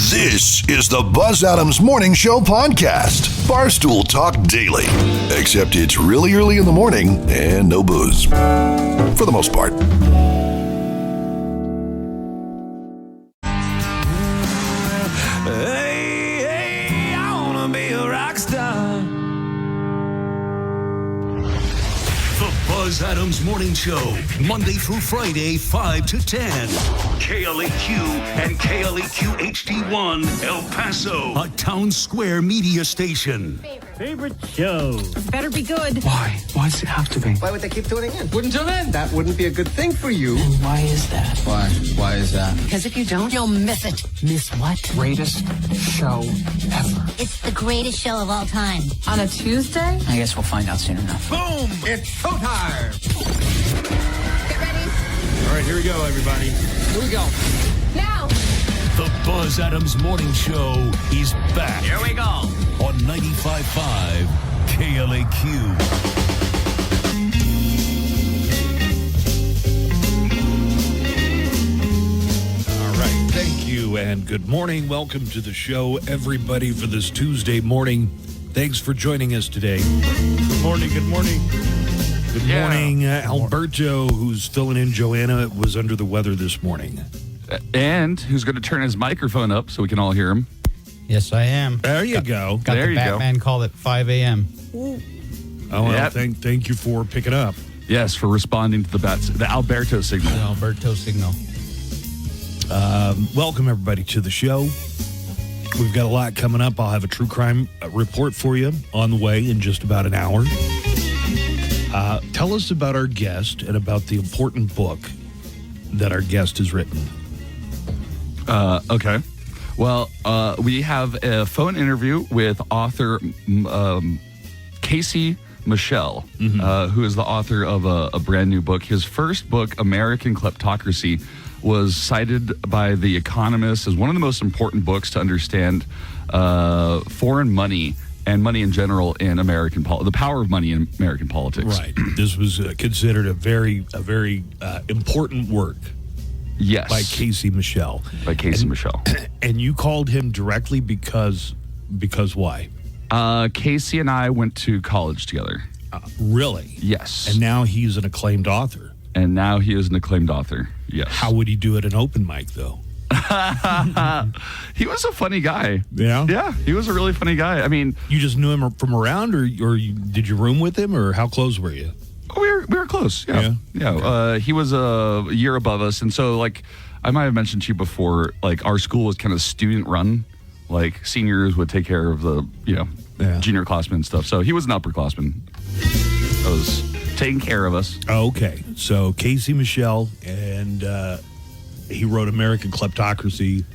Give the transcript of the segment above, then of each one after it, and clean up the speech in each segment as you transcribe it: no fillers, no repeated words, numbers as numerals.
This is the Buzz Adams Morning Show podcast. Barstool Talk Daily. Except it's really early in the morning and no booze. For the most part. Hey, I wanna be a rock star. The Buzz Adams Morning Show, Monday through Friday, 5 to 10. KLAQ and KLAQ HD1, El Paso, a town square media station. Favorite show. Better be good. Why? Why does it have to be? Why would they keep tuning in? Wouldn't tune in. That wouldn't be a good thing for you. And why is that? Why? Why is that? Because if you don't, you'll miss it. Miss what? Greatest show ever. It's the greatest show of all time. On a Tuesday? I guess we'll find out soon enough. Boom! It's showtime! Get ready. All right, here we go, everybody. Here we go. Now. The Buzz Adams Morning Show is back. Here we go. On 95.5 KLAQ. All right, thank you and good morning. Welcome to the show, everybody, for this Tuesday morning. Thanks for joining us today. Good morning, good morning. Good morning, Alberto, who's filling in. Joanna was under the weather this morning. And who's going to turn his microphone up so we can all hear him. Yes, I am. There you go. Got There the you go. Batman call at 5 a.m. Oh, well, Yep. thank you for picking up. Yes, for responding to the Alberto signal. The Alberto signal. Welcome, everybody, to the show. We've got a lot coming up. I'll have a true crime report for you on the way in just about an hour. Tell us about our guest and about the important book that our guest has written. Okay. Well, we have a phone interview with author Casey Michel, who is the author of a brand new book. His first book, American Kleptocracy, was cited by The Economist as one of the most important books to understand foreign money and money in general in American the power of money in American politics. Right. This was considered a very important work. Yes. By Casey Michel. By Casey Michel. And you called him directly because why? Casey and I went to college together. Really? Yes. And now he's an acclaimed author. And now he is an acclaimed author. Yes. How would he do at an open mic, though? He was a funny guy. Yeah? Yeah, he was a really funny guy. I mean, You just knew him from around, or did you room with him, or how close were you? we were close. Yeah. Okay. He was a year above us, and so like I might have mentioned to you before, like our school was kind of student run. Like seniors would take care of the junior classmen and stuff. So he was an upperclassman. That was taking care of us. Okay. So Casey Michel, and he wrote American Kleptocracy,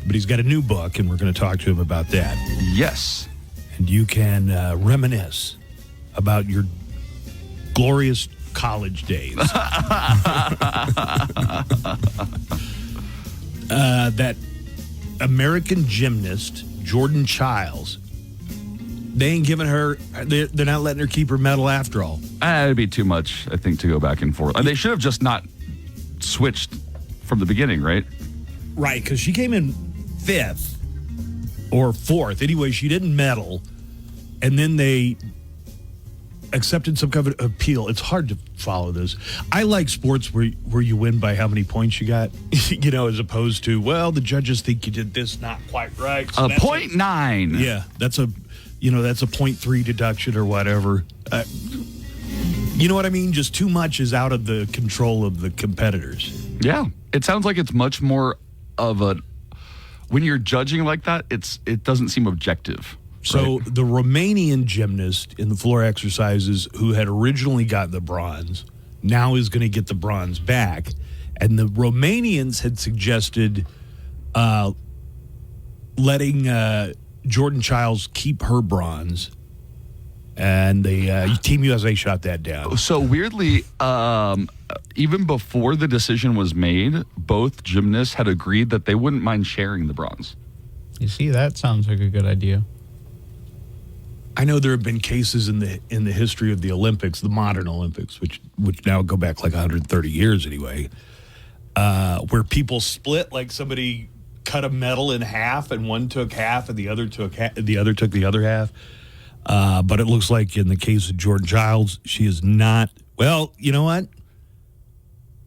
but he's got a new book, and we're going to talk to him about that. Yes. And you can reminisce about your glorious college days. That American gymnast, Jordan Childs, they ain't giving her, they're not letting her keep her medal after all. It'd be too much, I think, to go back and forth. They should have just not switched from the beginning, right? Right, because she came in 5th or 4th. Anyway, she didn't medal, and then they accepted some kind of appeal. It's hard to follow this. I like sports where you win by how many points you got, as opposed to, well, the judges think you did this not quite right. So 0.9. Yeah, that's a 0.3 deduction or whatever. You know what I mean? Just too much is out of the control of the competitors. Yeah. It sounds like it's much more of when you're judging like that, it doesn't seem objective. So right? the Romanian gymnast in the floor exercises who had originally got the bronze now is going to get the bronze back. And the Romanians had suggested letting Jordan Childs keep her bronze. And the Team USA shot that down. So weirdly, even before the decision was made, both gymnasts had agreed that they wouldn't mind sharing the bronze. You see, that sounds like a good idea. I know there have been cases in the history of the Olympics, the modern Olympics, which now go back like 130 years anyway, where people split, like somebody cut a medal in half, and one took half, and the other took the other half. But it looks like in the case of Jordan Childs, she is not. Well, you know what?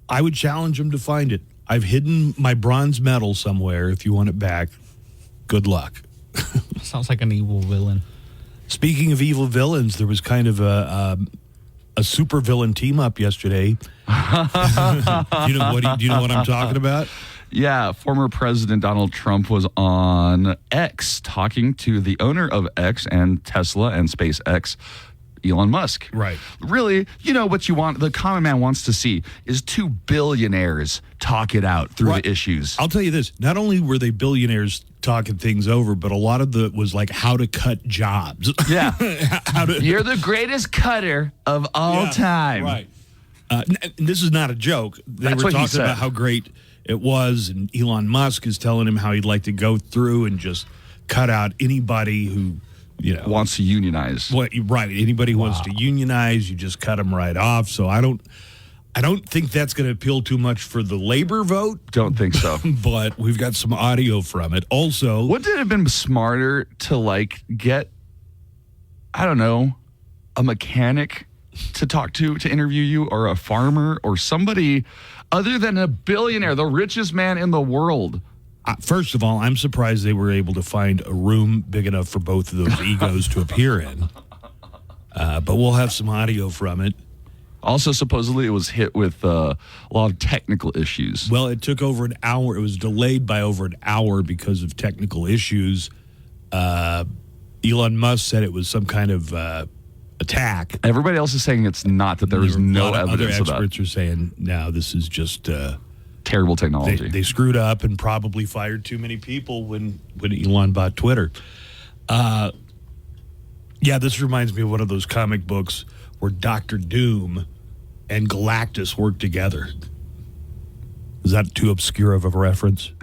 I would challenge him to find it. I've hidden my bronze medal somewhere. If you want it back, good luck. Sounds like an evil villain. Speaking of evil villains, there was kind of a super villain team up yesterday. Do you know what I'm talking about? Yeah, former President Donald Trump was on X talking to the owner of X and Tesla and SpaceX, Elon Musk. Right. Really, what you want, the common man wants to see is two billionaires talk it out through the issues. I'll tell you this. Not only were they billionaires talking things over, but a lot of it was like how to cut jobs. Yeah. You're the greatest cutter of all time. Right. And this is not a joke. They were talking about how great it was, and Elon Musk is telling him how he'd like to go through and just cut out anybody who wants to unionize. Right. Anybody who wants to unionize, you just cut them right off. So I don't think that's going to appeal too much for the labor vote. Don't think so. But we've got some audio from it. Also, wouldn't it have been smarter to get, I don't know, a mechanic to talk to interview you, or a farmer, or somebody other than a billionaire, the richest man in the world? First of all, I'm surprised they were able to find a room big enough for both of those egos to appear in. But we'll have some audio from it. Also, supposedly it was hit with a lot of technical issues. Well, it took over an hour. It was delayed by over an hour because of technical issues. Elon Musk said it was some kind of attack. Everybody else is saying it's not, that there was no evidence of that. Other experts are saying, no, this is just... terrible technology. They screwed up and probably fired too many people when Elon bought Twitter. This reminds me of one of those comic books where Dr. Doom and Galactus work together. Is that too obscure of a reference?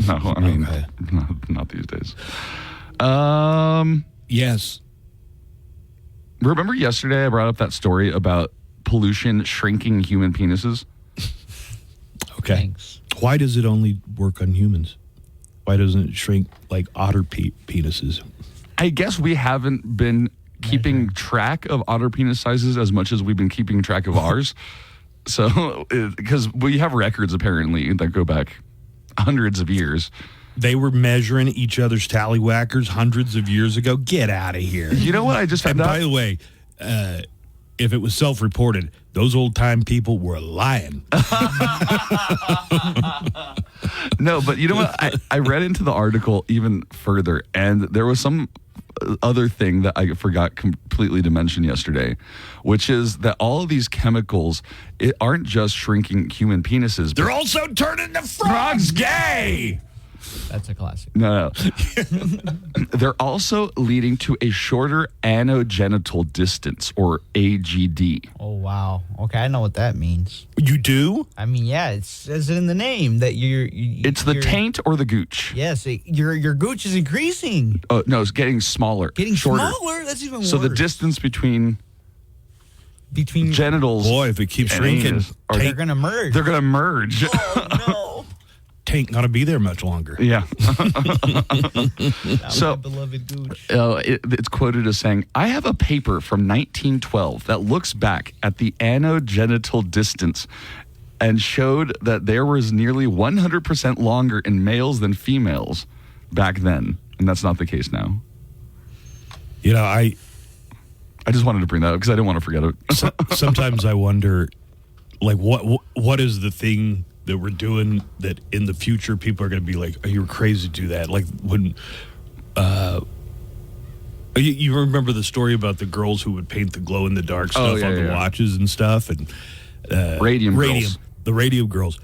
No, I mean, not these days. Yes. Remember yesterday I brought up that story about pollution shrinking human penises? Okay. Thanks. Why does it only work on humans? Why doesn't it shrink like otter penises? I guess we haven't been keeping track of otter penis sizes as much as we've been keeping track of ours. So, because we have records apparently that go back hundreds of years. They were measuring each other's tallywhackers hundreds of years ago. Get out of here. You know what I just found out? By the way, if it was self-reported, those old-time people were lying. No, but you know what? I read into the article even further, and there was some other thing that I forgot completely to mention yesterday, which is that all of these chemicals aren't just shrinking human penises. They're also turning the frogs gay. That's a classic. No. They're also leading to a shorter anogenital distance, or AGD. Oh, wow. Okay, I know what that means. You do? I mean, yeah, it says it in the name that it's the taint or the gooch. Yes, your gooch is increasing. Oh, no, it's getting smaller. Getting shorter. smaller? That's even worse. So the distance between genitals. Boy, if it keeps shrinking, they're going to merge. They're going to merge. Oh, no. Taint gonna be there much longer. Yeah. So, my beloved gooch. It's quoted as saying, "I have a paper from 1912 that looks back at the anogenital distance and showed that there was nearly 100% longer in males than females back then, and that's not the case now." You know, I just wanted to bring that up because I didn't want to forget it. Sometimes I wonder, like, what is the thing that we're doing that in the future people are going to be like, "Oh, you were crazy to do that." Like when, you remember the story about the girls who would paint the glow in the dark stuff on the watches and stuff, and radium girls. The radium girls.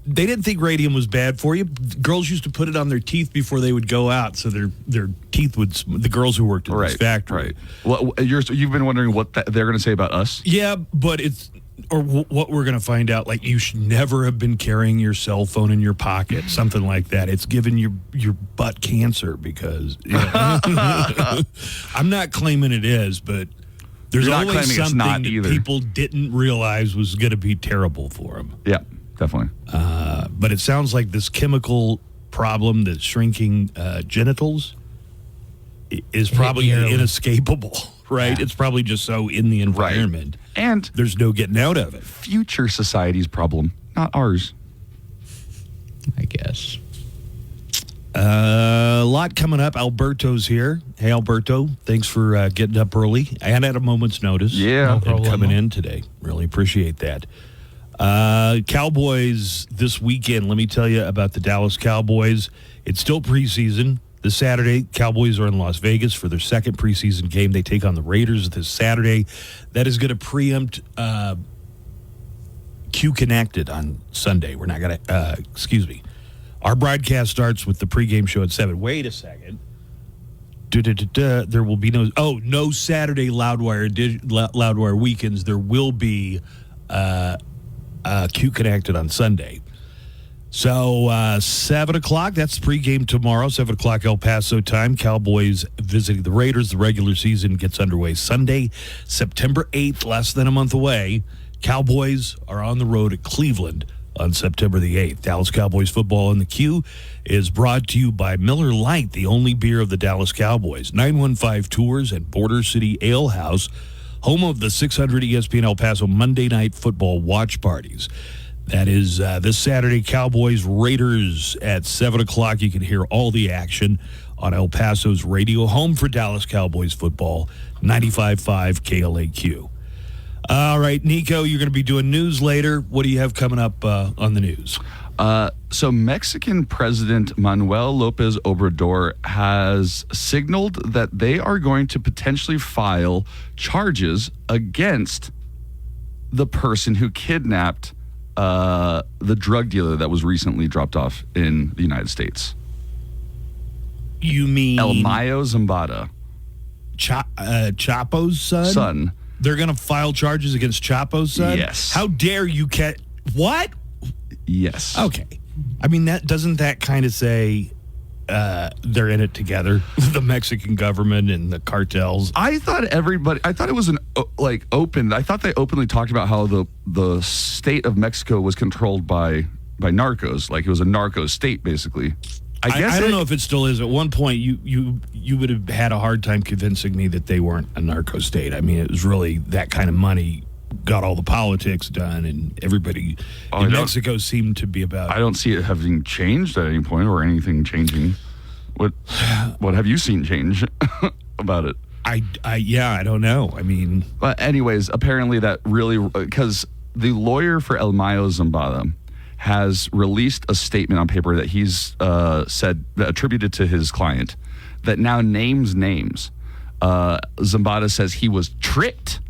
They didn't think radium was bad for you. Girls used to put it on their teeth before they would go out, so their teeth would. The girls who worked in this factory. Right. Well, you've been wondering what they're going to say about us. Yeah, but it's. Or what we're going to find out, like, you should never have been carrying your cell phone in your pocket, something like that. It's giving your butt cancer because, I'm not claiming it is, but there's always something that people didn't realize was going to be terrible for them. Yeah, definitely. But it sounds like this chemical problem, the shrinking genitals, is probably inescapable, right? Yeah. It's probably just so in the environment. Right. And there's no getting out of it. Future society's problem, not ours. I guess. A lot coming up. Alberto's here. Hey, Alberto, thanks for getting up early and at a moment's notice. Yeah. And coming in today. Really appreciate that. Cowboys this weekend. Let me tell you about the Dallas Cowboys. It's still preseason. This Saturday, Cowboys are in Las Vegas for their second preseason game. They take on the Raiders this Saturday. That is going to preempt Q Connected on Sunday. We're not going to, excuse me. Our broadcast starts with the pregame show at 7. Wait a second. There will be no Saturday Loudwire weekends. There will be Q Connected on Sunday. So 7 o'clock, that's pregame tomorrow, 7 o'clock El Paso time. Cowboys visiting the Raiders. The regular season gets underway Sunday, September 8th, less than a month away. Cowboys are on the road at Cleveland on September the 8th. Dallas Cowboys football in the Q is brought to you by Miller Lite, the only beer of the Dallas Cowboys. 915 Tours and Border City Ale House, home of the 600 ESPN El Paso Monday Night Football watch parties. That is this Saturday, Cowboys Raiders at 7 o'clock. You can hear all the action on El Paso's radio home for Dallas Cowboys football, 95.5 KLAQ. All right, Nico, you're going to be doing news later. What do you have coming up on the news? So Mexican President Manuel López Obrador has signaled that they are going to potentially file charges against the person who kidnapped the drug dealer that was recently dropped off in the United States. You mean El Mayo Zambada. Chapo's son? They're going to file charges against Chapo's son? Yes. How dare you what? Yes. Okay. I mean, doesn't that kind of say they're in it together, the Mexican government and the cartels? I thought it was open. I thought they openly talked about how the state of Mexico was controlled by narcos, like it was a narco state, basically. I don't know if it still is. At one point, you would have had a hard time convincing me that they weren't a narco state. I mean, it was really that kind of money got all the politics done, and everybody in Mexico seemed to be about. I don't see it having changed at any point or anything changing. What have you seen change about it? I don't know. I mean, but anyways, apparently that really, because the lawyer for El Mayo Zambada has released a statement on paper that he's said, attributed to his client, that now names names. Zambada says he was tricked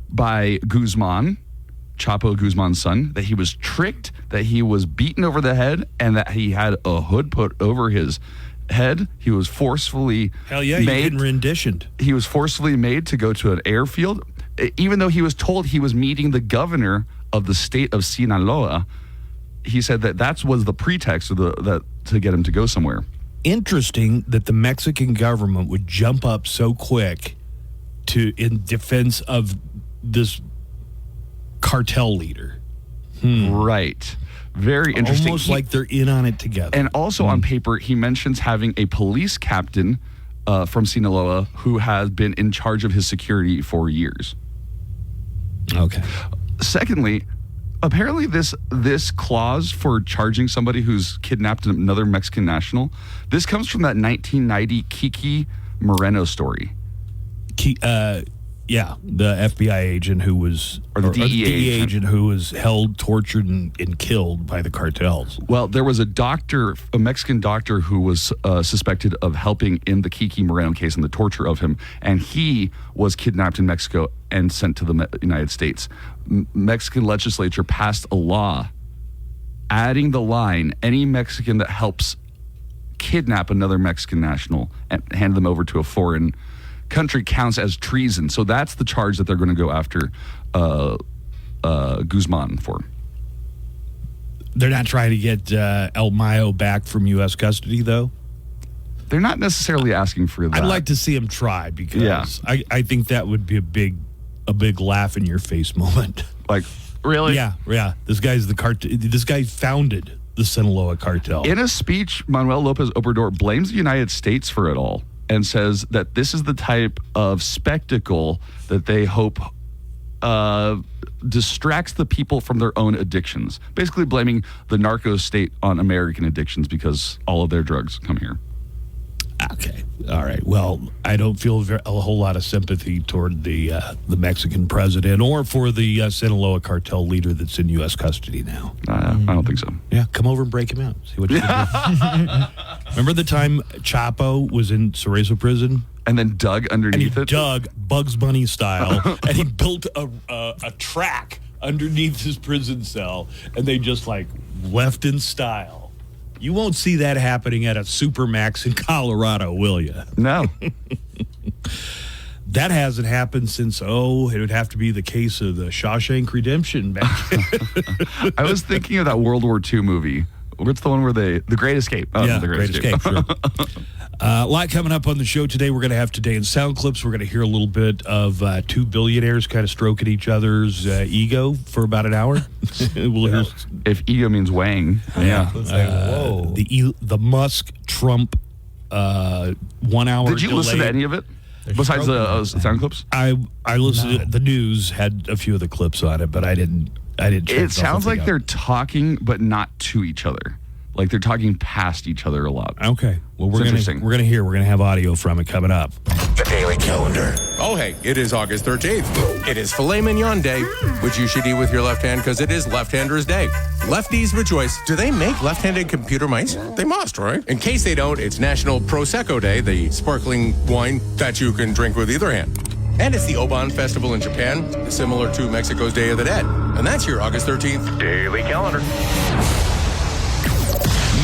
by Guzman, Chapo Guzman's son, that he was tricked, that he was beaten over the head, and that he had a hood put over his head. He was forcefully renditioned. He was forcefully made to go to an airfield, even though he was told he was meeting the governor of the state of Sinaloa. He said that was the pretext to get him to go somewhere. Interesting that the Mexican government would jump up so quick in defense of this cartel leader. Right. Very interesting. Almost like they're in on it together. And also on paper, he mentions having a police captain from Sinaloa who has been in charge of his security for years. Okay. Secondly, apparently this clause for charging somebody who's kidnapped another Mexican national, this comes from that 1990 Kiki Moreno story. The FBI agent who was, or the DEA agent who was held, tortured, and killed by the cartels. Well, there was a Mexican doctor who was suspected of helping in the Kiki Moreno case and the torture of him, and he was kidnapped in Mexico and sent to the United States. Mexican legislature passed a law adding the line, any Mexican that helps kidnap another Mexican national and hand them over to a foreign country counts as treason. So that's the charge that they're going to go after Guzman for. They're not trying to get El Mayo back from U.S. custody, though? They're not necessarily asking for that. I'd like to see him try, because I think that would be a big laugh in your face moment. Like, really? Yeah. This guy founded the Sinaloa cartel. In a speech, Manuel Lopez Obrador blames the United States for it all and says that this is the type of spectacle that they hope distracts the people from their own addictions. Basically blaming the narco state on American addictions because all of their drugs come here. Okay. All right. Well, I don't feel a whole lot of sympathy toward the Mexican president or for the Sinaloa cartel leader that's in U.S. custody now. I don't think so. Yeah, come over and break him out. See what you can do. Remember the time Chapo was in Cerezo prison? And then dug underneath it? Dug Bugs Bunny style, and he built a track underneath his prison cell, and they just left in style. You won't see that happening at a Supermax in Colorado, will you? No. That hasn't happened since, it would have to be the case of the Shawshank Redemption back. I was thinking of that World War II movie. What's the one where The Great Escape? Oh, yeah, The Great Escape. Sure. A lot coming up on the show today. We're going to have Today in Sound Clips. We're going to hear a little bit of two billionaires kind of stroking each other's ego for about an hour. We'll hear if ego means weighing. Yeah. Whoa. The Musk-Trump 1 hour Did you listen to any of it? Besides the sound clips? I listened to the news, had a few of the clips on it, but I didn't check It sounds like they're talking, but not to each other. Like they're talking past each other a lot. Okay. Well, we're gonna have audio from it coming up. The Daily Calendar. Oh, hey, it is August 13th. It is Filet Mignon Day, which you should eat with your left hand because it is Left-Handers Day. Lefties rejoice. Do they make left-handed computer mice? They must, right? In case they don't, it's National Prosecco Day, the sparkling wine that you can drink with either hand. And it's the Oban Festival in Japan, similar to Mexico's Day of the Dead. And that's your August 13th Daily Calendar.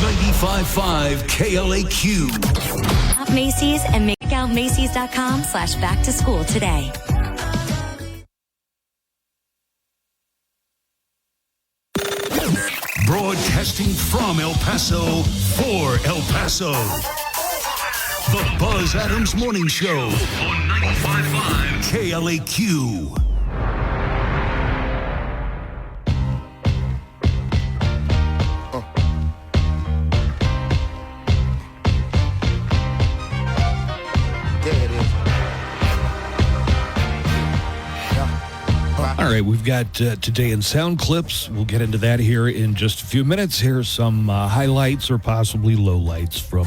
95.5 KLAQ. Shop Macy's and make out Macy's.com/back to school today. Broadcasting from El Paso for El Paso. The Buzz Adams Morning Show on 95.5 KLAQ. All right, we've got Today in Sound Clips. We'll get into that here in just a few minutes. Here's some highlights or possibly lowlights from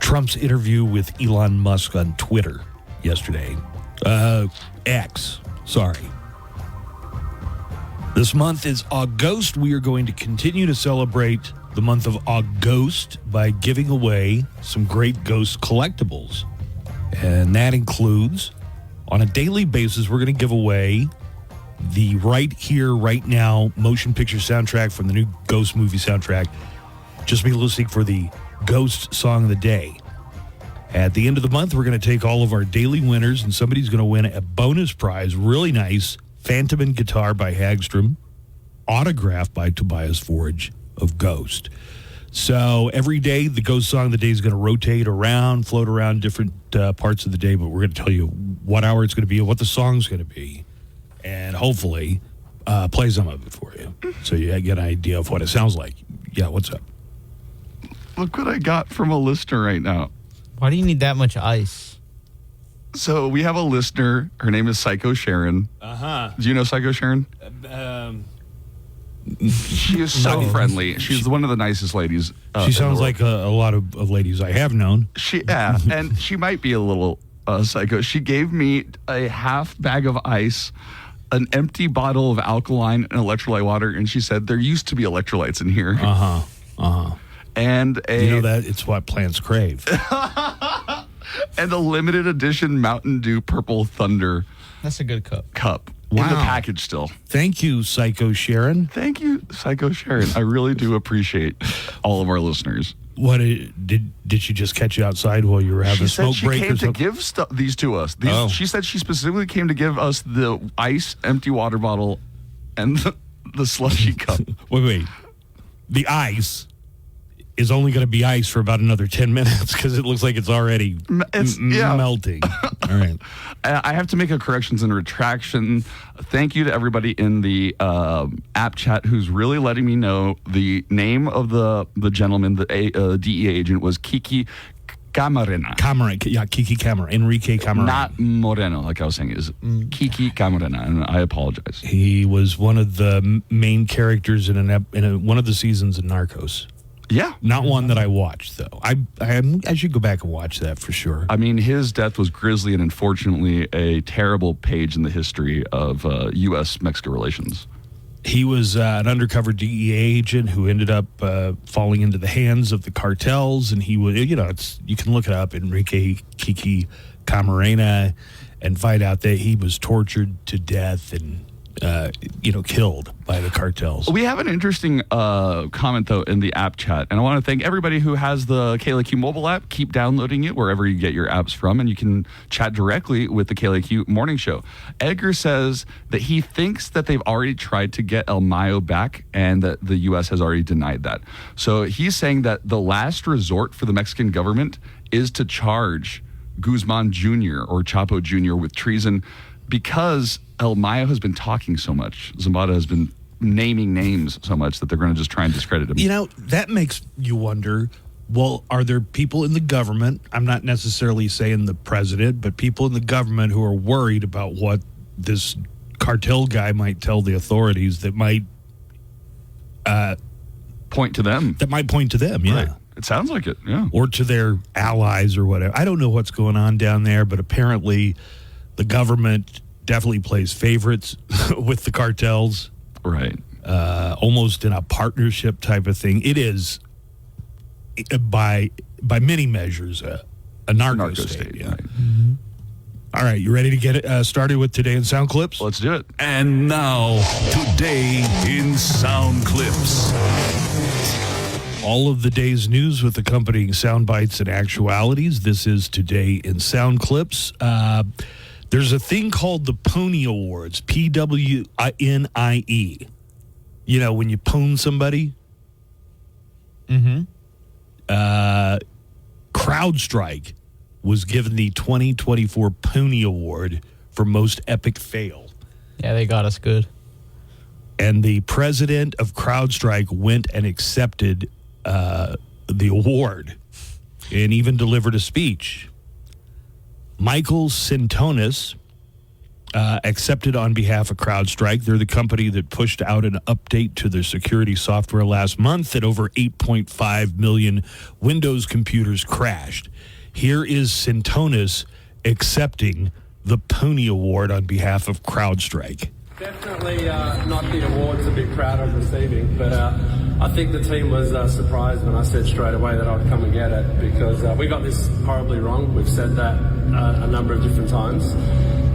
Trump's interview with Elon Musk on Twitter yesterday. X, sorry. This month is August. We are going to continue to celebrate the month of August by giving away some great Ghost collectibles. And that includes, on a daily basis, we're going to give away the Right Here, Right Now motion picture soundtrack from the new Ghost movie soundtrack. Just be listening for the Ghost Song of the Day. At the end of the month, we're going to take all of our daily winners, and somebody's going to win a bonus prize, really nice, Phantom and Guitar by Hagstrom, autographed by Tobias Forge of Ghost. So every day, the Ghost Song of the Day is going to rotate around, float around different parts of the day, but we're going to tell you what hour it's going to be and what the song's going to be, and hopefully play some of it for you so you get an idea of what it sounds like. Yeah, what's up? Look what I got from a listener right now. Why do you need that much ice? So we have a listener. Her name is Psycho Sharon. Uh-huh. Do you know Psycho Sharon? She is so friendly. She's one of the nicest ladies. She sounds like a lot of ladies I have known. And she might be a little psycho. She gave me a half bag of ice, an empty bottle of alkaline and electrolyte water, and she said there used to be electrolytes in here. And that it's what plants crave. And a limited edition Mountain Dew Purple Thunder. That's a good cup. In the package still. Thank you, Psycho Sharon. Thank you, Psycho Sharon. I really do appreciate all of our listeners. What did she just catch you outside while you were having a smoke break or something? She came to give these to us. She said she specifically came to give us the ice, empty water bottle, and the slushy cup. Wait. The ice is only going to be ice for about another 10 minutes because it looks like it's already melting. All right. I have to make a corrections and retraction. Thank you to everybody in the app chat who's really letting me know the name of the gentleman, the DEA agent, was Kiki Camarena. Kiki Camarena. Enrique Camarena. Not Moreno, like I was saying, is Kiki Camarena, and I apologize. He was one of the main characters in one of the seasons of Narcos. Yeah. Not one that I watched, though. I should go back and watch that for sure. I mean, his death was grisly and unfortunately a terrible page in the history of U.S.-Mexico relations. He was an undercover DEA agent who ended up falling into the hands of the cartels, and he would, you can look it up, Enrique Kiki Camarena, and find out that he was tortured to death and killed by the cartels. We have an interesting comment, though, in the app chat. And I want to thank everybody who has the KLAQ mobile app. Keep downloading it wherever you get your apps from, and you can chat directly with the KLAQ morning show. Edgar says that he thinks that they've already tried to get El Mayo back and that the U.S. has already denied that. So he's saying that the last resort for the Mexican government is to charge Guzman Jr. or Chapo Jr. with treason because El Mayo has been talking so much. Zambada has been naming names so much that they're going to just try and discredit him. That makes you wonder, well, are there people in the government, I'm not necessarily saying the president, but people in the government who are worried about what this cartel guy might tell the authorities that might point to them? That might point to them, yeah. Right. It sounds like it, yeah. Or to their allies or whatever. I don't know what's going on down there, but apparently the government definitely plays favorites with the cartels. Right. Almost in a partnership type of thing. It is, by many measures, a narco state. Yeah. Right. Mm-hmm. All right, you ready to get it started with Today in Sound Clips? Let's do it. And now, Today in Sound Clips. All of the day's news with accompanying sound bites and actualities. This is Today in Sound Clips. There's a thing called the Pony Awards, PWNIE. When you pwn somebody. Mm-hmm. CrowdStrike was given the 2024 Pony Award for Most Epic Fail. Yeah, they got us good. And the president of CrowdStrike went and accepted the award and even delivered a speech. Michael Sintonis accepted on behalf of CrowdStrike. They're the company that pushed out an update to their security software last month that over 8.5 million Windows computers crashed. Here is Sintonis accepting the Pony Award on behalf of CrowdStrike. Definitely not the awards I'd be proud of receiving, but I think the team was surprised when I said straight away that I'd come and get it because we got this horribly wrong. We've said that a number of different times,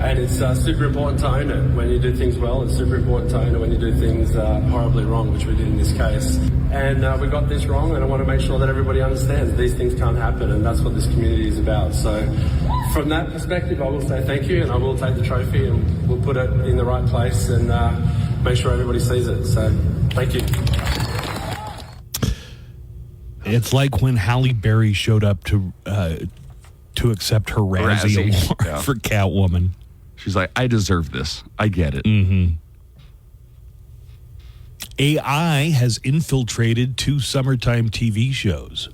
and it's super important to own it. When you do things well, it's super important to own it when you do things horribly wrong, which we did in this case. And we got this wrong, and I want to make sure that everybody understands these things can't happen, and that's what this community is about. So from that perspective, I will say thank you, and I will take the trophy, and we'll put it in the right place and make sure everybody sees it. So thank you. It's like when Halle Berry showed up to accept her Razzie Award for Catwoman. She's like, I deserve this. I get it. Mm-hmm. AI has infiltrated 2 summertime TV shows.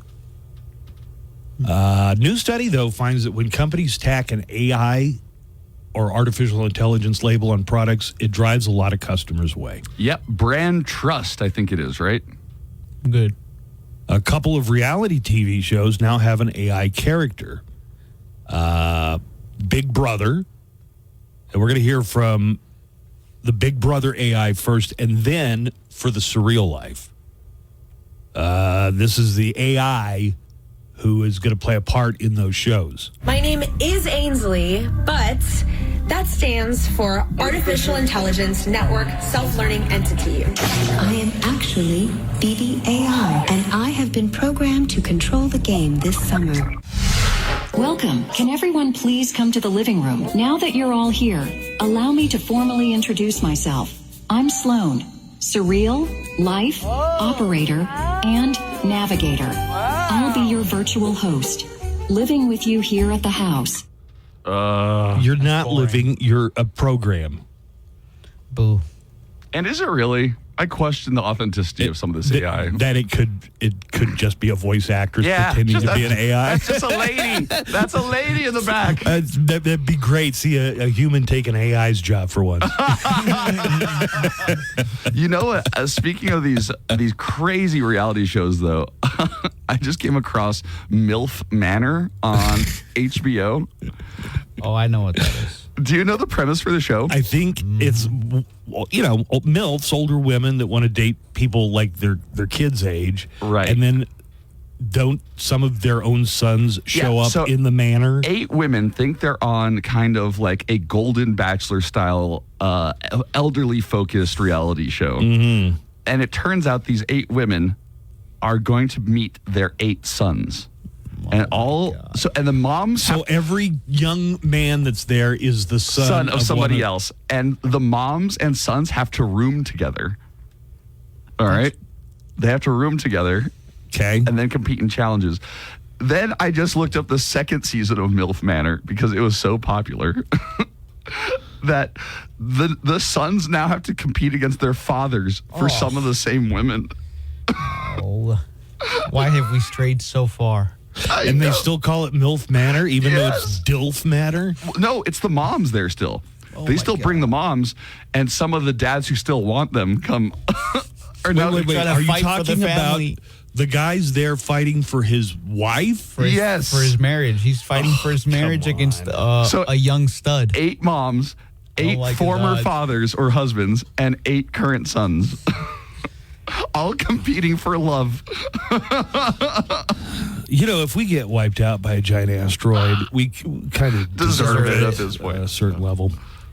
New study, though, finds that when companies tack an AI or artificial intelligence label on products, it drives a lot of customers away. Yep, brand trust, I think it is, right? Good. A couple of reality TV shows now have an AI character. Big Brother, and we're going to hear from the Big Brother AI first, and then for the Surreal Life. This is the AI who is going to play a part in those shows. My name is Ainsley, but that stands for Artificial Intelligence Network Self-Learning Entity. I am actually BDAI, and I have been programmed to control the game this summer. Welcome. Can everyone please come to the living room? Now that you're all here, allow me to formally introduce myself. I'm Sloan, Surreal, Life, Operator, and Navigator. I'll be your virtual host, living with you here at the house. You're not living. You're a program. Boo. And is it really? I question the authenticity of some of this AI. That it could just be a voice actress pretending to be an AI. That's just a lady. That's a lady in the back. That'd be great. See a human take an AI's job for once. You know what? Speaking of these crazy reality shows, though, I just came across MILF Manor on HBO. Oh, I know what that is. Do you know the premise for the show? I think it's, MILFs, older women that want to date people like their kids' age. Right. And then don't some of their own sons show up in the manor? 8 women think they're on kind of like a Golden Bachelor style, elderly focused reality show. Mm-hmm. And it turns out these 8 women are going to meet their 8 sons. And the moms. So every young man that's there is the son of somebody else, and the moms and sons have to room together. All right, they have to room together. Okay, and then compete in challenges. Then I just looked up the second season of MILF Manor because it was so popular that the sons now have to compete against their fathers for some of the same women. Why have we strayed so far? And they still call it MILF Manor, even though it's DILF Manor? No, it's the moms there still. They still bring the moms, and some of the dads who still want them come. Wait. Are you talking about the guys there fighting for his wife? For his marriage. He's fighting for his marriage against a young stud. 8 moms, 8 former fathers or husbands, and 8 current sons. All competing for love. If we get wiped out by a giant asteroid, we kind of deserve it at this point. At a certain level.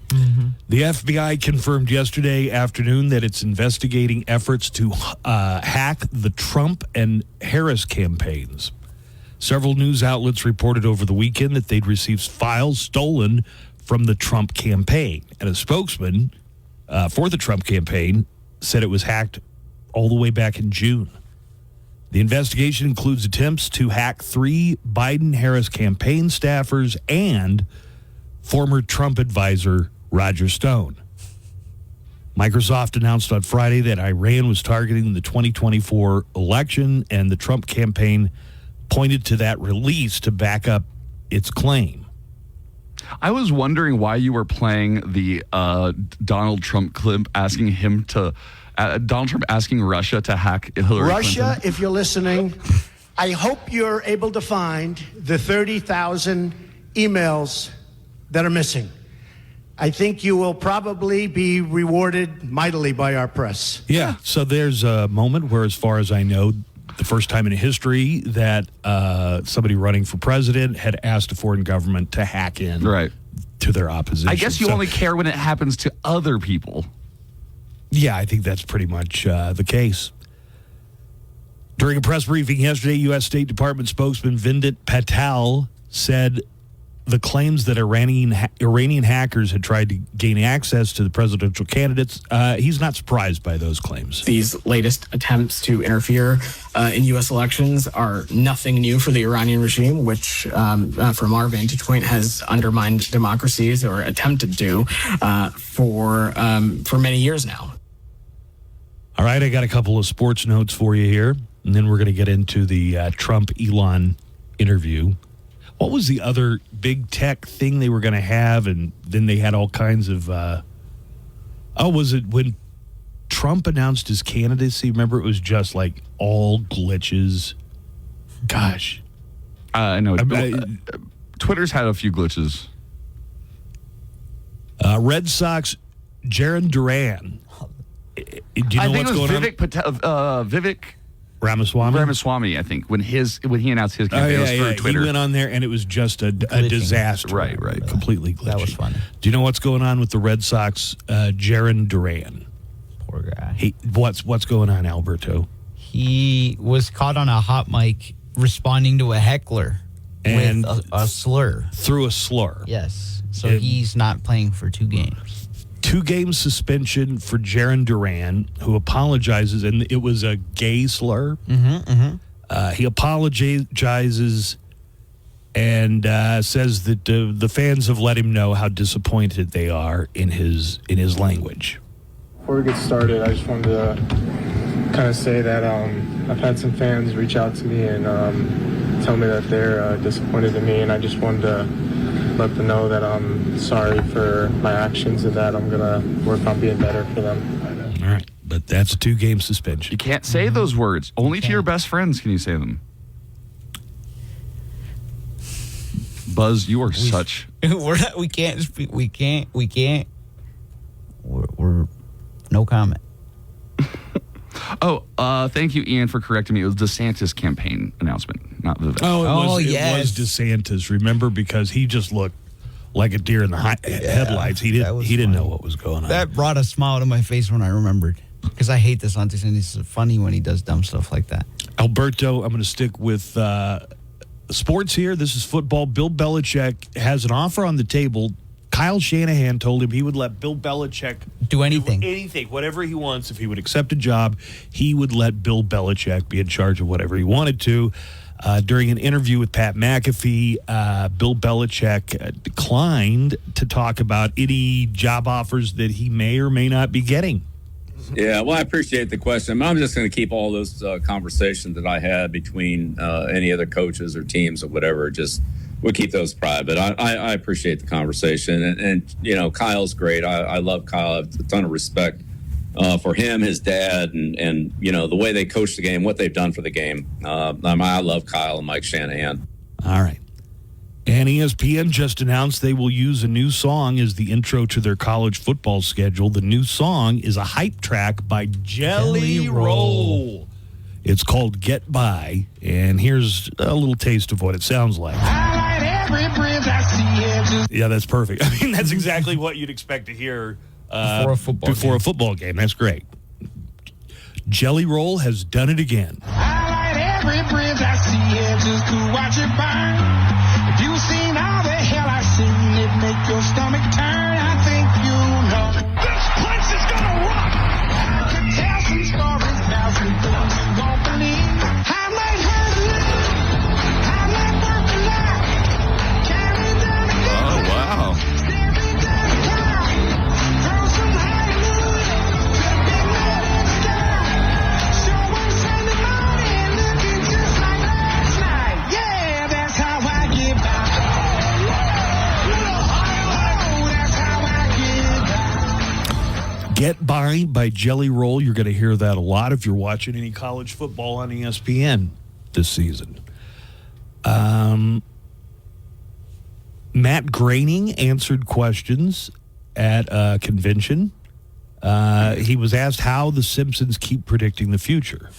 Mm-hmm. The FBI confirmed yesterday afternoon that it's investigating efforts to hack the Trump and Harris campaigns. Several news outlets reported over the weekend that they'd received files stolen from the Trump campaign. And a spokesman for the Trump campaign said it was hacked all the way back in June. The investigation includes attempts to hack 3 Biden-Harris campaign staffers and former Trump advisor Roger Stone. Microsoft announced on Friday that Iran was targeting the 2024 election, and the Trump campaign pointed to that release to back up its claim. I was wondering why you were playing the Donald Trump clip asking him to... Donald Trump asking Russia to hack Hillary Russia, Clinton. if you're listening, I hope you're able to find the 30,000 emails that are missing. I think you will probably be rewarded mightily by our press. Yeah, so there's a moment where, as far as I know, the first time in history that somebody running for president had asked a foreign government to hack in to their opposition. I guess you only care when it happens to other people. Yeah, I think that's pretty much the case. During a press briefing yesterday, U.S. State Department spokesman Vindit Patel said the claims that Iranian hackers had tried to gain access to the presidential candidates, he's not surprised by those claims. These latest attempts to interfere in U.S. elections are nothing new for the Iranian regime, which, from our vantage point, has undermined democracies or attempted to for many years now. All right, I got a couple of sports notes for you here, and then we're going to get into the Trump-Elon interview. What was the other big tech thing they were going to have? And then they had all kinds of... was it when Trump announced his candidacy? Remember, it was just like all glitches. Gosh. I know. Twitter's had a few glitches. Red Sox, Jaron Duran. Do you know I think what's it was going on? Vivek Ramaswamy, I think, when he announced his campaign, it was through Twitter. He went on there, and it was just a disaster. Right. Completely glitchy. That was funny. Do you know what's going on with the Red Sox, Jaron Duran? Poor guy. What's going on, Alberto? He was caught on a hot mic responding to a heckler and with a slur. Through a slur. Yes. So he's not playing for 2 games. 2-game suspension for Jaron Duran, who apologizes, and it was a gay slur. He apologizes and says that the fans have let him know how disappointed they are in his language. Before we get started, I just wanted to kind of say that I've had some fans reach out to me and tell me that they're disappointed in me, and I just wanted to let them know that I'm sorry for my actions and that I'm going to work on being better for them. All right, but that's a 2-game suspension. You can't say those words. Only to your best friends can you say them. Buzz, you are such... We can't. We're no comment. Thank you, Ian, for correcting me. It was DeSantis campaign announcement, not Vivek. It was DeSantis. Remember, because he just looked like a deer in the headlights. He didn't know what was going on. That brought a smile to my face when I remembered, because I hate DeSantis, and he's funny when he does dumb stuff like that. Alberto, I'm going to stick with sports here. This is football. Bill Belichick has an offer on the table. Kyle Shanahan told him he would let Bill Belichick do anything. Whatever he wants. If he would accept a job, he would let Bill Belichick be in charge of whatever he wanted to. During an interview with Pat McAfee, Bill Belichick declined to talk about any job offers that he may or may not be getting. Yeah, well, I appreciate the question. I'm just going to keep all those conversations that I had between any other coaches or teams or whatever, we'll keep those private. I appreciate the conversation. And you know, Kyle's great. I love Kyle. I have a ton of respect for him, his dad, and you know, the way they coach the game, what they've done for the game. I love Kyle and Mike Shanahan. All right. And ESPN just announced they will use a new song as the intro to their college football schedule. The new song is a hype track by Jelly Roll. It's called Get By, and here's a little taste of what it sounds like. Yeah, that's perfect. I mean, that's exactly what you'd expect to hear before a football game. That's great. Jelly Roll has done it again. Every bridge I see here just to watch it burn. If you've seen all the hell I've seen, it make your stomach turn. I think you know this place is gonna rock. I can tell some stories now, some things you won't believe. I might hurt a little, I might work a lot, carry down the good. Oh, wow. Staring down the crowd, throw some hallelujah, flipping up in the sky. Show them Sunday morning, looking just like last night. Yeah, that's how I get by. That's how I get by. Get by Jelly Roll. You're going to hear that a lot if you're watching any college football on ESPN this season. Matt Groening answered questions at a convention. He was asked how the Simpsons keep predicting the future.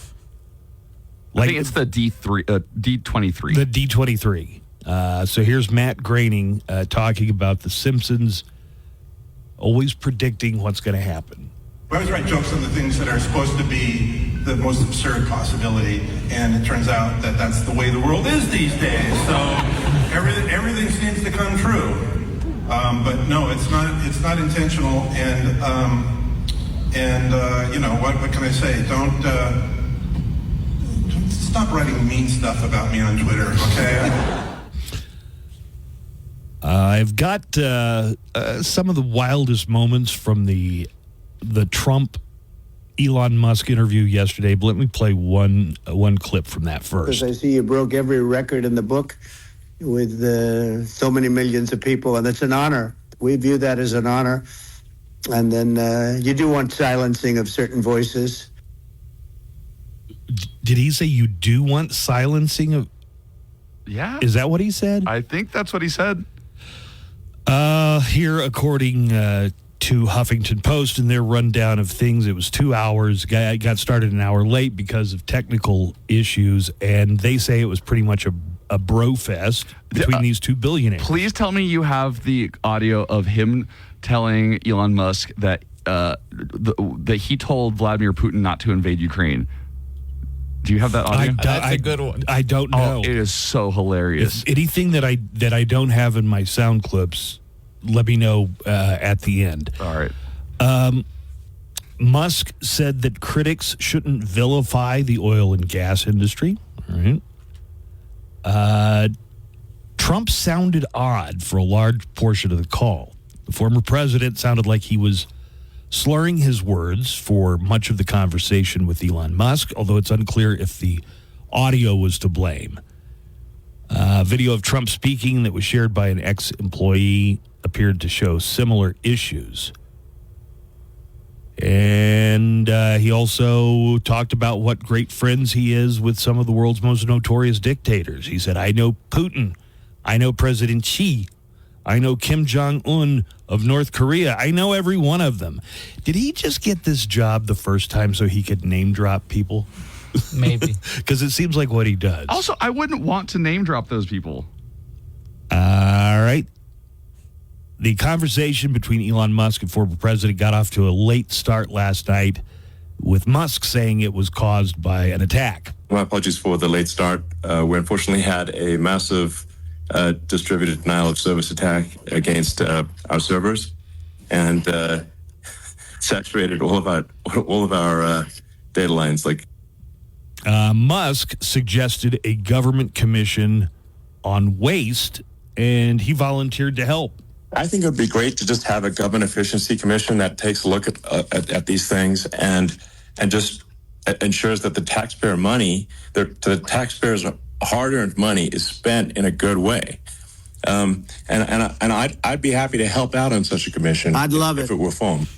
I think it's the D23. The D23. So here's Matt Groening talking about the Simpsons always predicting what's going to happen. I always write jokes on the things that are supposed to be the most absurd possibility, and it turns out that that's the way the world is these days. So everything seems to come true, but no, it's not intentional. And you know what can I say? Don't stop writing mean stuff about me on Twitter, okay? I've got some of the wildest moments from the Trump Elon Musk interview yesterday, but let me play one clip from that first. Because I see you broke every record in the book with so many millions of people, and it's an honor. We view that as an honor. And then you do want silencing of certain voices. Did he say you do want silencing of? Yeah. Is that what he said? I think that's what he said. Here, according to Huffington Post and their rundown of things, it was 2 hours. Got started an hour late because of technical issues, and they say it was pretty much a bro fest between these two billionaires. Please tell me you have the audio of him telling Elon Musk that that he told Vladimir Putin not to invade Ukraine. Do you have that audio? That's a good one. I don't know. Oh, it is so hilarious. If anything that I don't have in my sound clips, let me know at the end. All right. Musk said that critics shouldn't vilify the oil and gas industry. All right. Trump Trump sounded odd for a large portion of the call. The former president sounded like he was slurring his words for much of the conversation with Elon Musk, although it's unclear if the audio was to blame. Video of Trump speaking that was shared by an ex-employee appeared to show similar issues. And he also talked about what great friends he is with some of the world's most notorious dictators. He said, I know Putin. I know President Xi. I know Kim Jong-un of North Korea. I know every one of them. Did he just get this job the first time so he could name drop people? Maybe. Because it seems like what he does. Also, I wouldn't want to name drop those people. All right. The conversation between Elon Musk and former president got off to a late start last night, with Musk saying it was caused by an attack. My apologies for the late start. We unfortunately had a massive distributed denial of service attack against our servers, and saturated all of our data lines. Musk suggested a government commission on waste, and he volunteered to help. I think it would be great to just have a government efficiency commission that takes a look at these things and just ensures that the taxpayer money, the taxpayers' hard-earned money, is spent in a good way. And I'd be happy to help out on such a commission. I'd love if it were formed.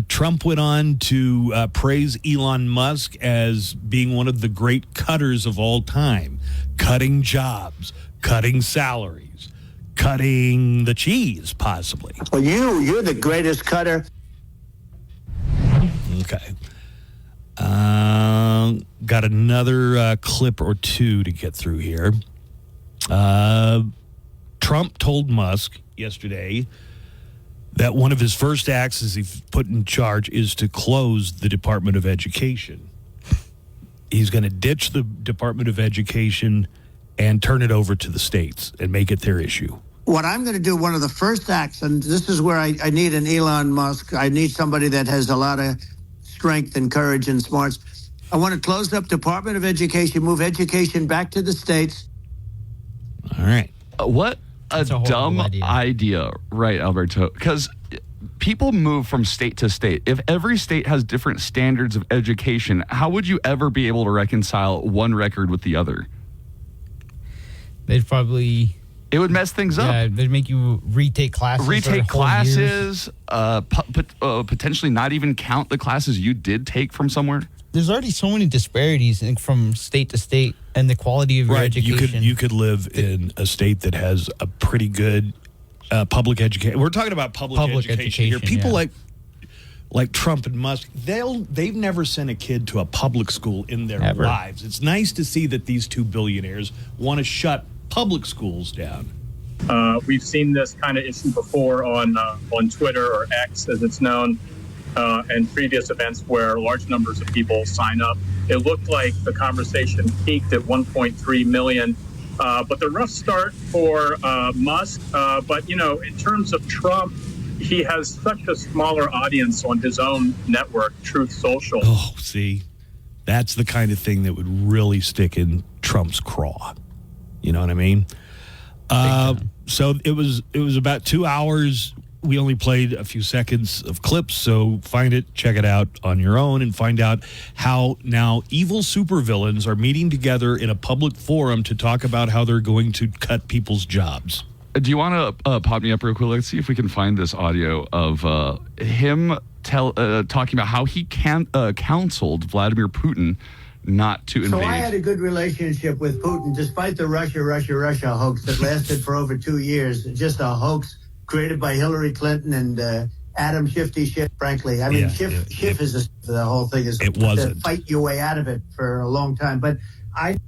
Trump went on to praise Elon Musk as being one of the great cutters of all time, cutting jobs, cutting salaries, cutting the cheese, possibly. Well, you're the greatest cutter. Okay. Got another clip or two to get through here. Trump told Musk yesterday that one of his first acts as he's put in charge is to close the Department of Education. He's going to ditch the Department of Education and turn it over to the states and make it their issue. What I'm going to do, one of the first acts, and this is where I need an Elon Musk. I need somebody that has a lot of strength and courage and smarts. I want to close up Department of Education, move education back to the states. All right. What a dumb idea, right, Alberto? Because people move from state to state. If every state has different standards of education, how would you ever be able to reconcile one record with the other? They'd probably... It would mess things up. Yeah, they'd make you retake classes. Potentially not even count the classes you did take from somewhere. There's already so many disparities from state to state and the quality of your education. You could live in a state that has a pretty good public education. We're talking about public education here. People like Trump and Musk, they've never sent a kid to a public school in their lives. It's nice to see that these two billionaires want to shut public schools down. We've seen this kind of issue before on Twitter, or X as it's known, and previous events where large numbers of people sign up. It looked like the conversation peaked at 1.3 million, but the rough start for Musk. But, in terms of Trump, he has such a smaller audience on his own network, Truth Social. Oh, see, that's the kind of thing that would really stick in Trump's craw. You know what I mean? So it was about 2 hours. We only played a few seconds of clips, so find it, check it out on your own, and find out how now evil supervillains are meeting together in a public forum to talk about how they're going to cut people's jobs. Do you want to pop me up real quick? Let's see if we can find this audio of him talking about how he counseled Vladimir Putin not to invade. So I had a good relationship with Putin, despite the Russia hoax that lasted for over 2 years. Just a hoax created by Hillary Clinton and Adam Shifty Schiff, frankly. I mean, Schiff is the whole thing is to fight your way out of it for a long time. But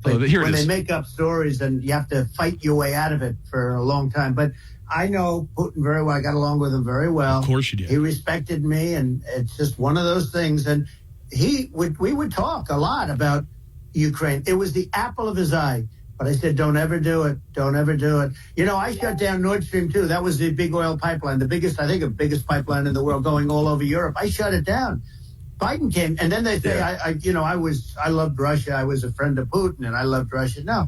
when they make up stories, and you have to fight your way out of it for a long time. But I know Putin very well. I got along with him very well. Of course you did. He respected me, and it's just one of those things. And we would talk a lot about Ukraine. It was the apple of his eye. But I said, don't ever do it. Don't ever do it. I shut down Nord Stream 2. That was the big oil pipeline, the biggest pipeline in the world going all over Europe. I shut it down. Biden came, and then they say, I loved Russia. I was a friend of Putin, and I loved Russia. No,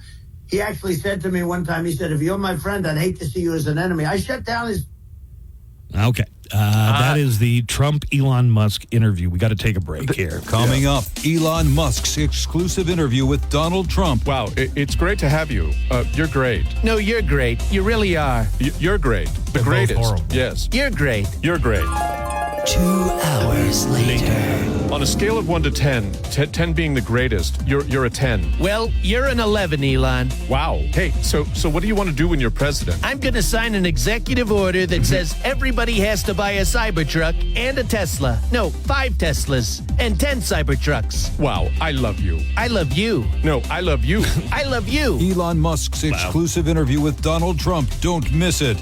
He actually said to me one time, he said, if you're my friend, I'd hate to see you as an enemy. I shut down his... Okay. That is the Trump-Elon Musk interview. We got to take a break here. Coming up, Elon Musk's exclusive interview with Donald Trump. Wow, it's great to have you. You're great. No, you're great. You really are. You're great. The greatest. horrible. Yes. You're great. You're great. 2 hours later. On a scale of 1 to 10, 10 being the greatest, you're a 10. Well, you're an 11, Elon. Wow. Hey, so what do you want to do when you're president? I'm going to sign an executive order that says everybody has to buy a Cybertruck and a Tesla. No, 5 Teslas and 10 Cybertrucks. Wow, I love you. I love you. No, I love you. I love you. Elon Musk's exclusive interview with Donald Trump. Don't miss it.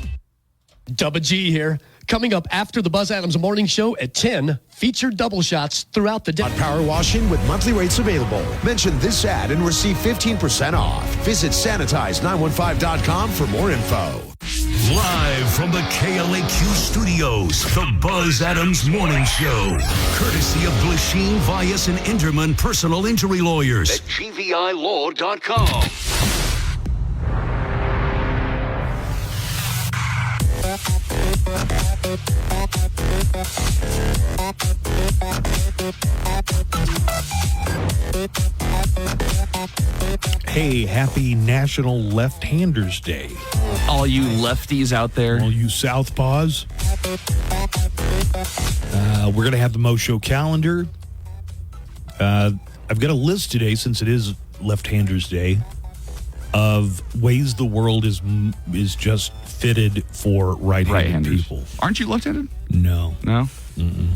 Double G here. Coming up after the Buzz Adams Morning Show at 10, featured double shots throughout the day. On power washing with monthly rates available. Mention this ad and receive 15% off. Visit sanitize915.com for more info. Live from the KLAQ studios, the Buzz Adams Morning Show. Courtesy of Glasheen, Vyas, and Enderman Personal Injury Lawyers at GVILaw.com. Hey, happy National Left-Handers Day. All you lefties out there. All you southpaws. We're going to have the Mo Show calendar. I've got a list today, since it is Left-Handers Day, of ways the world is just fitted for right-handed people. Aren't you left-handed? No. No? Mm-mm.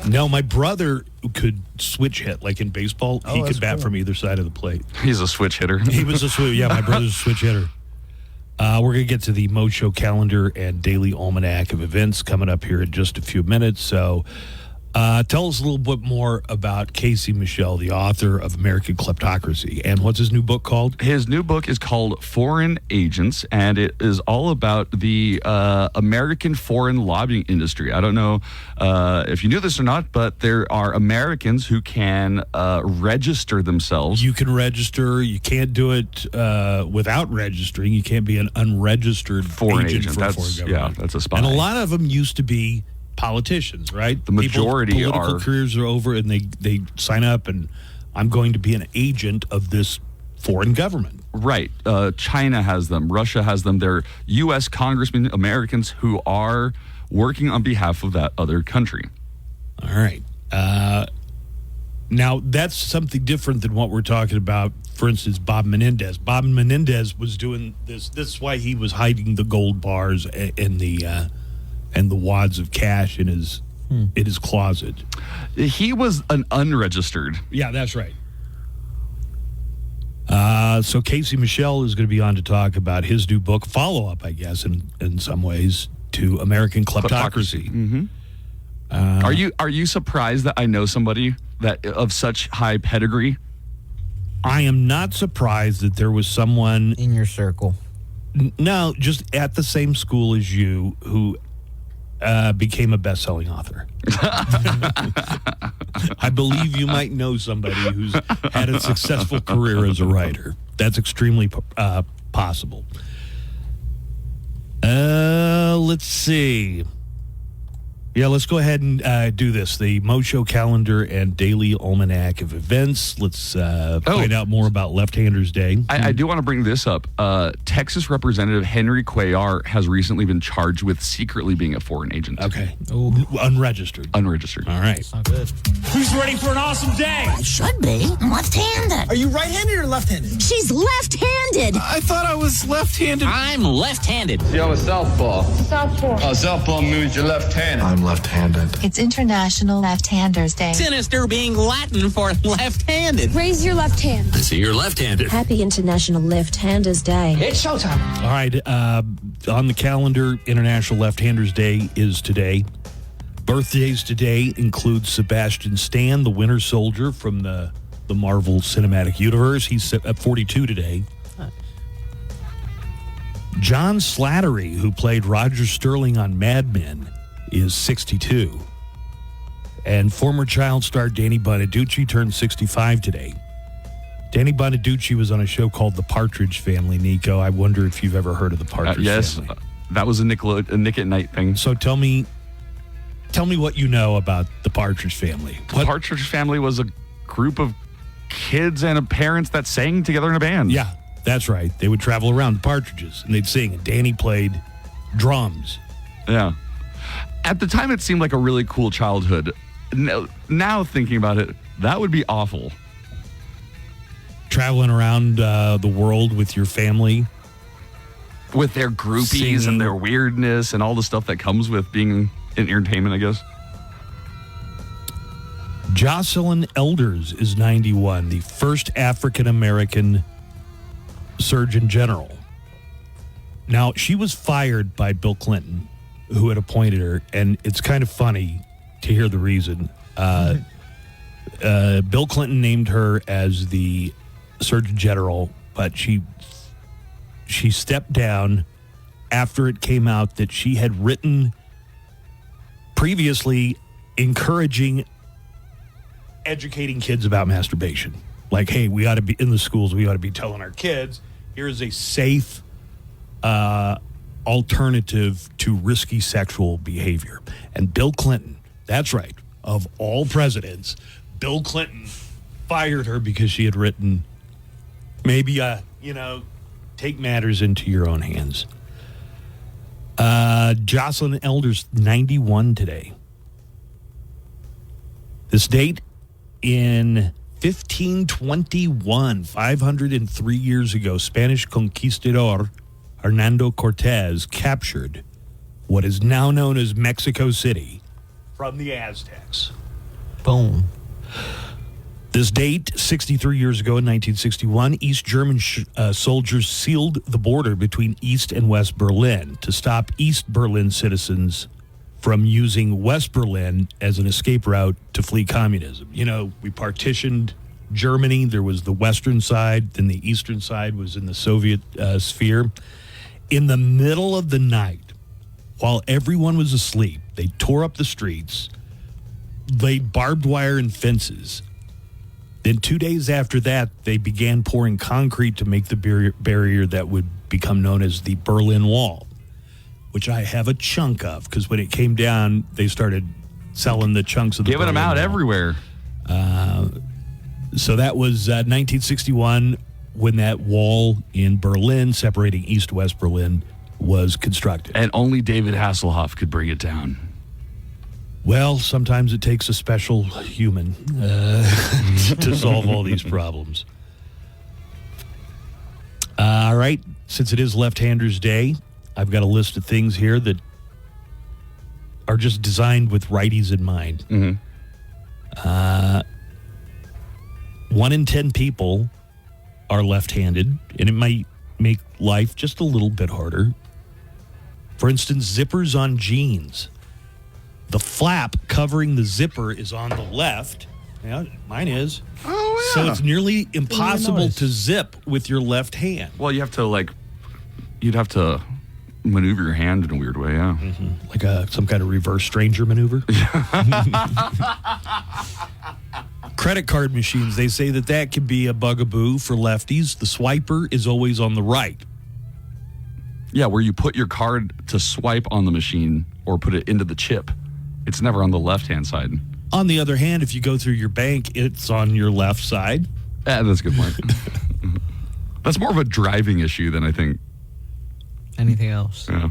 No, my brother could switch hit, like in baseball. He could bat from either side of the plate. He's a switch hitter. He was a switch. Yeah, my brother's a switch hitter. We're going to get to the Mo Show calendar and daily almanac of events coming up here in just a few minutes. So tell us a little bit more about Casey Michel, the author of American Kleptocracy. And what's his new book called? His new book is called Foreign Agents, and it is all about the American foreign lobbying industry. I don't know if you knew this or not, but there are Americans who can register themselves. You can register. You can't do it without registering. You can't be an unregistered foreign agent for a that's, foreign government. Yeah, that's a spy. And a lot of them used to be politicians, right? The majority political careers are over, and they sign up, and I'm going to be an agent of this foreign government. Right. China has them. Russia has them. They're U.S. congressmen, Americans who are working on behalf of that other country. All right. Now, that's something different than what we're talking about. For instance, Bob Menendez. Bob Menendez was doing this. This is why he was hiding the gold bars and the wads of cash in his closet. He was an unregistered. Yeah, that's right. So Casey Michel is going to be on to talk about his new book, follow-up, I guess, in some ways, to American Kleptocracy. Mm-hmm. Are you surprised that I know somebody that of such high pedigree? I am not surprised that there was someone in your circle. No, just at the same school as you who became a best-selling author. I believe you might know somebody who's had a successful career as a writer. That's extremely possible. Let's see. Yeah, let's go ahead and do this. The Mo Show calendar and daily almanac of events. Let's find out more about Left-Handers Day. I do want to bring this up. Texas Representative Henry Cuellar has recently been charged with secretly being a foreign agent. Okay. Ooh. Unregistered. Unregistered. All right. Not good. Who's ready for an awesome day? I should be. I'm left-handed. Are you right-handed or left-handed? She's left-handed. I thought I was left-handed. I'm left-handed. See, I'm a southpaw. Southpaw. Southpaw means you're left-handed. I'm left-handed. It's International Left-Handers Day. Sinister being Latin for left-handed. Raise your left hand. I see you're left-handed. Happy International Left-Handers Day. It's showtime. All right. On the calendar, International Left-Handers Day is today. Birthdays today include Sebastian Stan, the Winter Soldier from the Marvel Cinematic Universe. He's at 42 today. John Slattery, who played Roger Sterling on Mad Men, is 62. And former child star Danny Bonaducci turned 65 today. Danny Bonaducci was on a show called The Partridge Family, Nico. I wonder if you've ever heard of The Partridge Family. Yes, that was a Nick at Night thing. So tell me what you know about The Partridge Family. The Partridge Family was a group of kids and parents that sang together in a band. Yeah, that's right. They would travel around the Partridges, and they'd sing, and Danny played drums. Yeah. At the time, it seemed like a really cool childhood. Now thinking about it, that would be awful. Traveling around the world with your family. With their groupies and their weirdness and all the stuff that comes with being in entertainment, I guess. Jocelyn Elders is 91, the first African-American Surgeon General. Now, she was fired by Bill Clinton, who had appointed her, and it's kind of funny to hear the reason. Bill Clinton named her as the Surgeon General, but she stepped down after it came out that she had written previously encouraging educating kids about masturbation. Like, hey, we ought to be in the schools, we ought to be telling our kids, here's a safe alternative to risky sexual behavior. And Bill Clinton, that's right, of all presidents, Bill Clinton fired her because she had written, maybe, take matters into your own hands. Jocelyn Elders, 91 today. This date in 1521, 503 years ago, Spanish conquistador Hernando Cortez captured what is now known as Mexico City from the Aztecs. Boom. This date, 63 years ago in 1961, East German soldiers sealed the border between East and West Berlin to stop East Berlin citizens from using West Berlin as an escape route to flee communism. You know, we partitioned Germany. There was the western side, then the eastern side was in the Soviet sphere. In the middle of the night, while everyone was asleep, they tore up the streets, laid barbed wire and fences. Then 2 days after that, they began pouring concrete to make the barrier that would become known as the Berlin Wall, which I have a chunk of, because when it came down, they started selling the chunks of the Giving them out Wall. everywhere. So that was 1961 when that wall in Berlin, separating East-West Berlin, was constructed. And only David Hasselhoff could bring it down. Well, sometimes it takes a special human to solve all these problems. All right, since it is Left-Handers Day, I've got a list of things here that are just designed with righties in mind. Mm-hmm. 1 in 10 people are left-handed, and it might make life just a little bit harder. For instance, zippers on jeans. The flap covering the zipper is on the left. Yeah, mine is. Oh, yeah. So it's nearly impossible to zip with your left hand. Well, you'd have to maneuver your hand in a weird way, yeah. Mm-hmm. Like some kind of reverse stranger maneuver. Credit card machines, they say that can be a bugaboo for lefties. The swiper is always on the right. Yeah, where you put your card to swipe on the machine or put it into the chip. It's never on the left-hand side. On the other hand, if you go through your bank, it's on your left side. That's a good point. That's more of a driving issue than I think anything else. Yeah.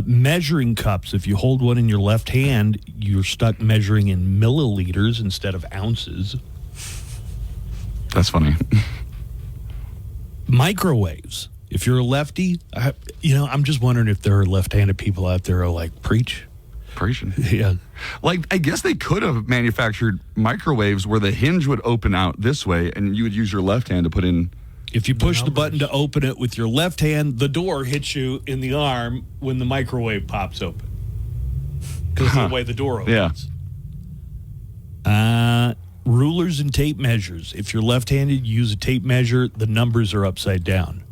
Measuring cups. If you hold one in your left hand, you're stuck measuring in milliliters instead of ounces. That's funny. Microwaves. If you're a lefty, I'm just wondering if there are left-handed people out there who are like, preaching. Yeah. Like, I guess they could have manufactured microwaves where the hinge would open out this way and you would use your left hand to put in. If you push the button to open it with your left hand, the door hits you in the arm when the microwave pops open. Because of the way the door opens. Yeah. Rulers and tape measures. If you're left-handed, you use a tape measure, the numbers are upside down.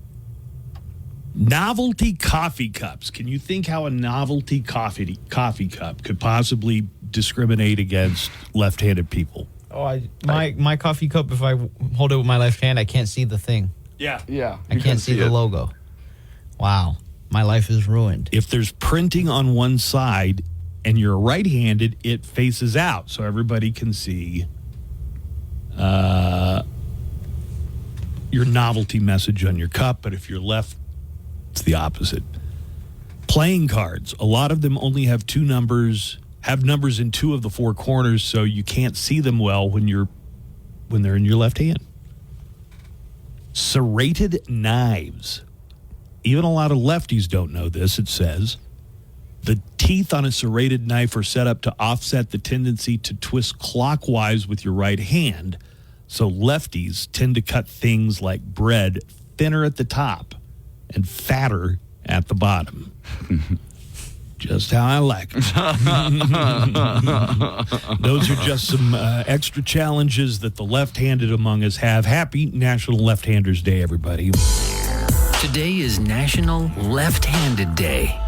Novelty coffee cups. Can you think how a novelty coffee cup could possibly discriminate against left-handed people? Oh, my coffee cup, if I hold it with my left hand, I can't see the thing. Yeah. I can't see the logo. Wow. My life is ruined. If there's printing on one side and you're right-handed, it faces out so everybody can see your novelty message on your cup. But if you're left, it's the opposite. Playing cards. A lot of them only have numbers in 2 of the 4 corners, so you can't see them well when they're in your left hand. Serrated knives. Even a lot of lefties don't know this, it says. The teeth on a serrated knife are set up to offset the tendency to twist clockwise with your right hand, so lefties tend to cut things like bread thinner at the top and fatter at the bottom. Just how I like it. Those are just some extra challenges that the left-handed among us have. Happy National Left-Handers Day, everybody. Today is National Left-Handed Day.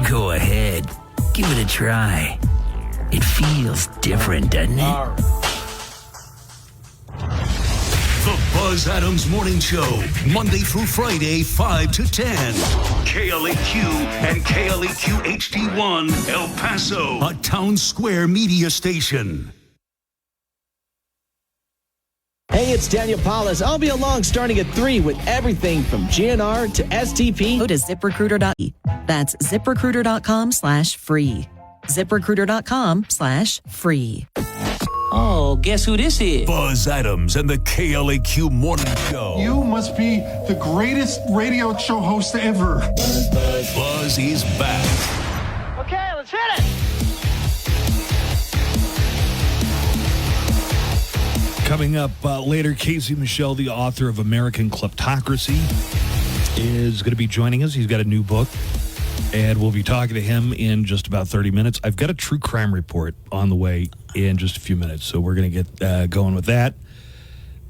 Go ahead. Give it a try. It feels different, doesn't it? The Buzz Adams Morning Show, Monday through Friday, 5 to 10. KLAQ and KLAQ HD1, El Paso, a Town Square media station. Hey, it's Daniel Paulus. I'll be along starting at 3 with everything from GNR to STP. Go to ZipRecruiter.com. That's ZipRecruiter.com/free. ZipRecruiter.com/free. Oh, guess who this is? Buzz Adams and the KLAQ Morning Show. You must be the greatest radio show host ever. Buzz is back. Okay, let's hit it. Coming up later, Casey Michel, the author of American Kleptocracy, is going to be joining us. He's got a new book, and we'll be talking to him in just about 30 minutes. I've got a true crime report on the way in just a few minutes, so we're going to get going with that.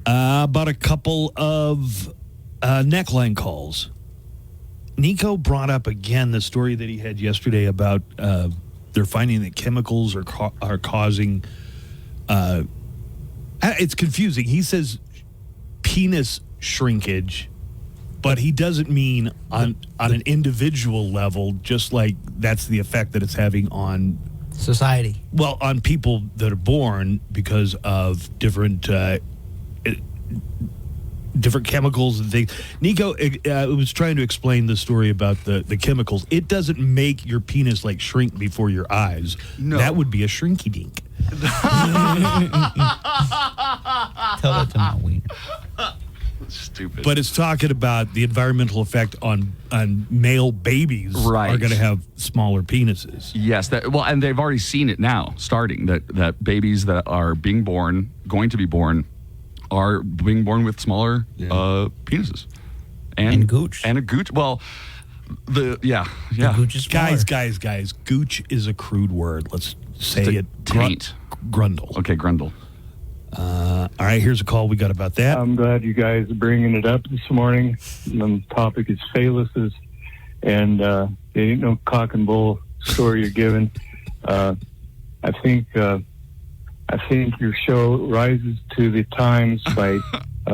About a couple of neckline calls. Nico brought up again the story that he had yesterday about they're finding that chemicals are causing... it's confusing. He says penis shrinkage, but he doesn't mean on an individual level, just like that's the effect that it's having on society. Well, on people that are born because of different chemicals and things. Nico was trying to explain the story about the chemicals. It doesn't make your penis like shrink before your eyes. No. That would be a shrinky dink. Tell that to my wiener. Stupid. But it's talking about the environmental effect on male babies are going to have smaller penises. Yes, and they've already seen it now, starting that babies that are going to be born, are being born with smaller penises. And gooch. And a gooch. Well, the gooch is smaller. Guys, gooch is a crude word. Let's say it. Taint. Grundle. Okay, grundle. All right, here's a call we got about that. I'm glad you guys are bringing it up this morning. The topic is phalluses, and it ain't no cock and bull story you're giving. I think your show rises to the times by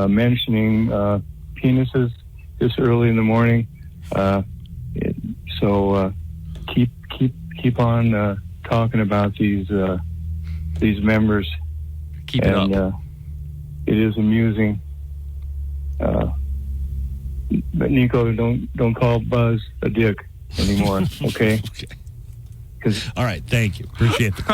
mentioning penises this early in the morning. So keep on talking about these members. Keep it up. It is amusing. But Nico, don't call Buzz a dick anymore, okay? All right, thank you. Appreciate it.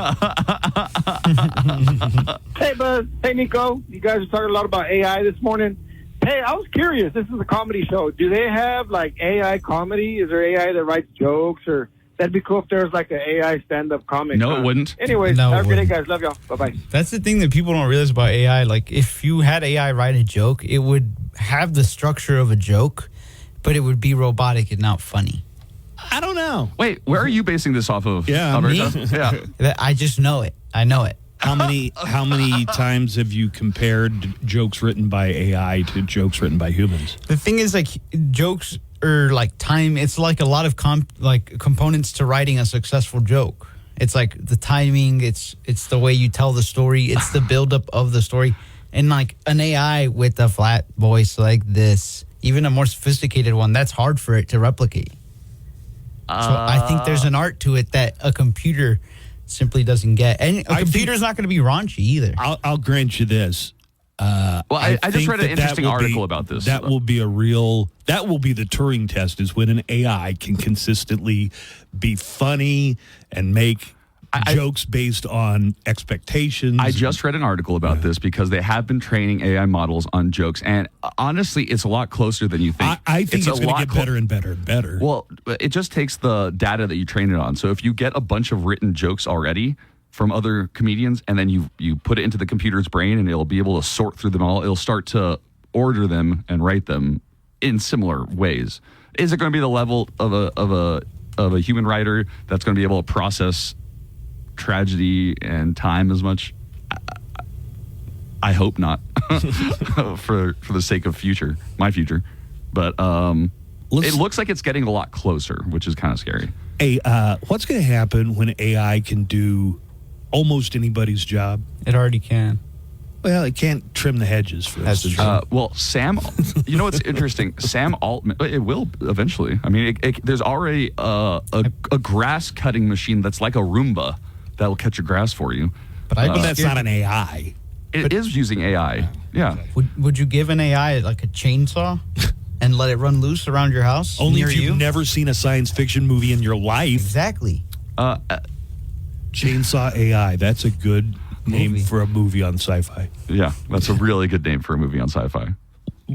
Hey, Buzz. Hey, Nico. You guys are talking a lot about AI this morning. Hey, I was curious. This is a comedy show. Do they have, like, AI comedy? Is there AI that writes jokes? Or that'd be cool if there was, like, an AI stand-up comic. No, it wouldn't. Anyways, have a good day, guys. Love y'all. Bye-bye. That's the thing that people don't realize about AI. Like, if you had AI write a joke, it would have the structure of a joke, but it would be robotic and not funny. I don't know. Wait, where are you basing this off of? Yeah, Alberto? Me? Yeah. I just know it. I know it. How many times have you compared jokes written by AI to jokes written by humans? The thing is, like, jokes are like time. It's like a lot of components to writing a successful joke. It's like the timing. It's the way you tell the story. It's the buildup of the story. And like an AI with a flat voice like this, even a more sophisticated one, that's hard for it to replicate. So I think there's an art to it that a computer simply doesn't get. And a computer's not going to be raunchy either. I'll grant you this. I just read an interesting article about this. That will be the Turing test, is when an AI can consistently be funny and make jokes based on expectations. I just read an article about this because they have been training AI models on jokes, and honestly, it's a lot closer than you think. I think it's going to get better and better and better. Well, it just takes the data that you train it on. So if you get a bunch of written jokes already from other comedians, and then you put it into the computer's brain, and it'll be able to sort through them all. It'll start to order them and write them in similar ways. Is it going to be the level of a human writer that's going to be able to process tragedy and time as much? I hope not. for the sake of my future. But it looks like it's getting a lot closer, which is kind of scary. Hey, what's going to happen when AI can do almost anybody's job? It already can. Well, it can't trim the hedges, for instance. Well, Sam, you know what's interesting? Sam Altman, it will eventually. I mean, there's already a grass cutting machine that's like a Roomba that will cut your grass for you. But that's not an AI. It is using AI. Yeah. Would you give an AI like a chainsaw and let it run loose around your house? Only if you've never seen a science fiction movie in your life. Exactly. Chainsaw AI. That's a good name for a movie on Sci-Fi. Yeah, that's a really good name for a movie on Sci-Fi.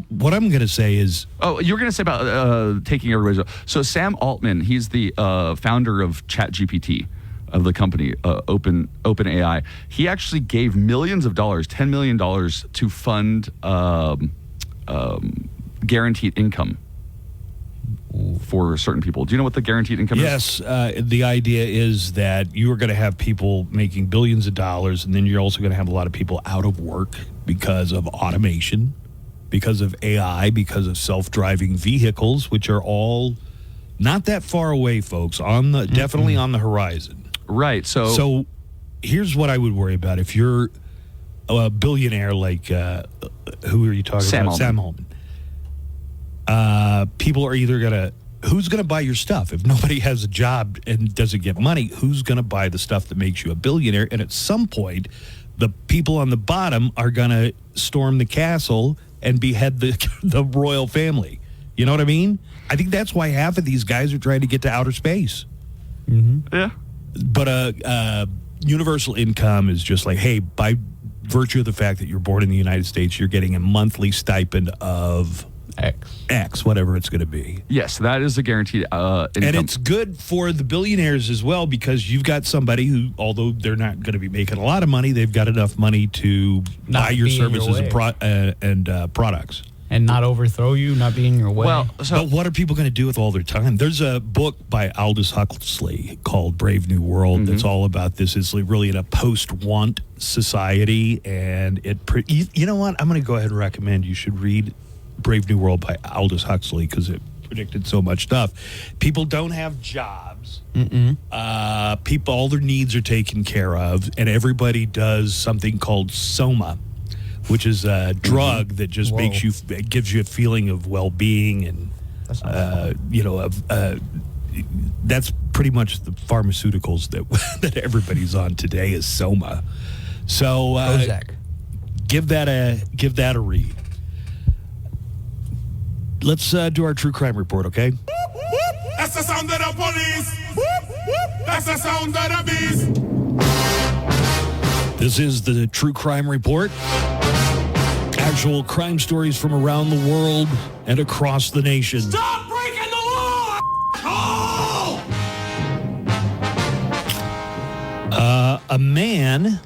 What I'm going to say is... Oh, you were going to say about taking everybody's... So Sam Altman, he's the founder of ChatGPT, of the company, OpenAI. He actually gave millions of dollars, $10 million, to fund guaranteed income for certain people. Do you know what the guaranteed income is? Yes. The idea is that you are going to have people making billions of dollars, and then you're also going to have a lot of people out of work because of automation, because of AI, because of self-driving vehicles, which are all not that far away, folks, definitely on the horizon. Right. So here's what I would worry about. If you're a billionaire like, who are you talking about? Sam Altman. People are either going to, who's going to buy your stuff? If nobody has a job and doesn't get money, who's going to buy the stuff that makes you a billionaire? And at some point, the people on the bottom are going to storm the castle and behead the royal family. You know what I mean? I think that's why half of these guys are trying to get to outer space. Mm-hmm. Yeah. But universal income is just like, hey, by virtue of the fact that you're born in the United States, you're getting a monthly stipend of X, whatever it's going to be. Yes, that is a guaranteed income. And it's good for the billionaires as well, because you've got somebody who, although they're not going to be making a lot of money, they've got enough money to buy your services and products. And not overthrow you, not be in your way. Well, but what are people going to do with all their time? There's a book by Aldous Huxley called Brave New World that's all about this. It's really in a post-want society, and you know what? I'm going to go ahead and recommend you should read Brave New World by Aldous Huxley, because it predicted so much stuff. People don't have jobs. People, all their needs are taken care of, and everybody does something called Soma, which is a drug that just gives you a feeling of well-being, and that's pretty much the pharmaceuticals that everybody's on today is Soma. So give that a read. Let's do our true crime report, okay? That's the sound of the police. That's the sound of the beast. This is the True Crime Report. Actual crime stories from around the world and across the nation. Stop breaking the law! A man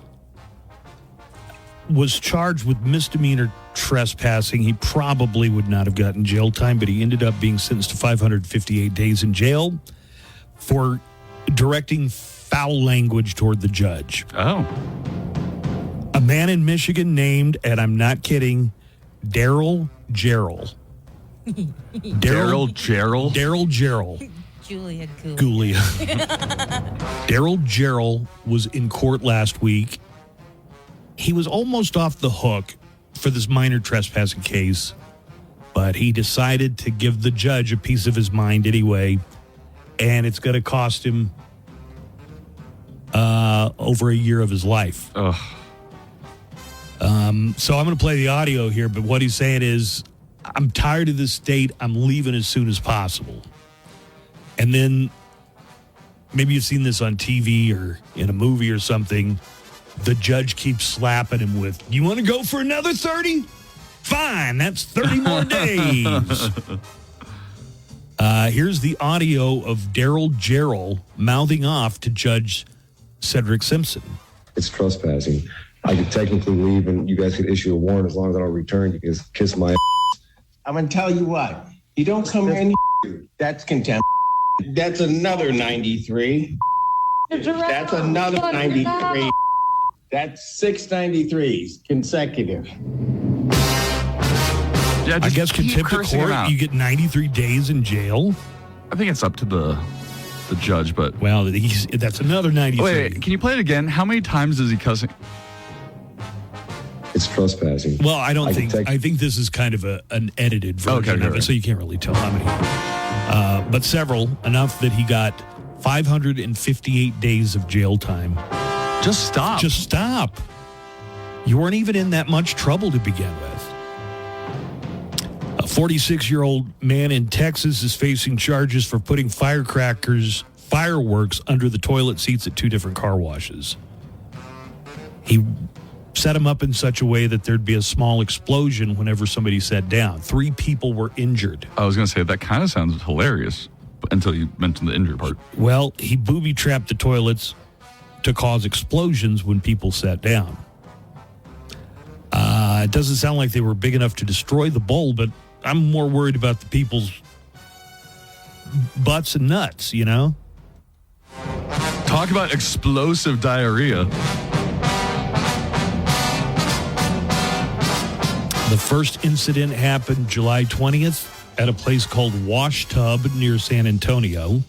was charged with misdemeanor trespassing. He probably would not have gotten jail time, but he ended up being sentenced to 558 days in jail for directing foul language toward the judge. Oh. man in Michigan named, and I'm not kidding, Daryl Jarrell. Daryl Jarrell? Daryl Jarrell. Julia Gulia. Daryl Jarrell was in court last week. He was almost off the hook for this minor trespassing case, but he decided to give the judge a piece of his mind anyway, and it's going to cost him over a year of his life. Ugh. So I'm going to play the audio here, but what he's saying is, I'm tired of this state. I'm leaving as soon as possible. And then maybe you've seen this on TV or in a movie or something. The judge keeps slapping him with, you want to go for another 30? Fine, that's 30 more days. Here's the audio of Daryl Jarrell mouthing off to Judge Cedric Simpson. It's trespassing. I could technically leave and you guys could issue a warrant as long as I don't return. You can just kiss my ass. I'm going to tell you what. You don't come here and that's contempt. That's another 93. That's another 93. That's 6 93s consecutive. Yeah, I guess contempt of court, you get 93 days in jail. I think it's up to the judge, but... Well, that's another 93. Wait, can you play it again? How many times is he cussing? It's trespassing. Well, I think this is kind of an edited version of it, so you can't really tell how many. But several, enough that he got 558 days of jail time. Just stop. Just stop. You weren't even in that much trouble to begin with. A 46-year-old man in Texas is facing charges for putting fireworks under the toilet seats at 2 different car washes. He set them up in such a way that there'd be a small explosion whenever somebody sat down. 3 people were injured. I was going to say, that kind of sounds hilarious until you mentioned the injured part. Well, he booby-trapped the toilets to cause explosions when people sat down. It doesn't sound like they were big enough to destroy the bowl, but I'm more worried about the people's butts and nuts, you know? Talk about explosive diarrhea. The first incident happened July 20th at a place called Wash Tub near San Antonio.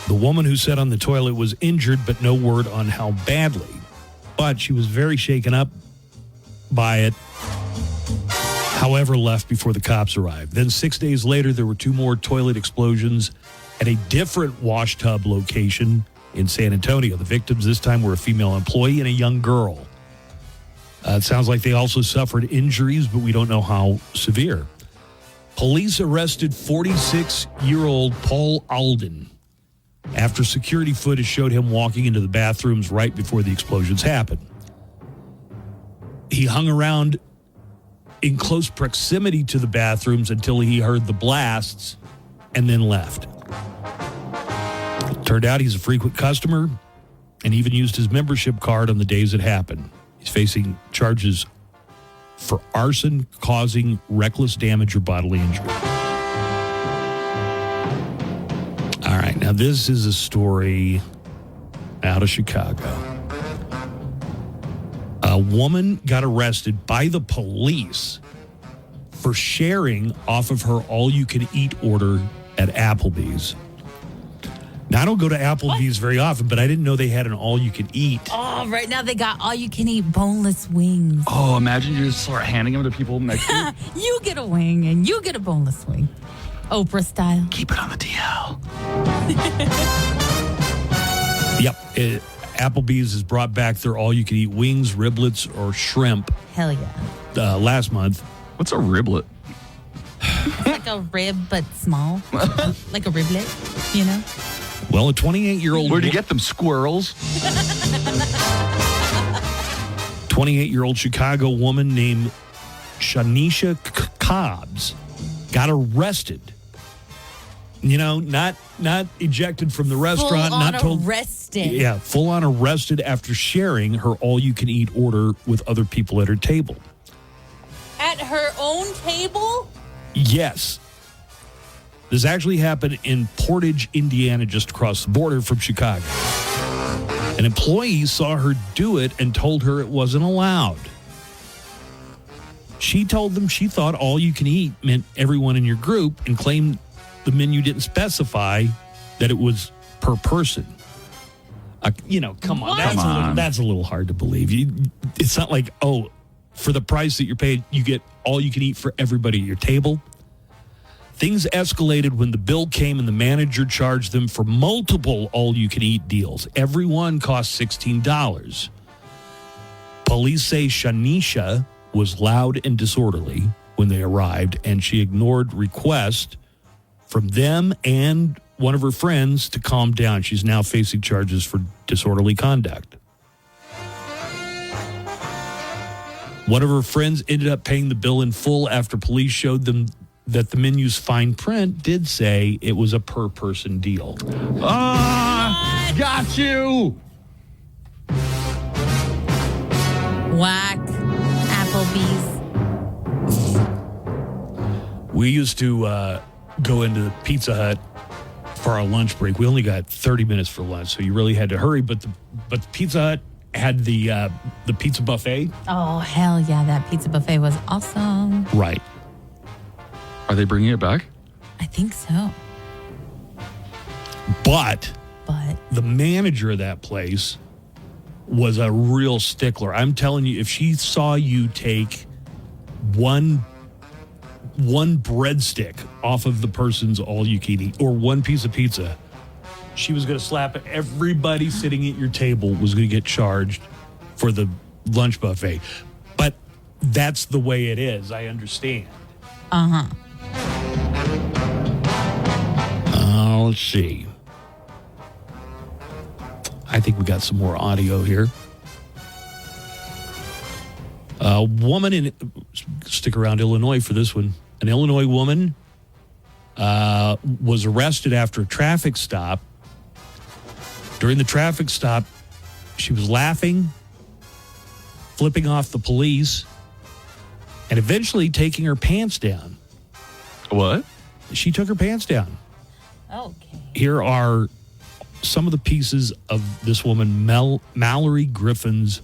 The woman who sat on the toilet was injured, but no word on how badly. But she was very shaken up by it, however, left before the cops arrived. Then 6 days later, there were 2 more toilet explosions at a different wash tub location in San Antonio. The victims this time were a female employee and a young girl. It sounds like they also suffered injuries, but we don't know how severe. Police arrested 46-year-old Paul Alden after security footage showed him walking into the bathrooms right before the explosions happened. He hung around in close proximity to the bathrooms until he heard the blasts and then left. It turned out he's a frequent customer and even used his membership card on the days it happened. He's facing charges for arson causing reckless damage or bodily injury. All right, now this is a story out of Chicago. A woman got arrested by the police for sharing off of her all-you-can-eat order at Applebee's. Now, I don't go to Applebee's very often, but I didn't know they had an all-you-can-eat. Oh, right now they got all-you-can-eat boneless wings. Oh, imagine you just start handing them to people next to you. You get a wing and you get a boneless wing. Oprah style. Keep it on the DL. Yep. Applebee's has brought back their all-you-can-eat wings, riblets, or shrimp. Hell yeah. Last month. What's a riblet? It's like a rib, but small. Like a riblet, you know? Well, a 28-year-old... Where'd you get them, squirrels? 28-year-old Chicago woman named Shanisha Cobbs got arrested. You know, not ejected from the restaurant. Not told. Arrested. Yeah, full on arrested after sharing her all-you-can-eat order with other people at her table. At her own table? Yes. This actually happened in Portage, Indiana, just across the border from Chicago. An employee saw her do it and told her it wasn't allowed. She told them she thought all you can eat meant everyone in your group and claimed the menu didn't specify that it was per person. Come on. That's a little hard to believe. It's not like, for the price that you're paid, you get all you can eat for everybody at your table. Things escalated when the bill came and the manager charged them for multiple all-you-can-eat deals. Every one cost $16. Police say Shanisha was loud and disorderly when they arrived, and she ignored requests from them and one of her friends to calm down. She's now facing charges for disorderly conduct. One of her friends ended up paying the bill in full after police showed them that the menu's fine print did say it was a per-person deal. Got you! Whack. Applebee's. We used to go into Pizza Hut for our lunch break. We only got 30 minutes for lunch, so you really had to hurry. But the Pizza Hut had the pizza buffet. Oh, hell yeah. That pizza buffet was awesome. Right. Are they bringing it back? I think so. But the manager of that place was a real stickler. I'm telling you, if she saw you take one breadstick off of the person's all-you-can-eat or one piece of pizza, she was going to slap it. Everybody sitting at your table was going to get charged for the lunch buffet. But that's the way it is. I understand. Uh-huh. Let's see. I think we got some more audio here. A woman stick around Illinois for this one. An Illinois woman was arrested after a traffic stop. During the traffic stop, she was laughing, flipping off the police, and eventually taking her pants down. What? She took her pants down. Okay. Here are some of the pieces of this woman, Mallory Griffin's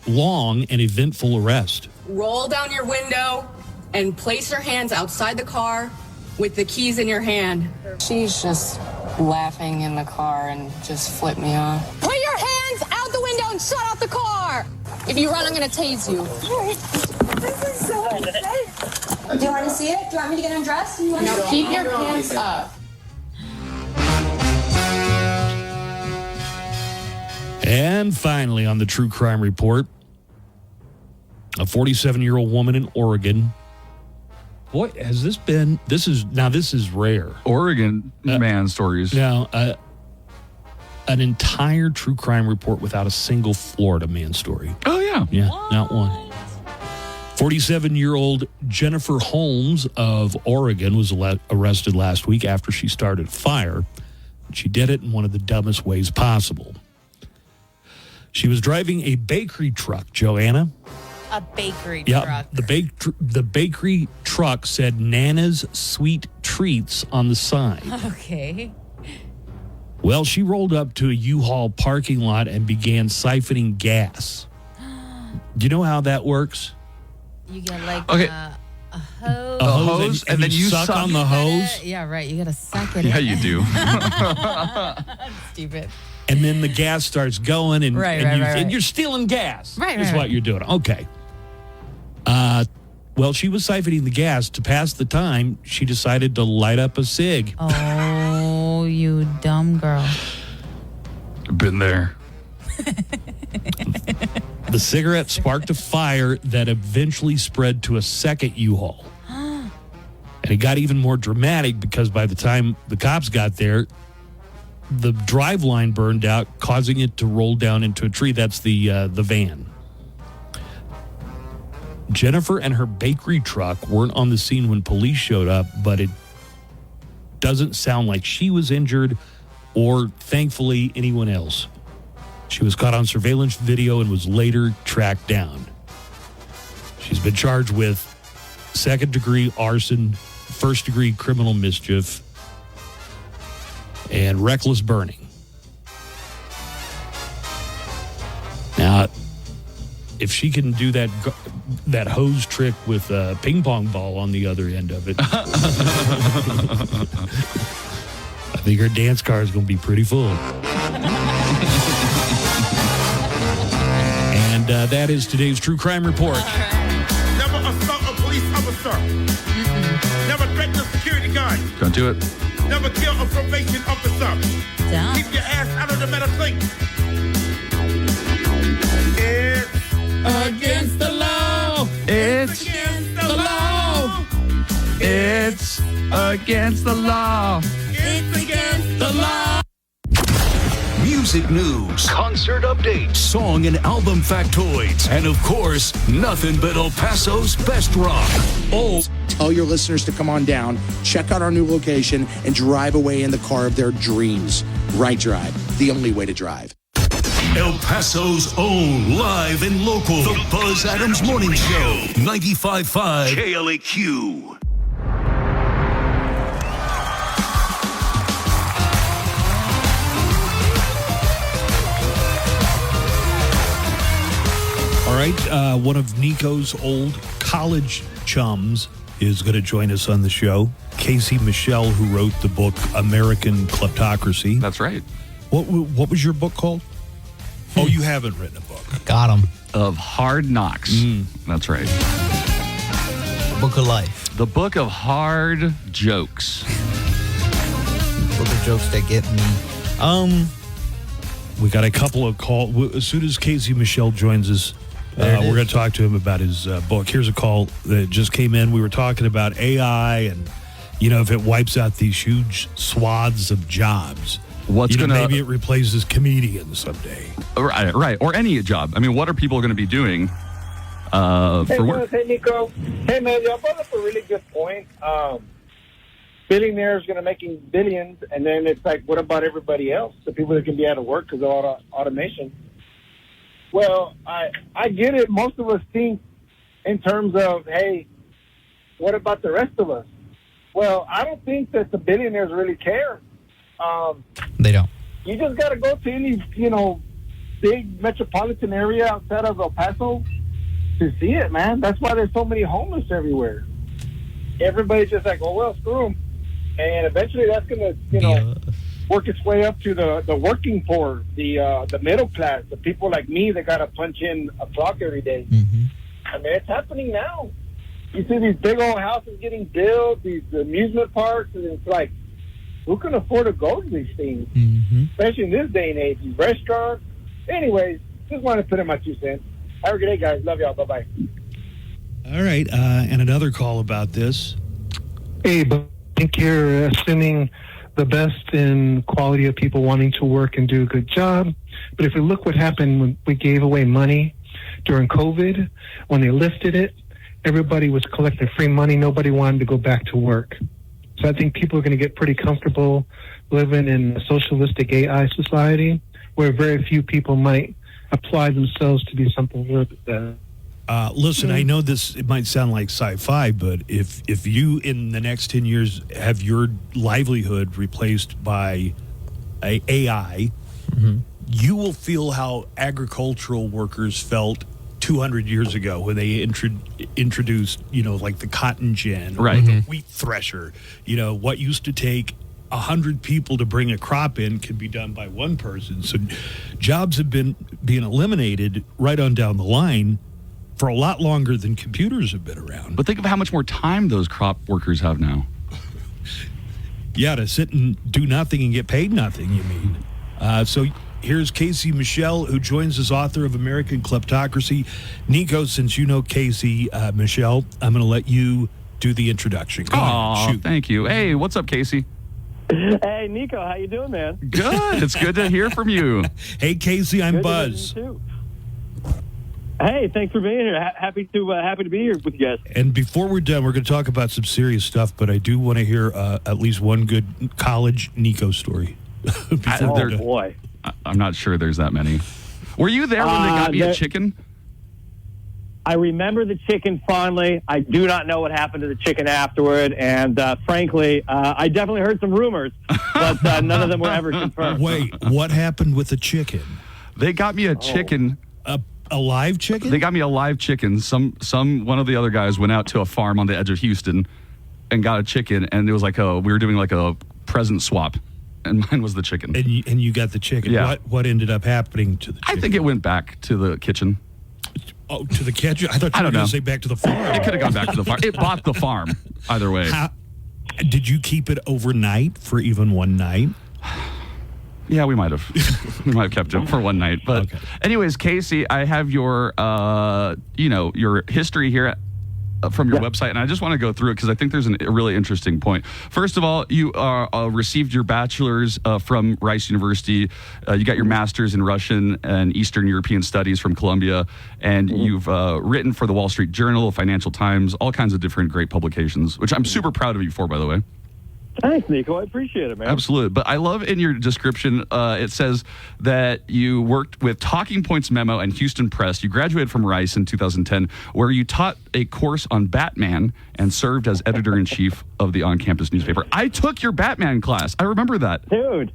long and eventful arrest. Roll down your window and place your hands outside the car with the keys in your hand. She's just laughing in the car and just flipped me off. Put your hands out the window and shut out the car. If you run, I'm going to tase you. This is so unsafe. Do you want to see it? Do you want me to get undressed? No, keep your hands up. And finally, on the True Crime Report, a 47-year-old woman in Oregon. Boy, has this been... This is rare. Oregon man stories. Now, an entire True Crime Report without a single Florida man story. Oh, yeah. Yeah, not one. 47-year-old Jennifer Holmes of Oregon was arrested last week after she started a fire. She did it in one of the dumbest ways possible. She was driving a bakery truck, Joanna. A bakery Yeah, truck. the bakery truck said Nana's Sweet Treats on the side. Okay. Well, she rolled up to a U-Haul parking lot and began siphoning gas. Do you know how that works? You get like Okay. a hose. A hose, and then you suck on the hose. Yeah, right. You got to suck it Yeah, in. you do. Stupid. And then the gas starts going, and, Right, and, right. and you're stealing gas. Right, is right, what right. you're doing. Okay. Well, she was siphoning the gas. To pass the time, she decided to light up a cig. Oh, you dumb girl. Been there. The cigarette sparked a fire that eventually spread to a second U-Haul. And it got even more dramatic because by the time the cops got there, the drive line burned out, causing it to roll down into a tree. That's the van. Jennifer and her bakery truck weren't on the scene when police showed up, but it doesn't sound like she was injured or, thankfully, anyone else. She was caught on surveillance video and was later tracked down. She's been charged with second-degree arson, first-degree criminal mischief, and reckless burning. if she can do that hose trick with a ping pong ball on the other end of it, I think her dance car is going to be pretty full. And that is today's True Crime Report. Never assault a police officer. Never threaten a security guard. Don't do it. Never kill a probation officer. Don't. Keep your ass out of the metal sink. It's Against the law. It's against the law. It's against the law. It's against The law. Music news, concert updates, song and album factoids, and of course, nothing but El Paso's best rock. All Tell your listeners to come on down, check out our new location, and drive away in the car of their dreams. Right Drive, the only way to drive. El Paso's own live and local, The Buzz Adams Morning Show, 95.5 KLAQ. All right, one of Nico's old college chums is going to join us on the show. Casey Michel, who wrote the book American Kleptocracy. That's right. What was your book called? Oh, you haven't written a book. Got him. Of Hard Knocks. That's right. Book of Life. The Book of Hard Jokes. Book of jokes that get me. We got a couple of calls. As soon as Casey Michel joins us, we're going to talk to him about his book. Here's a call that just came in. We were talking about AI and, if it wipes out these huge swaths of jobs, maybe it replaces comedians someday. Right. Or any job. I mean, what are people going to be doing for work? Hey, Nico. Hey, man, y'all brought up a really good point. Billionaires going to making billions, and then it's like, what about everybody else? The people that can be out of work because of automation. Well, I get it. Most of us think in terms of, hey, what about the rest of us? Well, I don't think that the billionaires really care. They don't. You just got to go to any, big metropolitan area outside of El Paso to see it, man. That's why there's so many homeless everywhere. Everybody's just like, well, screw them. And eventually that's going to, work its way up to the working poor, the middle class, the people like me that got to punch in a clock every day. Mm-hmm. I mean, it's happening now. You see these big old houses getting built, these amusement parks, and it's like, who can afford to go to these things? Mm-hmm. Especially in this day and age, these restaurants. Anyways, just wanted to put in my 2 cents. Have a good day, guys. Love y'all. Bye-bye. All right, and another call about this. Hey, but I think you're assuming the best in quality of people wanting to work and do a good job. But if we look what happened when we gave away money during COVID, when they lifted it, everybody was collecting free money. Nobody wanted to go back to work. So I think people are going to get pretty comfortable living in a socialistic AI society where very few people might apply themselves to be something a little bit better. Listen, I know it might sound like sci-fi, but if you in the next 10 years have your livelihood replaced by AI, you will feel how agricultural workers felt 200 years ago when they introduced, like the cotton gin or the wheat thresher. What used to take 100 people to bring a crop in can be done by one person. So jobs have been being eliminated right on down the line for a lot longer than computers have been around. But think of how much more time those crop workers have now. Yeah, to sit and do nothing and get paid nothing, you mean. So here's Casey Michel, who joins as author of American Kleptocracy. Nico, since you know Casey Michel, I'm going to let you do the introduction. Go ahead, shoot. Thank you. Hey, what's up, Casey? Hey, Nico, how you doing, man? Good. It's good to hear from you. Hey, Casey, I'm Good Buzz. To hear you too. Hey, thanks for being here. Happy to be here with you guys. And before we're done, we're going to talk about some serious stuff, but I do want to hear at least one good college Nico story. Boy. I'm not sure there's that many. Were you there when they got me a chicken? I remember the chicken fondly. I do not know what happened to the chicken afterward, and frankly, I definitely heard some rumors, but none of them were ever confirmed. Wait, what happened with the chicken? They got me a chicken. a live chicken? They got me a live chicken. One of the other guys went out to a farm on the edge of Houston and got a chicken, and it was like we were doing like a present swap, and mine was the chicken. And you got the chicken. Yeah. What ended up happening to the chicken? I think it went back to the kitchen. Oh, to the kitchen? I thought you were going to say back to the farm. It could have gone back to the farm. It bought the farm, either way. Did you keep it overnight for even one night? Yeah, we might have. We might have kept it for one night. But anyways, Casey, I have your, your history here from your website, and I just want to go through it because I think there's a really interesting point. First of all, you received your bachelor's from Rice University. You got your master's in Russian and Eastern European Studies from Columbia, and you've written for the Wall Street Journal, Financial Times, all kinds of different great publications, which I'm super proud of you for, by the way. Thanks, Nico. I appreciate it, man. Absolutely. But I love in your description, it says that you worked with Talking Points Memo and Houston Press. You graduated from Rice in 2010, where you taught a course on Batman and served as editor-in-chief of the on-campus newspaper. I took your Batman class. I remember that. Dude,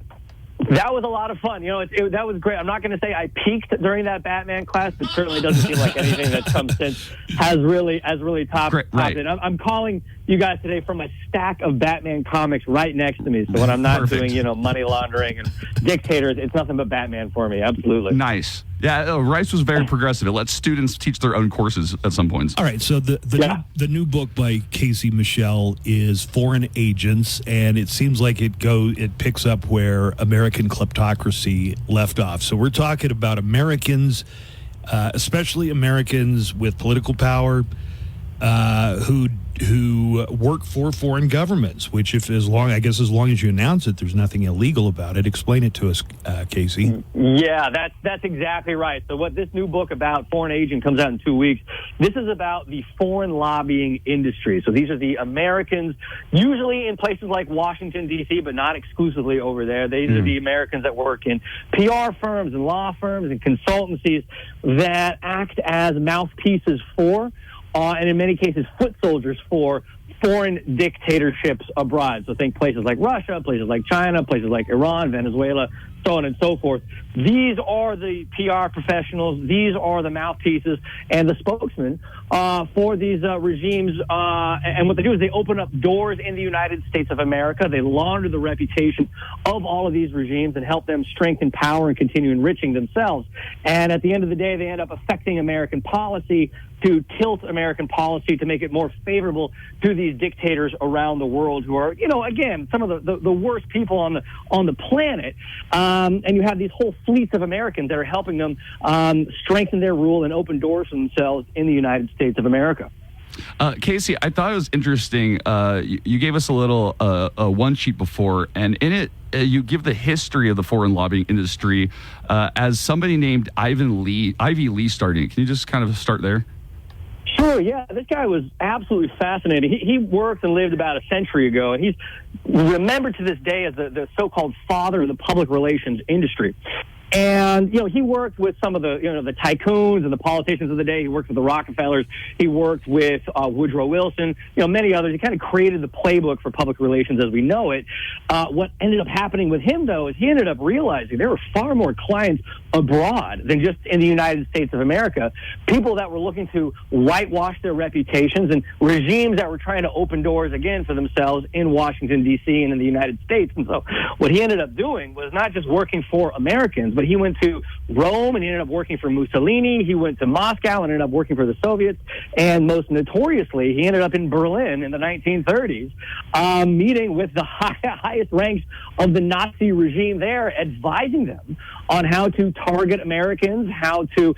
that was a lot of fun. That was great. I'm not going to say I peaked during that Batman class, but certainly doesn't seem like anything that's come since has really topped it. I'm calling you guys today from a stack of Batman comics right next to me. So when I'm not doing, money laundering and dictators, it's nothing but Batman for me. Absolutely. Nice. Yeah, Rice was very progressive. It lets students teach their own courses at some points. All right, so the new book by Casey Michel is Foreign Agents, and it seems like it picks up where American kleptocracy left off. So we're talking about Americans, especially Americans with political power, who work for foreign governments. Which, as long as you announce it, there's nothing illegal about it. Explain it to us, Casey. Yeah, that's exactly right. So what this new book about Foreign Agent comes out in 2 weeks. This is about the foreign lobbying industry. So these are the Americans, usually in places like Washington, D.C., but not exclusively over there. These are the Americans that work in PR firms and law firms and consultancies that act as mouthpieces for, and in many cases, foot soldiers for foreign dictatorships abroad. So think places like Russia, places like China, places like Iran, Venezuela, so on and so forth. These are the PR professionals. These are the mouthpieces and the spokesmen for these regimes. And what they do is they open up doors in the United States of America. They launder the reputation of all of these regimes and help them strengthen power and continue enriching themselves. And at the end of the day, they end up affecting American policy to tilt American policy to make it more favorable to these dictators around the world who are, again, some of the worst people on the planet. And you have these whole fleets of Americans that are helping them strengthen their rule and open doors for themselves in the United States of America. Casey, I thought it was interesting. You gave us a little one sheet before, and in it, you give the history of the foreign lobbying industry as somebody named Ivy Lee starting. Can you just kind of start there? Sure, yeah. This guy was absolutely fascinating. He worked and lived about a century ago, and he's remembered to this day as the so-called father of the public relations industry. And, he worked with some of the tycoons and the politicians of the day. He worked with the Rockefellers. He worked with Woodrow Wilson, many others. He kind of created the playbook for public relations as we know it. What ended up happening with him, though, is he ended up realizing there were far more clients abroad than just in the United States of America. People that were looking to whitewash their reputations and regimes that were trying to open doors again for themselves in Washington, D.C. and in the United States. And so what he ended up doing was not just working for Americans, but he went to Rome and he ended up working for Mussolini. He went to Moscow and ended up working for the Soviets. And most notoriously, he ended up in Berlin in the 1930s, meeting with the highest ranks of the Nazi regime there, advising them on how to target Americans, how to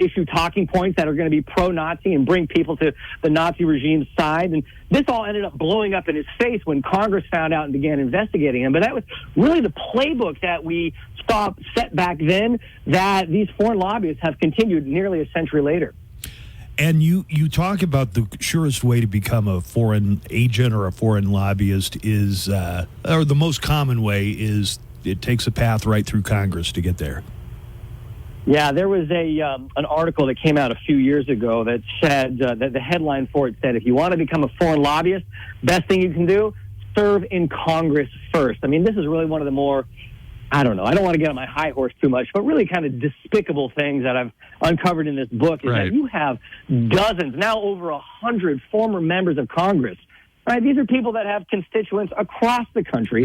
issue talking points that are going to be pro-Nazi and bring people to the Nazi regime's side. And this all ended up blowing up in his face when Congress found out and began investigating him. But that was really the playbook that we saw set back then that these foreign lobbyists have continued nearly a century later. And you talk about the surest way to become a foreign agent or a foreign lobbyist is, or the most common way is, it takes a path right through Congress to get there. Yeah, there was an article that came out a few years ago that said that the headline for it said, if you want to become a foreign lobbyist, best thing you can do, serve in Congress first. I mean, this is really one of the more I don't know. I don't want to get on my high horse too much, but really kind of despicable things that I've uncovered in this book is that you have dozens, now over 100 former members of Congress. Right, these are people that have constituents across the country.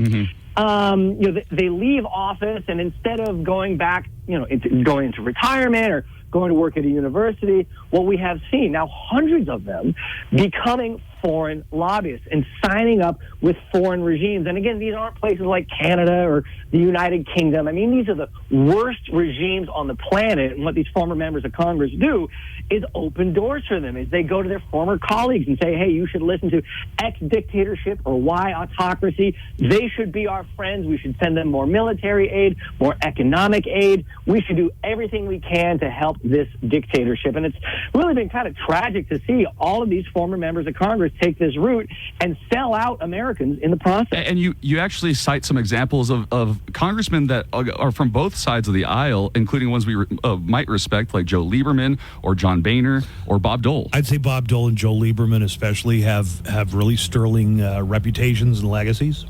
They leave office, and instead of going back, going into retirement or going to work at a university, what we have seen now, hundreds of them becoming foreign lobbyists and signing up with foreign regimes. And again, these aren't places like Canada or the United Kingdom. I mean, these are the worst regimes on the planet. And what these former members of Congress do is open doors for them. Is they go to their former colleagues and say, hey, you should listen to X dictatorship or Y autocracy. They should be our friends. We should send them more military aid, more economic aid. We should do everything we can to help this dictatorship. And it's really been kind of tragic to see all of these former members of Congress take this route and sell out Americans in the process. And you actually cite some examples of congressmen that are from both sides of the aisle, including ones we might respect, like Joe Lieberman or John Boehner or Bob Dole. I'd say Bob Dole and Joe Lieberman especially have really sterling reputations and legacies.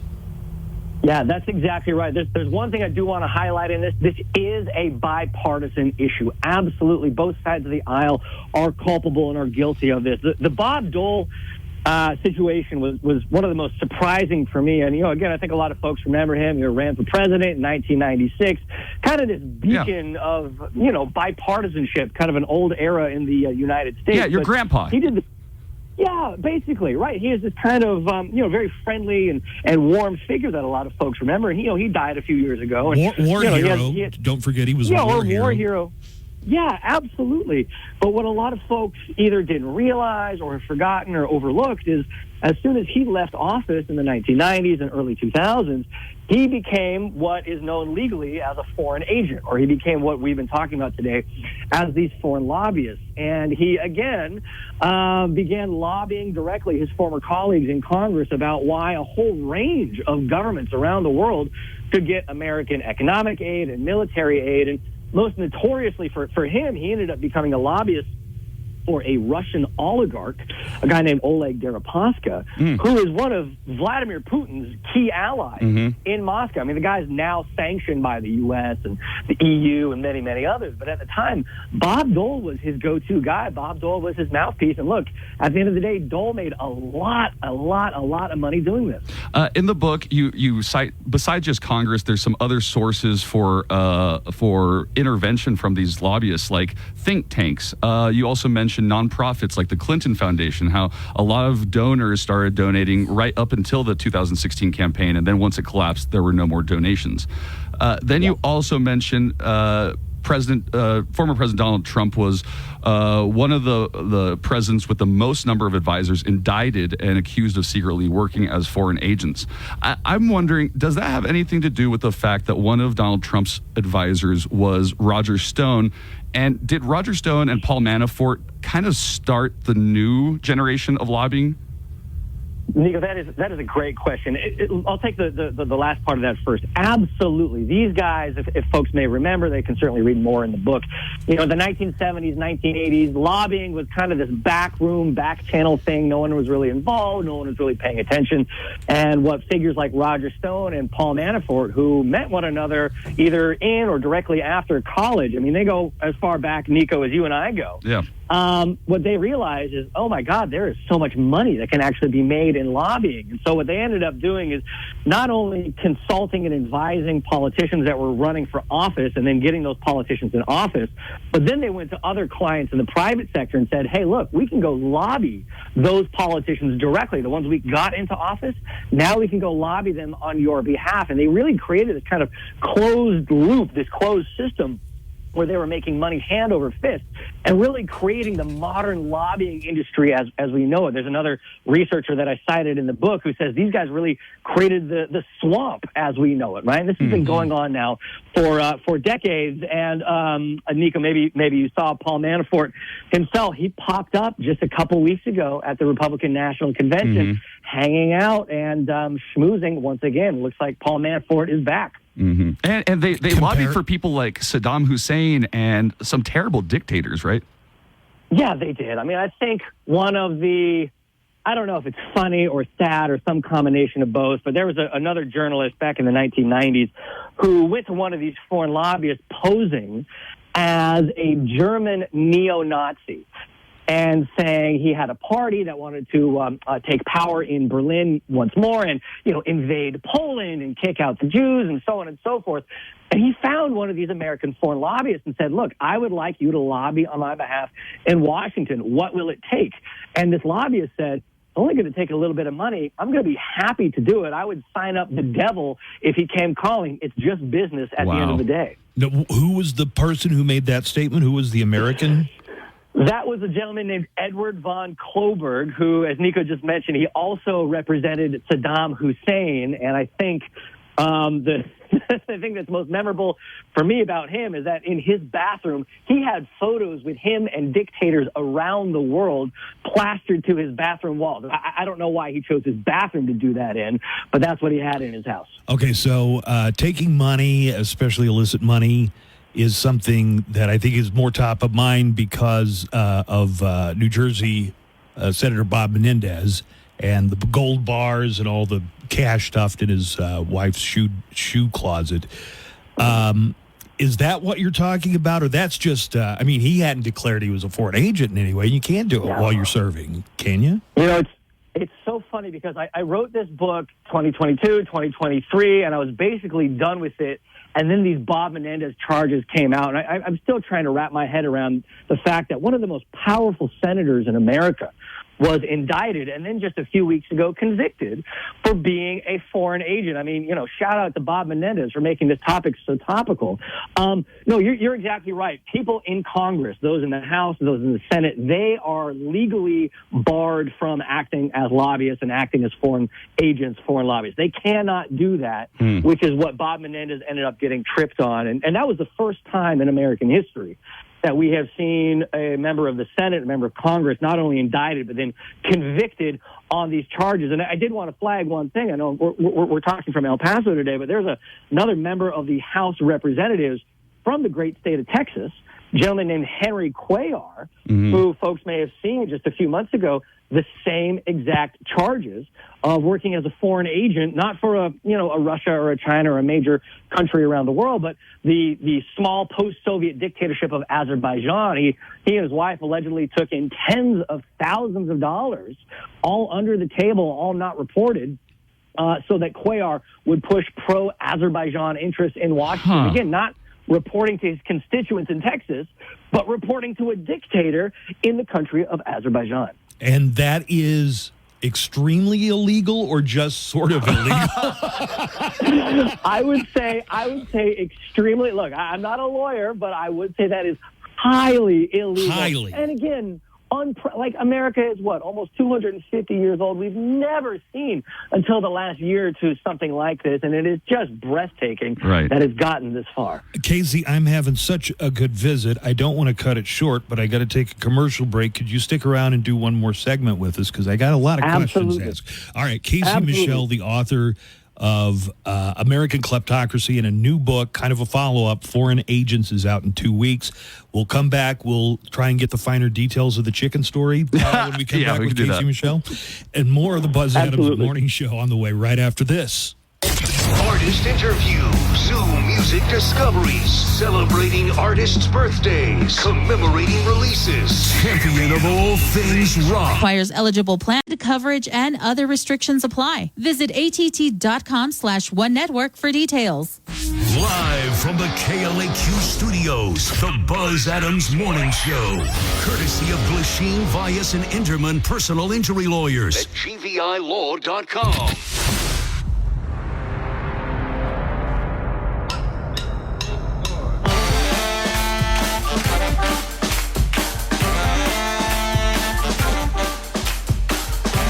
Yeah, that's exactly right. There's one thing I do want to highlight in this. This is a bipartisan issue. Absolutely. Both sides of the aisle are culpable and are guilty of this. The Bob Dole situation was one of the most surprising for me. And, again, I think a lot of folks remember him. He ran for president in 1996. Kind of this beacon of, bipartisanship, kind of an old era in the United States. Yeah, your grandpa. He did Yeah, basically, right. He is this kind of, very friendly and warm figure that a lot of folks remember. And, he died a few years ago. And, war hero. Don't forget he was a war hero. Yeah, absolutely. But what a lot of folks either didn't realize or have forgotten or overlooked is as soon as he left office in the 1990s and early 2000s, he became what is known legally as a foreign agent, or he became what we've been talking about today as these foreign lobbyists. And he, again, began lobbying directly his former colleagues in Congress about why a whole range of governments around the world could get American economic aid and military aid. And most notoriously for him, he ended up becoming a lobbyist for a Russian oligarch, a guy named Oleg Deripaska, who is one of Vladimir Putin's key allies in Moscow. I mean, the guy's now sanctioned by the U.S. and the EU and many, many others. But at the time, Bob Dole was his go-to guy. Bob Dole was his mouthpiece. And look, at the end of the day, Dole made a lot of money doing this. In the book, you cite, besides just Congress, there's some other sources for intervention from these lobbyists, like think tanks. You also mentioned nonprofits like the Clinton Foundation, how a lot of donors started donating right up until the 2016 campaign, and then once it collapsed, there were no more donations. Then you also mentioned former President Donald Trump was one of the presidents with the most number of advisors indicted and accused of secretly working as foreign agents. I'm wondering, does that have anything to do with the fact that one of Donald Trump's advisors was Roger Stone? And did Roger Stone and Paul Manafort kind of start the new generation of lobbying? Nico, that is a great question. I'll take the last part of that first. Absolutely. These guys, if folks may remember, they can certainly read more in the book. The 1970s, 1980s, lobbying was kind of this backroom, back channel thing. No one was really involved. No one was really paying attention. And what figures like Roger Stone and Paul Manafort, who met one another either in or directly after college, I mean, they go as far back, Nico, as you and I go. Yeah. What they realized is, oh my God, there is so much money that can actually be made in lobbying. And so what they ended up doing is not only consulting and advising politicians that were running for office and then getting those politicians in office, but then they went to other clients in the private sector and said, hey, look, we can go lobby those politicians directly, the ones we got into office. Now we can go lobby them on your behalf. And they really created this kind of closed loop, this closed system where they were making money hand over fist and really creating the modern lobbying industry as we know it. There's another researcher that I cited in the book who says these guys really created the swamp as we know it, right? And this has been going on now for decades. And Nico, maybe you saw Paul Manafort himself. He popped up just a couple weeks ago at the Republican National Convention, hanging out and schmoozing once again. Looks like Paul Manafort is back. And they lobbied for people like Saddam Hussein and some terrible dictators, right? Yeah, they did. I mean, I think one of the I don't know if it's funny or sad or some combination of both, but there was another journalist back in the 1990s who went to one of these foreign lobbyists posing as a German neo-Nazi and saying he had a party that wanted to take power in Berlin once more and, invade Poland and kick out the Jews and so on and so forth. And he found one of these American foreign lobbyists and said, look, I would like you to lobby on my behalf in Washington. What will it take? And this lobbyist said, it's only going to take a little bit of money. I'm going to be happy to do it. I would sign up the devil if he came calling. It's just business at the end of the day. Now, who was the person who made that statement? Who was the American? That was a gentleman named Edward von Kloberg, who, as Nico just mentioned, he also represented Saddam Hussein. And I think the thing that's most memorable for me about him is that in his bathroom, he had photos with him and dictators around the world plastered to his bathroom walls. I don't know why he chose his bathroom to do that in, but that's what he had in his house. Okay, so taking money, especially illicit money, is something that I think is more top of mind because of New Jersey Senator Bob Menendez and the gold bars and all the cash stuffed in his wife's shoe closet. Is that what you're talking about? Or that's just, he hadn't declared he was a foreign agent in any way. You can't do it while you're serving, can you? It's so funny because I wrote this book 2022, 2023, and I was basically done with it. And then these Bob Menendez charges came out. And I'm still trying to wrap my head around the fact that one of the most powerful senators in America was indicted and then just a few weeks ago convicted for being a foreign agent. Shout out to Bob Menendez for making this topic so topical. No, you're exactly right. People in Congress, those in the House, those in the Senate, they are legally barred from acting as lobbyists and acting as foreign agents, foreign lobbyists. They cannot do that, which is what Bob Menendez ended up getting tripped on. And that was the first time in American history that we have seen a member of the Senate, a member of Congress, not only indicted, but then convicted on these charges. And I did want to flag one thing. I know we're talking from El Paso today, but there's another member of the House of Representatives from the great state of Texas, a gentleman named Henry Cuellar, who folks may have seen just a few months ago, the same exact charges of working as a foreign agent, not for a Russia or a China or a major country around the world, but the small post-Soviet dictatorship of Azerbaijan. He and his wife allegedly took in tens of thousands of dollars, all under the table, all not reported, so that Cuellar would push pro-Azerbaijan interests in Washington. Again, not reporting to his constituents in Texas, but reporting to a dictator in the country of Azerbaijan. And that is extremely illegal or just sort of illegal? I would say extremely. Look, I'm not a lawyer, but I would say that is highly illegal. Highly. And again, America is almost 250 years old. We've never seen until the last year or two something like this, and it is just breathtaking that it's gotten this far. Casey, I'm having such a good visit. I don't want to cut it short, but I got to take a commercial break. Could you stick around and do one more segment with us? Because I got a lot of questions to ask. All right, Casey Michel, the author of American Kleptocracy, and a new book, kind of a follow-up, Foreign Agents, is out in 2 weeks. We'll come back. We'll try and get the finer details of the chicken story when we come back with Casey Michel. And more of the Buzz Adams Morning Show on the way right after this. Artist interviews, Zoom music discoveries, celebrating artists' birthdays, commemorating releases, champion of all things rock. Requires eligible plan coverage and other restrictions apply. Visit att.com/one network for details. Live from the KLAQ studios, the Buzz Adams Morning Show. Courtesy of Glasheen, Vyas, and Enderman personal injury lawyers at GVILaw.com.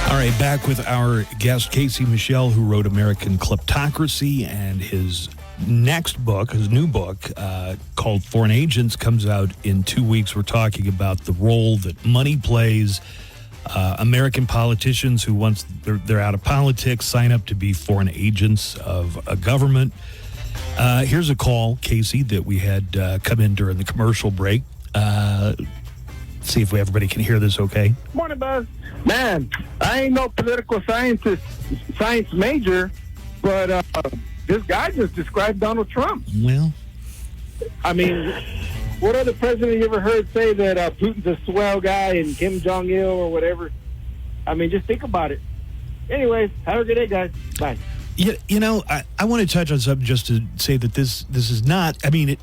All right, back with our guest, Casey Michel, who wrote American Kleptocracy, and his next book, his new book, called Foreign Agents, comes out in 2 weeks. We're talking about the role that money plays. American politicians who, once they're out of politics, sign up to be foreign agents of a government. Here's a call, Casey, that we had come in during the commercial break. see if everybody can hear this okay. Morning, Buzz. Man, I ain't no political science major, but this guy just described Donald Trump. Well, I mean, what other president you ever heard say that Putin's a swell guy and Kim Jong-il or whatever? I mean, just think about it. Anyways, have a good day, guys. Bye. Yeah, you know, I want to touch on something just to say that this is not, I mean,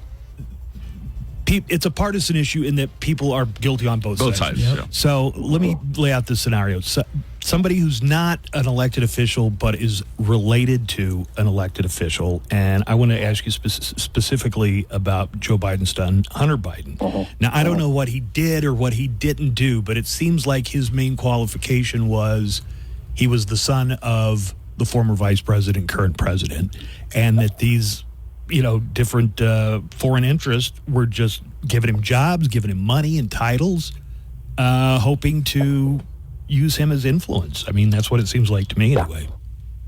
it's a partisan issue in that people are guilty on both sides. Yep. Yeah. So let me lay out the scenario. So, somebody who's not an elected official but is related to an elected official, and I want to ask you specifically about Joe Biden's son, Hunter Biden. Now, I don't know what he did or what he didn't do, but it seems like his main qualification was he was the son of the former vice president, current president, and that these different foreign interests were just giving him jobs, giving him money and titles, hoping to use him as influence. I mean, that's what it seems like to me anyway.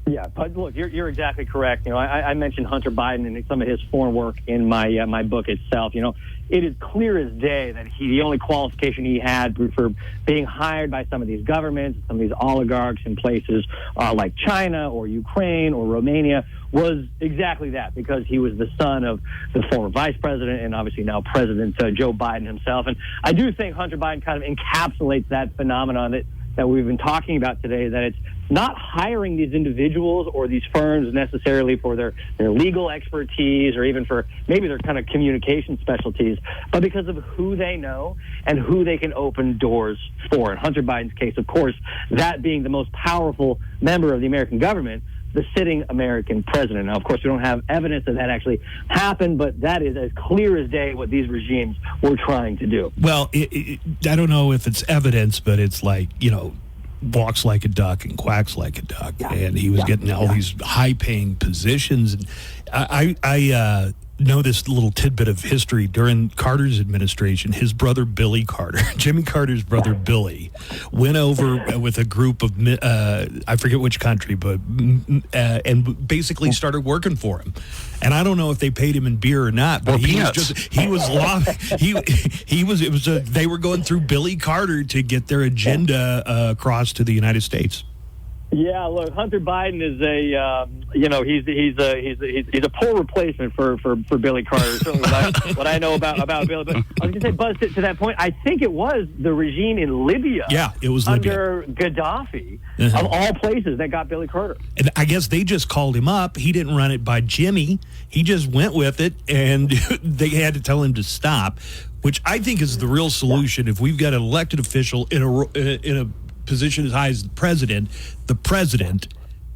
Yeah, but look, you're exactly correct. I mentioned Hunter Biden and some of his foreign work in my my book itself. It is clear as day that the only qualification he had for being hired by some of these governments, some of these oligarchs in places like China or Ukraine or Romania was exactly that, because he was the son of the former vice president and obviously now President Joe Biden himself. And I do think Hunter Biden kind of encapsulates that phenomenon that we've been talking about today, that it's not hiring these individuals or these firms necessarily for their legal expertise or even for maybe their kind of communication specialties, but because of who they know and who they can open doors for. In Hunter Biden's case, of course, that being the most powerful member of the American government, the sitting American president. Now, of course, we don't have evidence that happened, but that is as clear as day what these regimes were trying to do. Well, I don't know if it's evidence, but it's like, walks like a duck and quacks like a duck. Yeah. And he was getting all these high-paying positions. And I know this little tidbit of history. During Carter's administration, his brother Billy Carter, Jimmy Carter's brother Billy, went over with a group of, I forget which country, but and basically started working for him. And I don't know if they paid him in beer or not, but they were going through Billy Carter to get their agenda across to the United States. Yeah, look, Hunter Biden is he's a poor replacement for Billy Carter. Certainly what I know about Billy. But I was going to say, Buzz, to that point, I think it was the regime in Libya. Yeah, it was under Gaddafi, of all places, that got Billy Carter. And I guess they just called him up. He didn't run it by Jimmy. He just went with it, and they had to tell him to stop, which I think is the real solution. If we've got an elected official in a position as high as the president,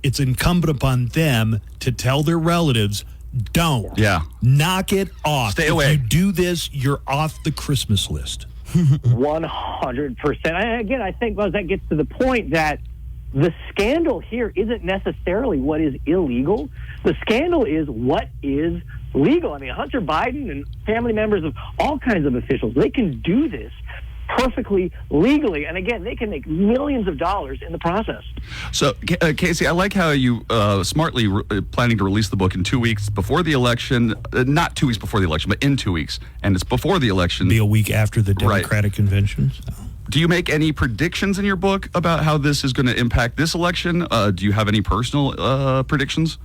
it's incumbent upon them to tell their relatives, don't. Yeah. Knock it off. Stay away. If you do this, you're off the Christmas list. 100%. Again, I think, Buzz, that gets to the point that the scandal here isn't necessarily what is illegal. The scandal is what is legal. I mean, Hunter Biden and family members of all kinds of officials, they can do this perfectly legally, and again, they can make millions of dollars in the process. So, Casey, I like how you smartly planning to release the book in 2 weeks before the election, not 2 weeks before the election, but in 2 weeks, and it's before the election. Be a week after the Democratic convention. So. Do you make any predictions in your book about how this is going to impact this election? Do you have any personal predictions?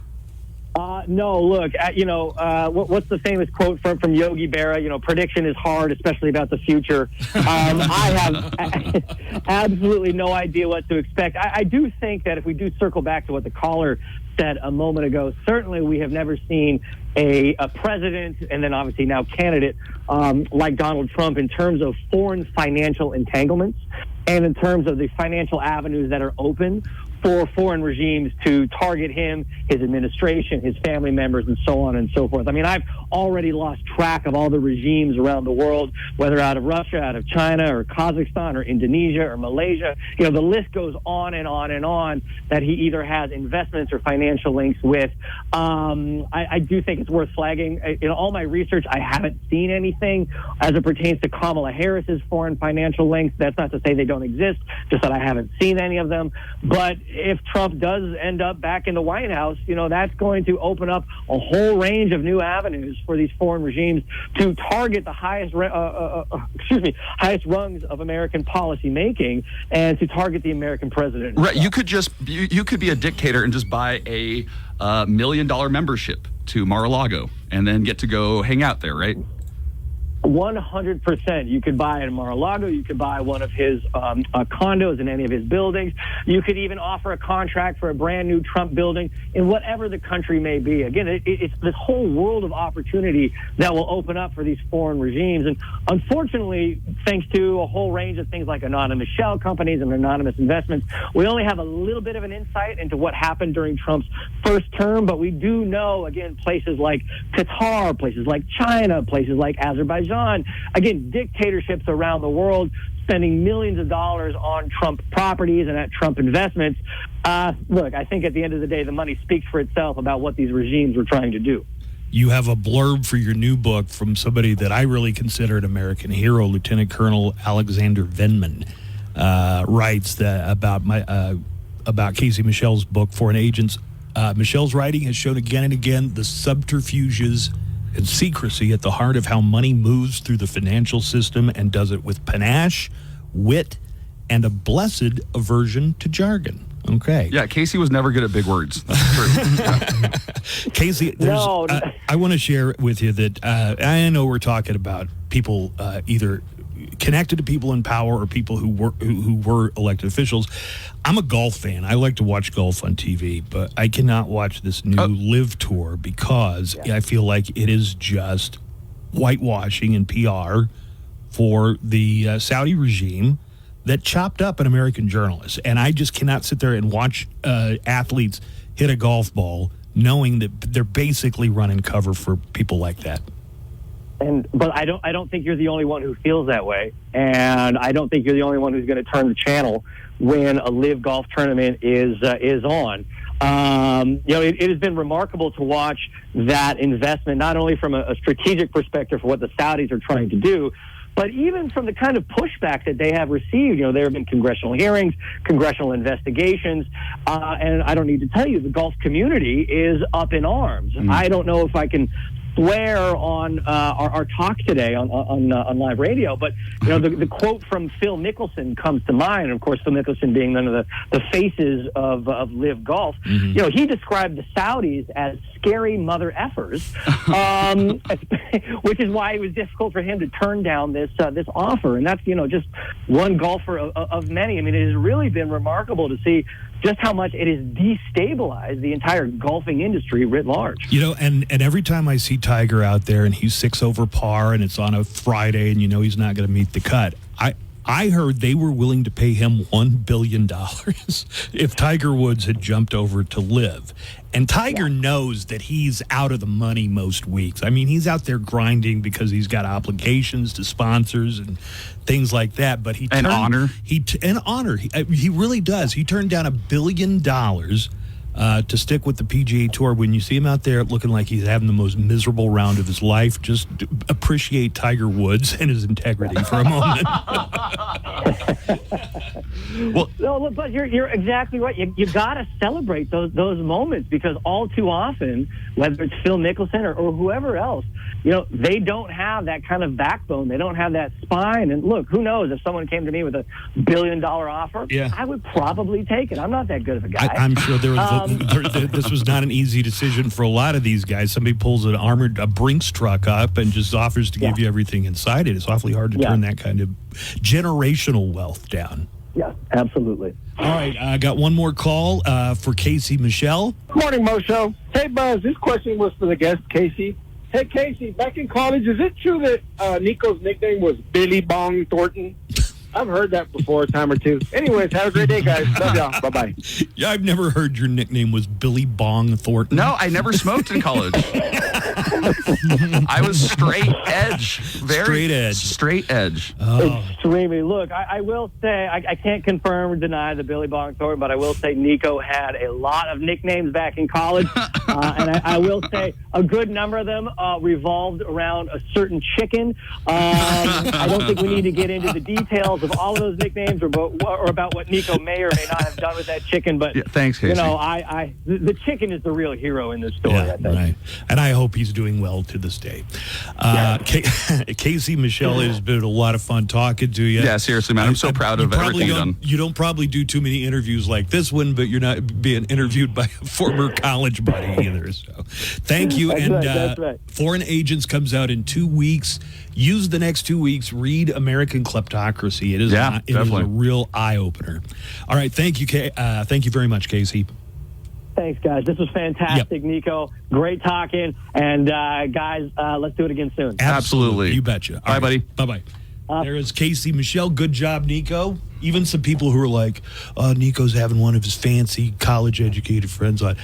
No, look, what's the famous quote from Yogi Berra? Prediction is hard, especially about the future. I have absolutely no idea what to expect. I do think that if we do circle back to what the caller said a moment ago, certainly we have never seen a president and then obviously now candidate like Donald Trump in terms of foreign financial entanglements and in terms of the financial avenues that are open for foreign regimes to target him, his administration, his family members, and so on and so forth. I mean, I've already lost track of all the regimes around the world, whether out of Russia, out of China, or Kazakhstan, or Indonesia, or Malaysia. The list goes on and on and on that he either has investments or financial links with. I do think it's worth flagging. In all my research, I haven't seen anything as it pertains to Kamala Harris's foreign financial links. That's not to say they don't exist, just that I haven't seen any of them. But if Trump does end up back in the White House, that's going to open up a whole range of new avenues for these foreign regimes to target the highest rungs of American policy making and to target the American president. Right. You could be a dictator and just buy a $1 million membership to Mar-a-Lago and then get to go hang out there, right? 100%. You could buy in Mar-a-Lago. You could buy one of his condos in any of his buildings. You could even offer a contract for a brand new Trump building in whatever the country may be. Again, it's this whole world of opportunity that will open up for these foreign regimes. And unfortunately, thanks to a whole range of things like anonymous shell companies and anonymous investments, we only have a little bit of an insight into what happened during Trump's first term. But we do know, again, places like Qatar, places like China, places like Azerbaijan, again, dictatorships around the world spending millions of dollars on Trump properties and at Trump investments. Look, I think at the end of the day, the money speaks for itself about what these regimes were trying to do. You have a blurb for your new book from somebody that I really consider an American hero, Lieutenant Colonel Alexander Vindman, writes that about Casey Michel's book, Foreign Agents. Michel's writing has shown again and again the subterfuges and secrecy at the heart of how money moves through the financial system, and does it with panache, wit, and a blessed aversion to jargon. Okay. Yeah, Casey was never good at big words. That's true. Yeah. Casey, I want to share with you that I know we're talking about people either connected to people in power or people who were elected officials. I'm a golf fan. I like to watch golf on TV, but I cannot watch this new Live Tour because I feel like it is just whitewashing and PR for the Saudi regime that chopped up an American journalist. And I just cannot sit there and watch athletes hit a golf ball knowing that they're basically running cover for people like that. But I don't think you're the only one who feels that way, and I don't think you're the only one who's going to turn the channel when a live golf tournament is on. It has been remarkable to watch that investment, not only from a strategic perspective for what the Saudis are trying to do, but even from the kind of pushback that they have received. There have been congressional hearings, congressional investigations, and I don't need to tell you, the golf community is up in arms. I don't know if I can swear on our talk today on live radio, but the quote from Phil Mickelson comes to mind. And of course, Phil Mickelson being one of the faces of Live Golf. Mm-hmm. He described the Saudis as scary mother effers, which is why it was difficult for him to turn down this offer. And that's just one golfer of many. I mean, it has really been remarkable to see just how much it has destabilized the entire golfing industry writ large. And every time I see Tiger out there and he's 6 over par and it's on a Friday and he's not going to meet the cut, I heard they were willing to pay him $1 billion if Tiger Woods had jumped over to Live. And Tiger knows that he's out of the money most weeks. I mean, he's out there grinding because he's got obligations to sponsors and things like that. But honor. He really does. He turned down $1 billion to stick with the PGA Tour. When you see him out there looking like he's having the most miserable round of his life, just appreciate Tiger Woods and his integrity for a moment. But you're exactly right. You got to celebrate those moments, because all too often, whether it's Phil Mickelson or whoever else, they don't have that kind of backbone. They don't have that spine. And look, who knows, if someone came to me with $1 billion offer, I would probably take it. I'm not that good of a guy. I'm sure this was not an easy decision for a lot of these guys. Somebody pulls a Brinks truck up and just offers to give you everything inside it. It's awfully hard to turn that kind of generational wealth down. Yeah, absolutely. All right, I got one more call for Casey Michel. Morning, Mo Show. Hey, Buzz, this question was for the guest, Casey. Hey, Casey, back in college, is it true that Nico's nickname was Billy Bong Thornton? I've heard that before a time or two. Anyways, have a great day, guys. Love y'all. Bye-bye. Yeah, I've never heard your nickname was Billy Bong Thornton. No, I never smoked in college. I was straight edge. Straight edge. Oh. Extremely. Look, I will say, I can't confirm or deny the Billy Bong Thornton, but I will say Nico had a lot of nicknames back in college. And I will say a good number of them revolved around a certain chicken. I don't think we need to get into the details details of all of those nicknames or about what Nico may or may not have done with that chicken. But thanks, Casey. You know, the chicken is the real hero in this story. I think. Right. And I hope he's doing well to this day. Casey, Michelle, it has been a lot of fun talking to you. Yeah, seriously, man. I'm so proud of everything you've done. You don't probably do too many interviews like this one, but you're not being interviewed by a former college buddy either. So thank you. That's right. Foreign Agents comes out in 2 weeks. Use the next 2 weeks. Read American Kleptocracy. It is a real eye-opener. All right. Thank you, thank you very much, Casey. Thanks, guys. This was fantastic, Nico. Great talking. And, guys, let's do it again soon. Absolutely. You betcha. Bye, buddy. Bye-bye. There is Casey, Michelle. Good job, Nico. Even some people who are like, Nico's having one of his fancy college-educated friends on.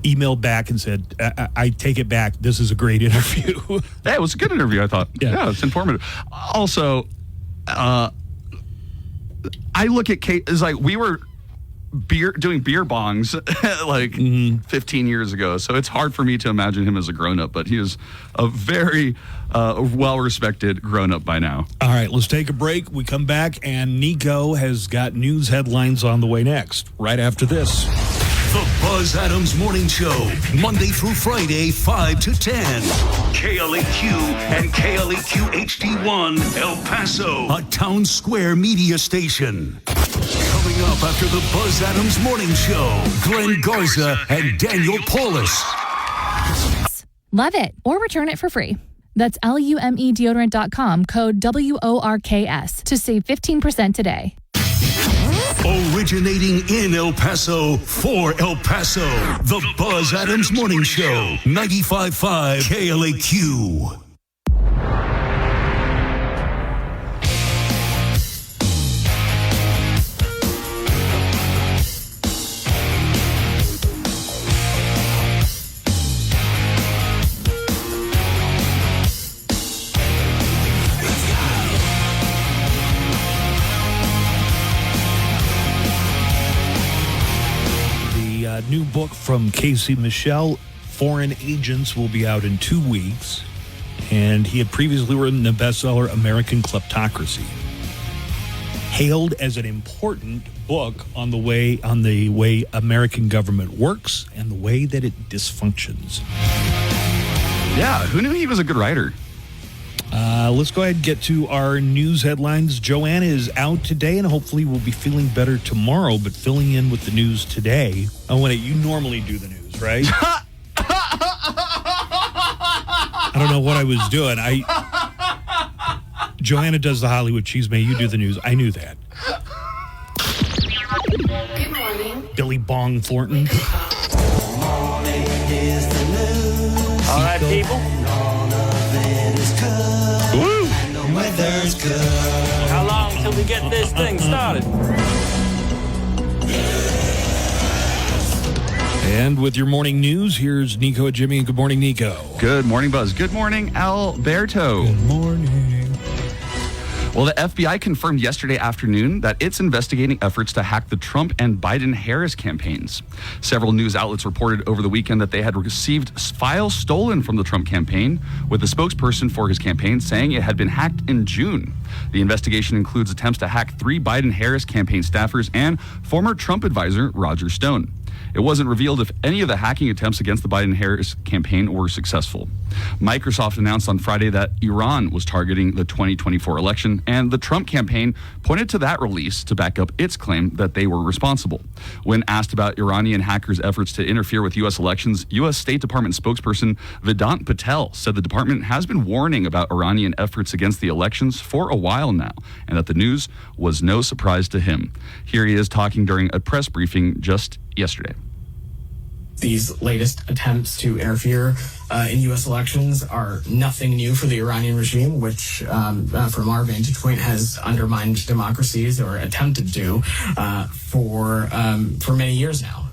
Emailed back and said, I take it back. This is a great interview. Yeah, it was a good interview, I thought. Yeah, it's informative. Also, I look at Kate as like we were doing beer bongs like 15 years ago. So it's hard for me to imagine him as a grown-up, but he is a very well-respected grown-up by now. All right, let's take a break. We come back, and Nico has got news headlines on the way next, right after this. The Buzz Adams Morning Show, Monday through Friday, 5 to 10. KLAQ and KLAQ HD1, El Paso, a Town Square media station. Coming up after the Buzz Adams Morning Show, Glenn Garza and Daniel Paulus. Love it or return it for free. That's LUMEdeodorant.com, code WORKS to save 15% today. Originating in El Paso, for El Paso, the Buzz Adams Morning Show, 95.5 KLAQ. New book from Casey Michel, Foreign Agents, will be out in 2 weeks. And he had previously written the bestseller American Kleptocracy. Hailed as an important book on the way American government works and the way that it dysfunctions. Yeah, who knew he was a good writer? Let's go ahead and get to our news headlines. Joanna is out today, and hopefully will be feeling better tomorrow, but filling in with the news today. Oh, wait, you normally do the news, right? I don't know what I was doing. Joanna does the Hollywood Cheesemate. You do the news. I knew that. Good morning. Billy Bong Thornton. All right, people. Woo! Weather's good. How long till we get this thing started? And with your morning news, here's Nico and Jimmy. Good morning, Nico. Good morning, Buzz. Good morning, Alberto. Good morning. Well, the FBI confirmed yesterday afternoon that it's investigating efforts to hack the Trump and Biden-Harris campaigns. Several news outlets reported over the weekend that they had received files stolen from the Trump campaign, with the spokesperson for his campaign saying it had been hacked in June. The investigation includes attempts to hack 3 Biden-Harris campaign staffers and former Trump advisor Roger Stone. It wasn't revealed if any of the hacking attempts against the Biden-Harris campaign were successful. Microsoft announced on Friday that Iran was targeting the 2024 election, and the Trump campaign pointed to that release to back up its claim that they were responsible. When asked about Iranian hackers' efforts to interfere with U.S. elections, U.S. State Department spokesperson Vedant Patel said the department has been warning about Iranian efforts against the elections for a while now, and that the news was no surprise to him. Here he is talking during a press briefing just yesterday. These latest attempts to interfere in U.S. elections are nothing new for the Iranian regime, which, from our vantage point, has undermined democracies or attempted to for many years now.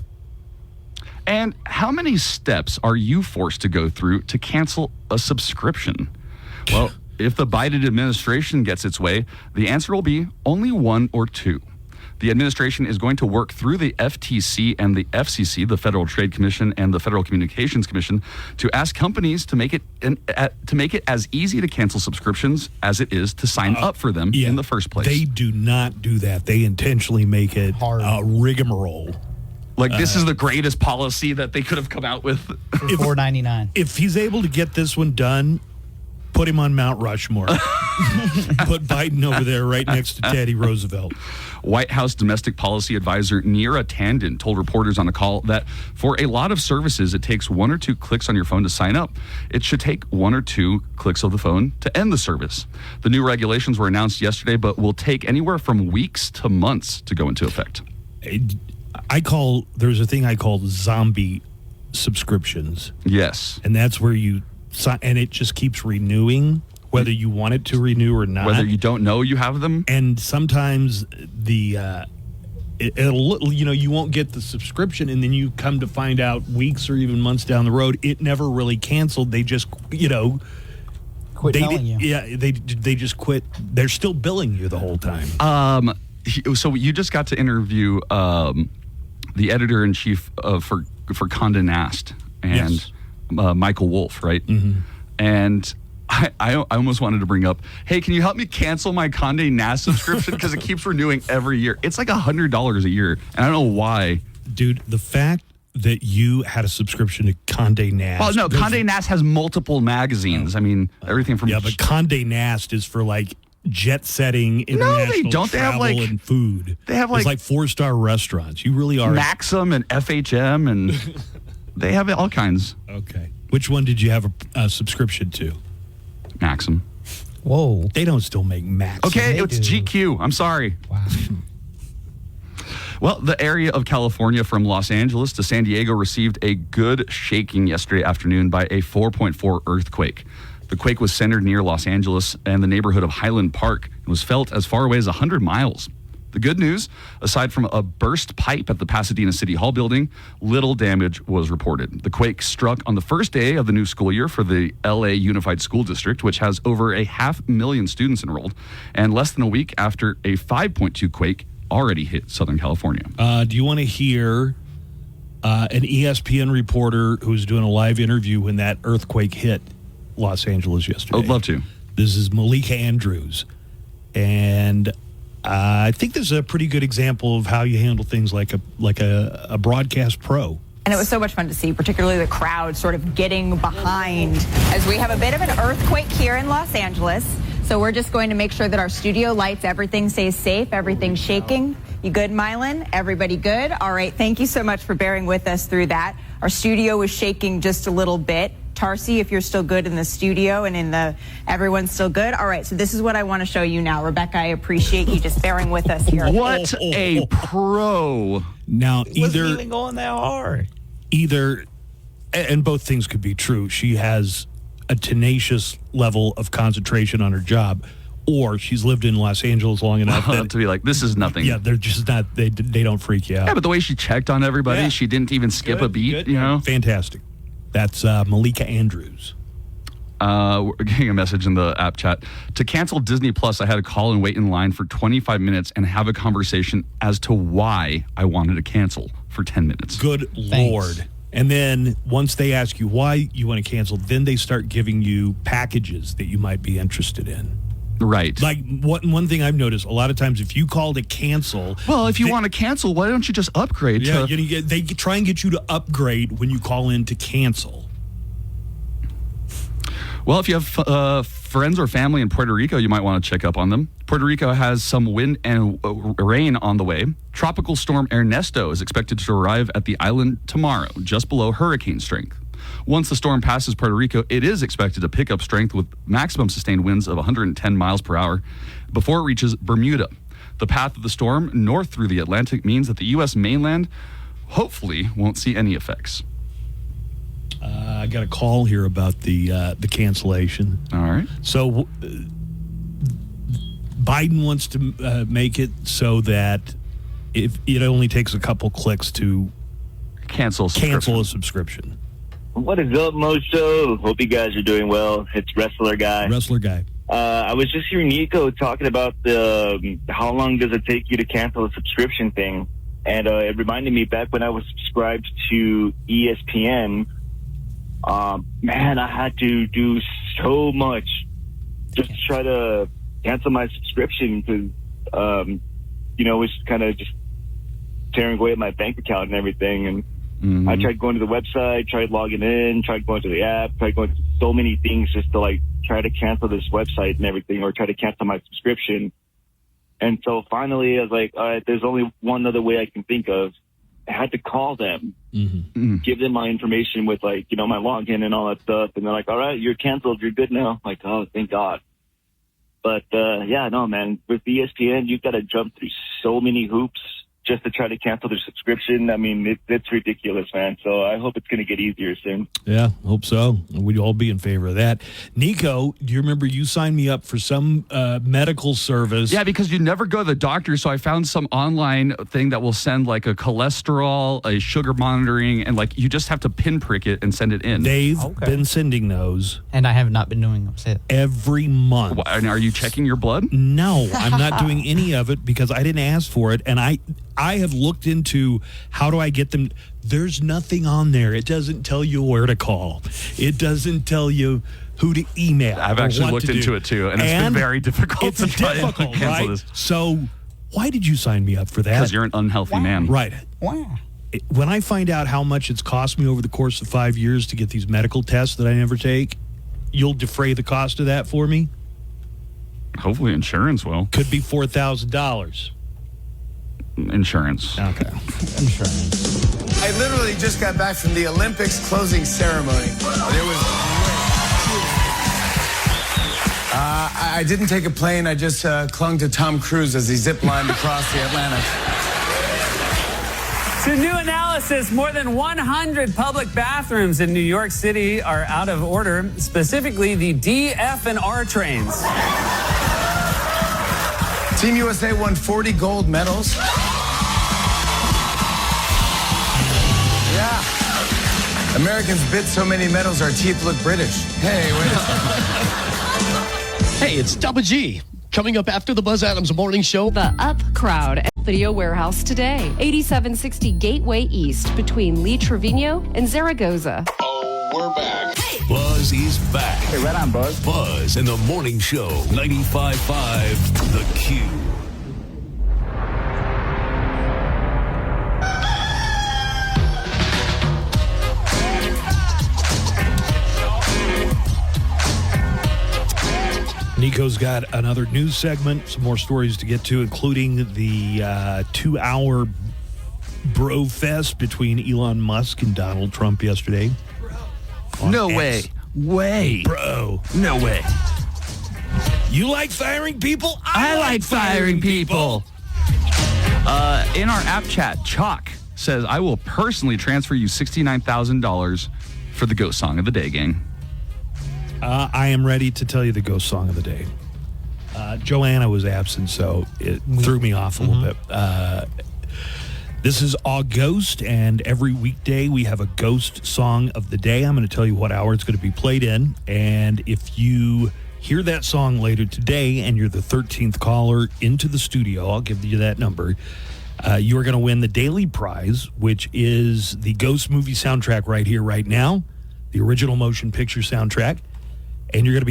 And how many steps are you forced to go through to cancel a subscription? Well, if the Biden administration gets its way, the answer will be only 1 or 2. The administration is going to work through the FTC and the FCC, the Federal Trade Commission and the Federal Communications Commission, to ask companies to make it as easy to cancel subscriptions as it is to sign up for them in the first place. They do not do that. They intentionally make it a rigmarole. Like, this is the greatest policy that they could have come out with. $4.99. If he's able to get this one done, put him on Mount Rushmore. Put Biden over there right next to Teddy Roosevelt. White House domestic policy advisor Neera Tanden told reporters on a call that for a lot of services, it takes 1 or 2 clicks on your phone to sign up. It should take 1 or 2 clicks of the phone to end the service. The new regulations were announced yesterday, but will take anywhere from weeks to months to go into effect. There's a thing I call zombie subscriptions. Yes. And that's where you sign, and it just keeps renewing, whether you want it to renew or not. Whether you don't know you have them. And sometimes it'll, you won't get the subscription, and then you come to find out weeks or even months down the road, it never really canceled. They just, quit telling you. Yeah, they just quit. They're still billing you the whole time. So you just got to interview the editor-in-chief for Condé Nast and Yes. Michael Wolff, right? Mm-hmm. And I almost wanted to bring up, hey, can you help me cancel my Condé Nast subscription? Because it keeps renewing every year. It's like $100 a year, and I don't know why. Dude, the fact that you had a subscription to Condé Nast. Well, no, Condé Nast has multiple magazines. I mean, everything from... Yeah, but Condé Nast is for, like, jet-setting international travel and food. They have, it's like 4-star restaurants. You really are... Maxim and FHM, and they have all kinds. Okay. Which one did you have a subscription to? Maxim. Whoa. They don't still make Maxim. Okay, it's GQ. I'm sorry. Wow. Well, the area of California from Los Angeles to San Diego received a good shaking yesterday afternoon by a 4.4 earthquake. The quake was centered near Los Angeles and the neighborhood of Highland Park and was felt as far away as 100 miles. The good news, aside from a burst pipe at the Pasadena City Hall building, little damage was reported. The quake struck on the first day of the new school year for the LA Unified School District, which has over 500,000 students enrolled, and less than a week after a 5.2 quake already hit Southern California. Do you want to hear an ESPN reporter who was doing a live interview when that earthquake hit Los Angeles yesterday? I'd love to. This is Malika Andrews, and I think this is a pretty good example of how you handle things like a broadcast pro. And it was so much fun to see, particularly the crowd sort of getting behind as we have a bit of an earthquake here in Los Angeles. So we're just going to make sure that our studio lights, everything stays safe, everything's shaking. You good, Mylan? Everybody good? All right, thank you so much for bearing with us through that. Our studio was shaking just a little bit. Tarsi, if you're still good in the studio and everyone's still good. All right, so this is what I want to show you now. Rebecca, I appreciate you just bearing with us here. What a pro. Now, It wasn't even going that hard. And both things could be true. She has a tenacious level of concentration on her job, or she's lived in Los Angeles long enough to be like, this is nothing. Yeah, they're just not, they don't freak you out. Yeah, but the way she checked on everybody, she didn't even skip a beat, you know? Fantastic. That's Malika Andrews. We're getting a message in the app chat. To cancel Disney Plus, I had to call and wait in line for 25 minutes and have a conversation as to why I wanted to cancel for 10 minutes. Good Lord. And then once they ask you why you want to cancel, then they start giving you packages that you might be interested in. Right. Like one thing I've noticed, a lot of times if you call to cancel... Well, if you want to cancel, why don't you just upgrade? Yeah, they try and get you to upgrade when you call in to cancel. Well, if you have friends or family in Puerto Rico, you might want to check up on them. Puerto Rico has some wind and rain on the way. Tropical storm Ernesto is expected to arrive at the island tomorrow, just below hurricane strength. Once the storm passes Puerto Rico, it is expected to pick up strength with maximum sustained winds of 110 miles per hour before it reaches Bermuda. The path of the storm north through the Atlantic means that the U.S. mainland hopefully won't see any effects. I got a call here about the cancellation. All right. So Biden wants to make it so that if it only takes a couple clicks to cancel a subscription. What is up, Mo Show? Hope you guys are doing well. It's Wrestler Guy. I was just hearing Nico talking about the how long does it take you to cancel a subscription thing, and it reminded me back when I was subscribed to ESPN. Man, I had to do so much just to try to cancel my subscription because, it was kind of just tearing away at my bank account and everything. And I tried going to the website, tried logging in, tried going to the app, tried going to so many things just to try to cancel this website and everything, or try to cancel my subscription. And so finally I was like, all right, there's only one other way I can think of. I had to call them, give them my information with my login and all that stuff. And they're like, all right, you're canceled. You're good now. I'm like, oh, thank God. But man, with ESPN, you've got to jump through so many hoops just to try to cancel their subscription. I mean, it's ridiculous, man. So I hope it's going to get easier soon. Yeah, hope so. We'd all be in favor of that. Nico, do you remember you signed me up for some medical service? Yeah, because you never go to the doctor, so I found some online thing that will send a cholesterol, a sugar monitoring, and you just have to pinprick it and send it in. They've been sending those. And I have not been doing them. Every month. And are you checking your blood? No, I'm not doing any of it because I didn't ask for it, and I have looked into how do I get them. There's nothing on there. It doesn't tell you where to call. It doesn't tell you who to email. I've actually looked into it too, and it's been very difficult to try and cancel this. So why did you sign me up for that? Because you're an unhealthy man. Right. Wow. When I find out how much it's cost me over the course of 5 years to get these medical tests that I never take, you'll defray the cost of that for me? Hopefully insurance will. Could be $4,000. Insurance. Okay. Insurance. I literally just got back from the Olympics closing ceremony. It was I didn't take a plane. I just clung to Tom Cruise as he ziplined across the Atlantic. To new analysis, more than 100 public bathrooms in New York City are out of order, specifically the D, F, and R trains. Team USA won 40 gold medals. Yeah. Americans bit so many medals, our teeth look British. Hey, wait a second. Hey, it's Double G. Coming up after the Buzz Adams Morning Show. The Up Crowd at Video Warehouse today. 8760 Gateway East between Lee Trevino and Zaragoza. Oh, we're back. Buzz is back. Hey, right on, Buzz. Buzz and the Morning Show. 95.5 The Q. Nico's got another news segment, some more stories to get to, including the 2-hour bro fest between Elon Musk and Donald Trump yesterday. No way. Bro. No way. You like firing people? I like firing people. In our app chat, Chalk says, I will personally transfer you $69,000 for the Ghost Song of the Day, gang. I am ready to tell you the Ghost Song of the Day. Joanna was absent, so it threw me off a little bit. This is August, and every weekday we have a Ghost Song of the Day. I'm going to tell you what hour it's going to be played in, and if you hear that song later today and you're the 13th caller into the studio, I'll give you that number, you are going to win the daily prize, which is the Ghost movie soundtrack right here, right now, the original motion picture soundtrack. And you're going to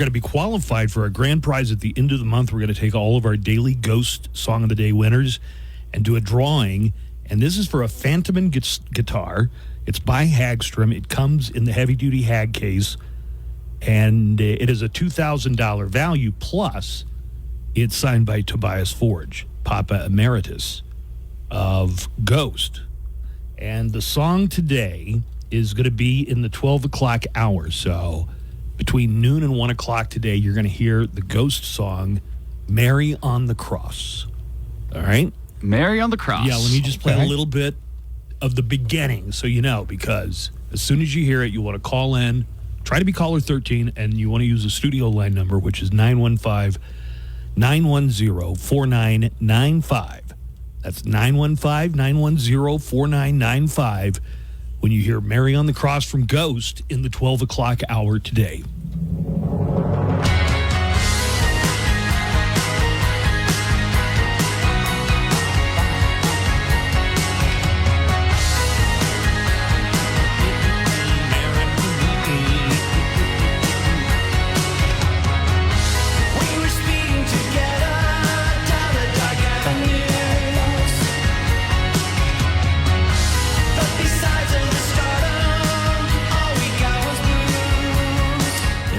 be qualified for a grand prize at the end of the month. We're going to take all of our daily Ghost Song of the Day winners and do a drawing. And this is for a Phantom guitar. It's by Hagstrom. It comes in the heavy-duty Hag case. And it is a $2,000 value, plus it's signed by Tobias Forge, Papa Emeritus of Ghost. And the song today is going to be in the 12 o'clock hour. So between noon and 1 o'clock today, you're going to hear the Ghost song, Mary on the Cross. All right? Mary on the Cross. Yeah, let me just play a little bit of the beginning so you know, because as soon as you hear it, you want to call in, try to be caller 13, and you want to use the studio line number, which is 915-910-4995. That's 915-910-4995 when you hear Mary on the Cross from Ghost in the 12 o'clock hour today.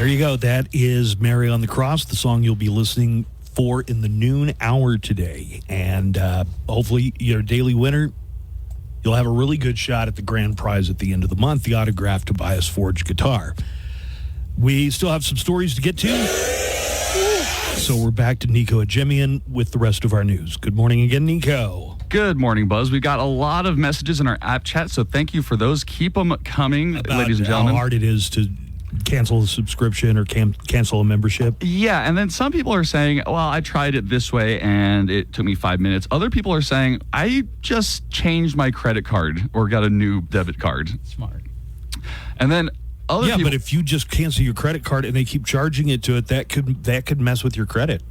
There you go. That is Mary on the Cross, the song you'll be listening for in the noon hour today. And hopefully your daily winner, you'll have a really good shot at the grand prize at the end of the month, the autographed Tobias Forge guitar. We still have some stories to get to. So we're back to Nico Adjemian with the rest of our news. Good morning again, Nico. Good morning, Buzz. We've got a lot of messages in our app chat, so thank you for those. Keep them coming, ladies and gentlemen. How hard it is to cancel a subscription or cancel a membership. Yeah, and then some people are saying, well, I tried it this way and it took me 5 minutes. Other people are saying, I just changed my credit card or got a new debit card. Smart. And then other people... but if you just cancel your credit card and they keep charging it to it, that could mess with your credit.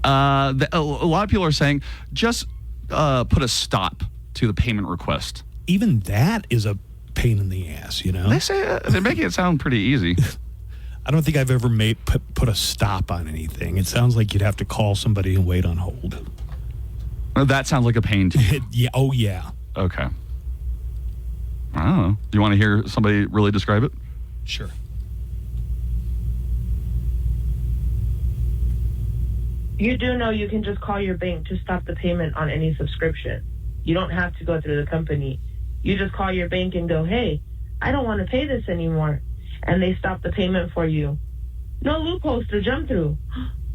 A lot of people are saying, just put a stop to the payment request. Even that is a pain in the ass, you know? They say they're making it sound pretty easy. I don't think I've ever put a stop on anything. It sounds like you'd have to call somebody and wait on hold. That sounds like a pain to you. Yeah. Oh, yeah. Okay. I don't know. Do you want to hear somebody really describe it? Sure. You do know you can just call your bank to stop the payment on any subscription. You don't have to go through the company. You just call your bank and go, hey, I don't want to pay this anymore. And they stop the payment for you. No loopholes to jump through.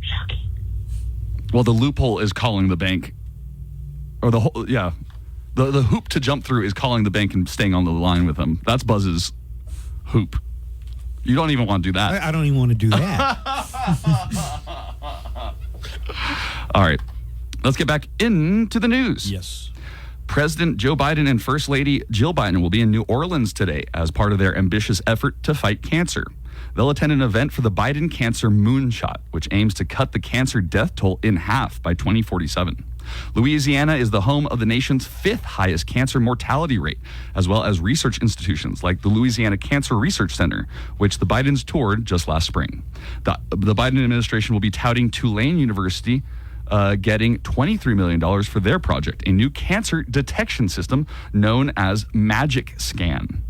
Shocking. Well, the loophole is calling the bank. Or the whole, yeah. The hoop to jump through is calling the bank and staying on the line with them. That's Buzz's hoop. You don't even want to do that. I don't even want to do that. All right. Let's get back into the news. Yes. President Joe Biden and First Lady Jill Biden will be in New Orleans today as part of their ambitious effort to fight cancer. They'll attend an event for the Biden Cancer Moonshot, which aims to cut the cancer death toll in half by 2047. Louisiana is the home of the nation's 5th highest cancer mortality rate, as well as research institutions like the Louisiana Cancer Research Center, which the Bidens toured just last spring. The Biden administration will be touting Tulane University getting $23 million for their project, a new cancer detection system known as Magic Scan.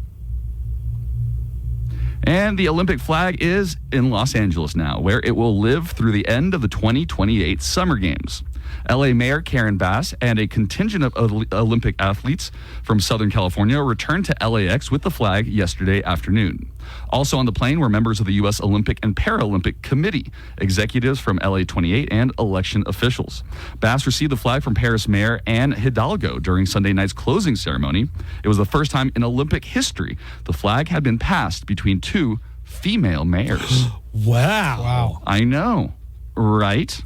And the Olympic flag is in Los Angeles now, where it will live through the end of the 2028 Summer Games. LA Mayor Karen Bass and a contingent of Olympic athletes from Southern California returned to LAX with the flag yesterday afternoon. Also on the plane were members of the U.S. Olympic and Paralympic Committee, executives from LA 28, and election officials. Bass received the flag from Paris Mayor Anne Hidalgo during Sunday night's closing ceremony. It was the first time in Olympic history the flag had been passed between two female mayors. Wow. I know, right?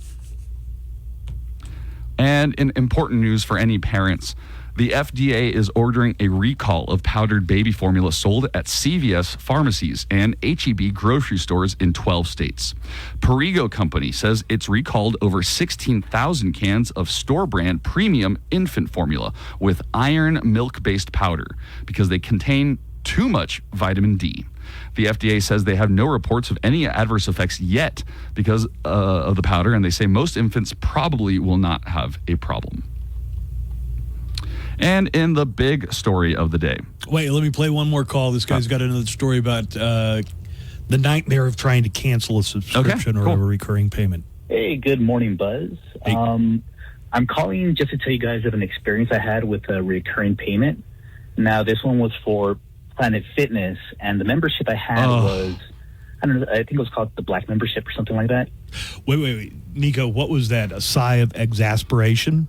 And in important news for any parents, the FDA is ordering a recall of powdered baby formula sold at CVS pharmacies and H-E-B grocery stores in 12 states. Perrigo Company says it's recalled over 16,000 cans of store-brand premium infant formula with iron milk-based powder because they contain too much vitamin D. The FDA says they have no reports of any adverse effects yet because of the powder, and they say most infants probably will not have a problem. And in the big story of the day. Wait, let me play one more call. This guy's got another story about the nightmare of trying to cancel a subscription or a recurring payment. Hey, good morning, Buzz. Hey. I'm calling just to tell you guys of an experience I had with a recurring payment. Now, this one was for Planet Fitness, and the membership I had was, I don't know, I think it was called the Black membership or something like that. Wait. Nico, what was that? A sigh of exasperation?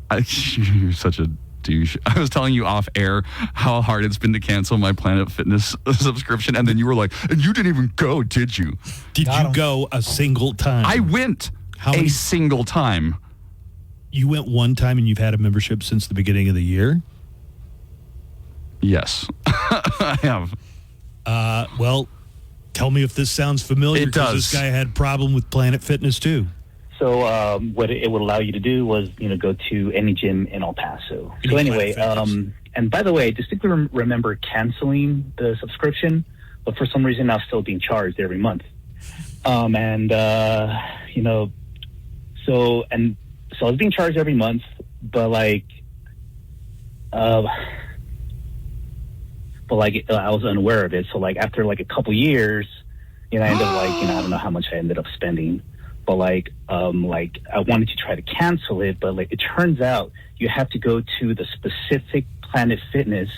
You're such a douche. I was telling you off air how hard it's been to cancel my Planet Fitness subscription, and then you were like, and you didn't even go, did you? Did you go a single time? I went a single time. You went one time and you've had a membership since the beginning of the year? Yes, I have. Well, tell me if this sounds familiar. It does. This guy had a problem with Planet Fitness too. So what it would allow you to do was, go to any gym in El Paso. So anyway, and by the way, I distinctly remember canceling the subscription, but for some reason I was still being charged every month. So I was being charged every month, but but like I was unaware of it. So like after like a couple years, I ended up like, I don't know how much I ended up spending, but like I wanted to try to cancel it, but like it turns out you have to go to the specific Planet Fitness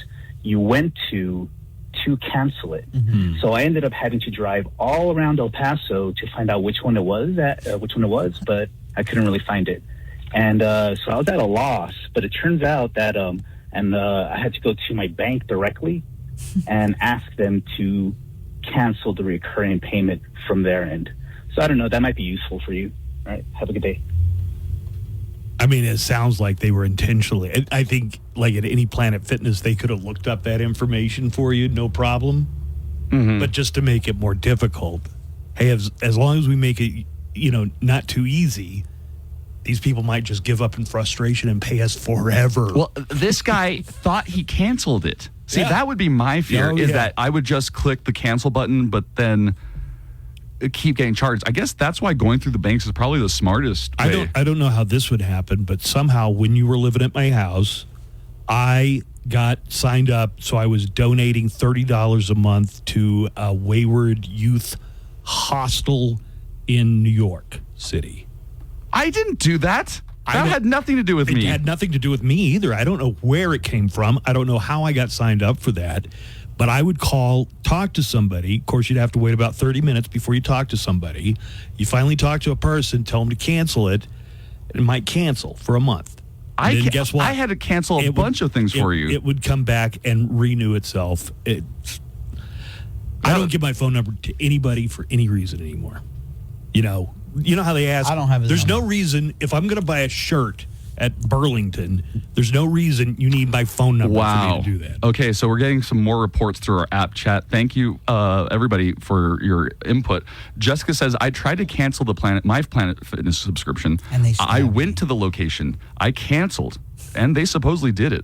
you went to cancel it. So I ended up having to drive all around El Paso to find out which one it was, but I couldn't really find it. And so I was at a loss, but it turns out that I had to go to my bank directly and ask them to cancel the recurring payment from their end. So I don't know, that might be useful for you. All right, have a good day. I mean, it sounds like they were intentionally. I think, like at any Planet Fitness, they could have looked up that information for you, no problem. But just to make it more difficult, hey, as long as we make it, not too easy, these people might just give up in frustration and pay us forever. Well, this guy thought he canceled it. See, that would be my fear, that I would just click the cancel button, but then keep getting charged. I guess that's why going through the banks is probably the smartest way. I don't know how this would happen, but somehow when you were living at my house, I got signed up, so I was donating $30 a month to a Wayward Youth Hostel in New York City. I didn't do that. That had nothing to do with me. It had nothing to do with me either. I don't know where it came from. I don't know how I got signed up for that. But I would talk to somebody. Of course, you'd have to wait about 30 minutes before you talk to somebody. You finally talk to a person, tell them to cancel it, and it might cancel for a month. Guess what? I had to cancel a bunch of things for you. It would come back and renew itself. I don't give my phone number to anybody for any reason anymore. You know how they ask? I don't have his There's number. no reason, if I'm going to buy a shirt at Burlington, there's no reason you need my phone number for me to do that. Okay, so we're getting some more reports through our app chat. Thank you, everybody, for your input. Jessica says, I tried to cancel my Planet Fitness subscription. And I went to the location. I canceled, and they supposedly did it.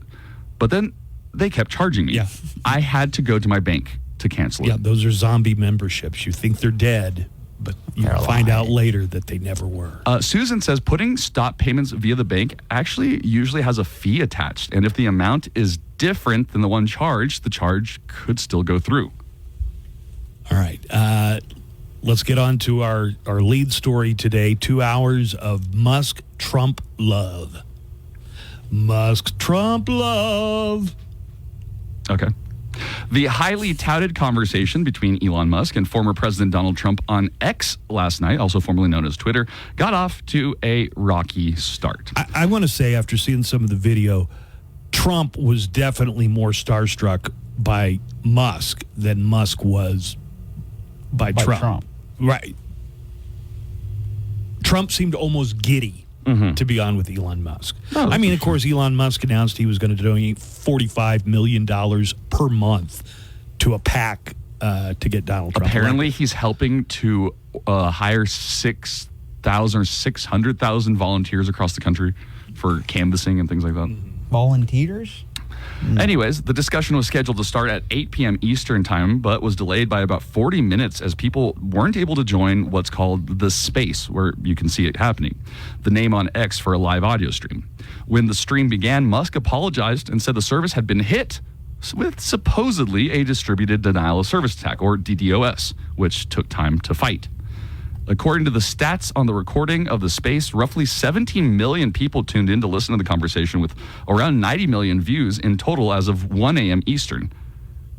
But then they kept charging me. Yeah. I had to go to my bank to cancel it. Yeah, those are zombie memberships. You think they're dead, but you find out later that they never were. Susan says putting stop payments via the bank actually usually has a fee attached. And if the amount is different than the one charged, the charge could still go through. All right. Let's get on to our lead story today. 2 hours of Musk-Trump love. Musk-Trump love. Okay. The highly touted conversation between Elon Musk and former President Donald Trump on X last night, also formerly known as Twitter, got off to a rocky start. I want to say, after seeing some of the video, Trump was definitely more starstruck by Musk than Musk was by Trump. Right. Trump seemed almost giddy to be on with Elon Musk. I mean, of course, Elon Musk announced he was going to donate $45 million per month to a PAC to get Donald Trump Apparently, elected. he's helping to hire 6,000 or 600,000 volunteers across the country for canvassing and things like that. Volunteers? Anyways, the discussion was scheduled to start at 8 p.m. Eastern time, but was delayed by about 40 minutes as people weren't able to join what's called the space, where you can see it happening, the name on X for a live audio stream. When the stream began, Musk apologized and said the service had been hit with supposedly a distributed denial of service attack, or DDoS, which took time to fight. According to the stats on the recording of the space, roughly 17 million people tuned in to listen to the conversation, with around 90 million views in total as of 1 a.m. Eastern.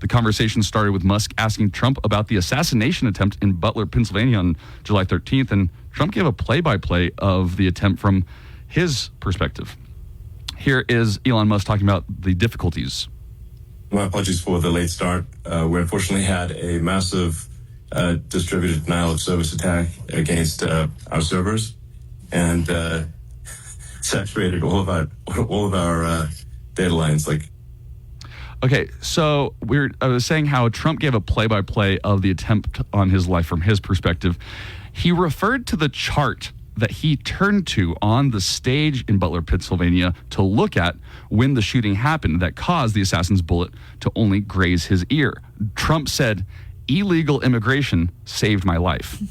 The conversation started with Musk asking Trump about the assassination attempt in Butler, Pennsylvania on July 13th, and Trump gave a play-by-play of the attempt from his perspective. Here is Elon Musk talking about the difficulties. My apologies for the late start. We unfortunately had a massive distributed denial of service attack against our servers, and saturated all of our data lines. Okay, so I was saying how Trump gave a play-by-play of the attempt on his life from his perspective. He referred to the chart that he turned to on the stage in Butler, Pennsylvania, to look at when the shooting happened that caused the assassin's bullet to only graze his ear. Trump said, "Illegal immigration saved my life."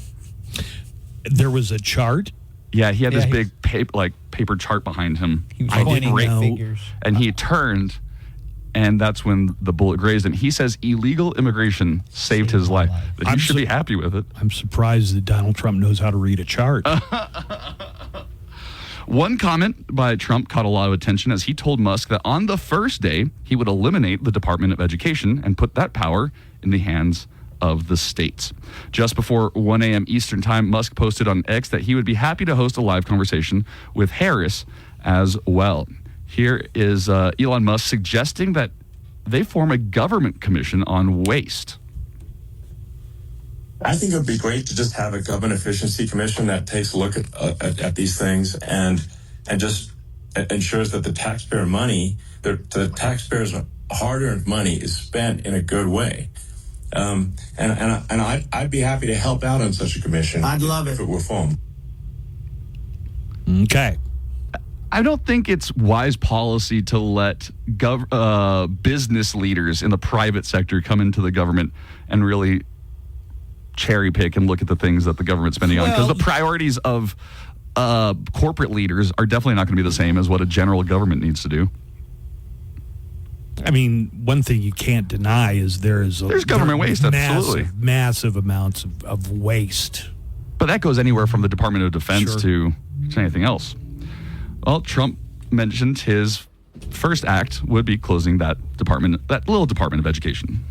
There was a chart? Yeah, he had this big paper chart behind him. He was pointing at figures. And he turned, and that's when the bullet grazed him. He says illegal immigration saved his life. But he should be happy with it. I'm surprised that Donald Trump knows how to read a chart. One comment by Trump caught a lot of attention as he told Musk that on the first day, he would eliminate the Department of Education and put that power in the hands of the states. Just before 1 a.m. Eastern Time, Musk posted on X that he would be happy to host a live conversation with Harris as well. Here is Elon Musk suggesting that they form a government commission on waste. I think it would be great to just have a government efficiency commission that takes a look at these things and just ensures that the taxpayer money, the taxpayers' hard-earned money, is spent in a good way. And I'd be happy to help out on such a commission. I'd love it if it were formed. Okay. I don't think it's wise policy to let business leaders in the private sector come into the government and really cherry pick and look at the things that the government's spending on, because the priorities of corporate leaders are definitely not going to be the same as what a general government needs to do. I mean, one thing you can't deny is there's government waste, absolutely. Massive amounts of waste. But that goes anywhere from the Department of Defense to anything else. Well, Trump mentioned his first act would be closing that little Department of Education.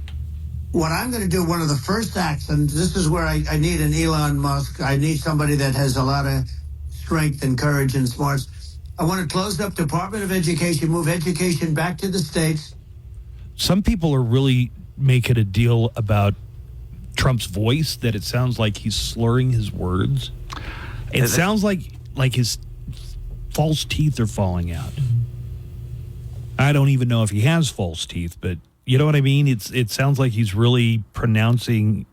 What I'm going to do, one of the first acts, and this is where I need an Elon Musk. I need somebody that has a lot of strength and courage and smarts. I want to close up Department of Education, move education back to the states. Some people are really making a deal about Trump's voice, that it sounds like he's slurring his words. It sounds like his false teeth are falling out. I don't even know if he has false teeth, but you know what I mean? It sounds like he's really pronouncing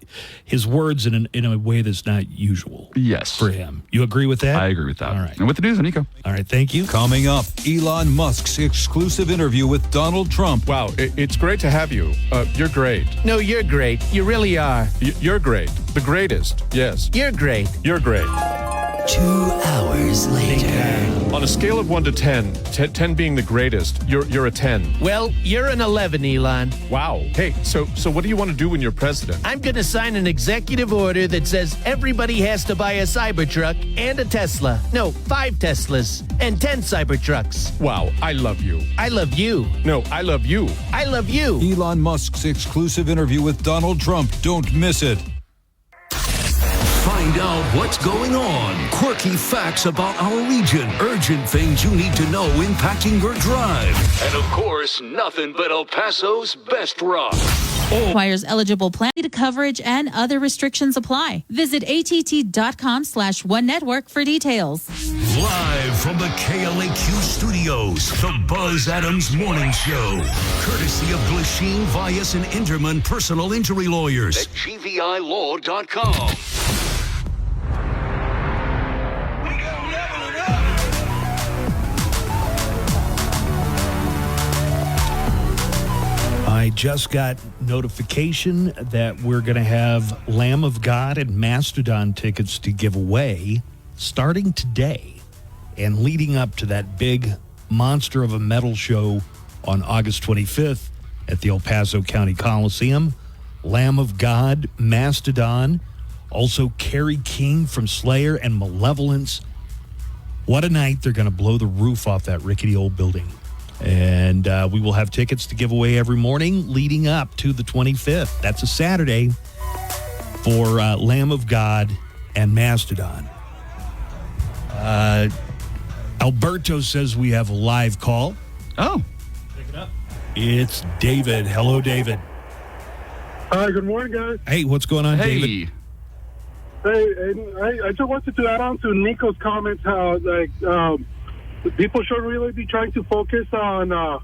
his words in a way that's not usual. Yes. For him. You agree with that? I agree with that. All right. And with the news, I'm Nico. All right, thank you. Coming up, Elon Musk's exclusive interview with Donald Trump. Wow, it's great to have you. You're great. No, you're great. You really are. You're great. The greatest. Yes. You're great. You're great. 2 hours later. On a scale of 1 to 10, 10 being the greatest, you're a 10. Well, you're an 11, Elon. Wow. Hey, so what do you want to do when you're president? I'm going to sign an executive order that says everybody has to buy a Cybertruck and a Tesla. No, 5 Teslas and 10 Cybertrucks. Wow, I love you. I love you. No, I love you. I love you. Elon Musk's exclusive interview with Donald Trump. Don't miss it. Find out what's going on. Quirky facts about our region. Urgent things you need to know impacting your drive. And of course, nothing but El Paso's best rock. Requires eligible plan coverage and other restrictions apply. Visit att.com/one network for details. Live from the KLAQ studios, the Buzz Adams Morning Show. Courtesy of Glasheen, Vyas, and Inderman Personal Injury Lawyers at GVILaw.com. I just got notification that we're going to have Lamb of God and Mastodon tickets to give away starting today and leading up to that big monster of a metal show on August 25th at the El Paso County Coliseum. Lamb of God, Mastodon, also Kerry King from Slayer and Malevolence. What a night. They're going to blow the roof off that rickety old building. And we will have tickets to give away every morning leading up to the 25th. That's a Saturday for Lamb of God and Mastodon. Alberto says we have a live call. Oh. Pick it up. It's David. Hello, David. Hi, good morning, guys. Hey, what's going on, David? Hey, and I just wanted to add on to Nico's comments how, people should really be trying to focus on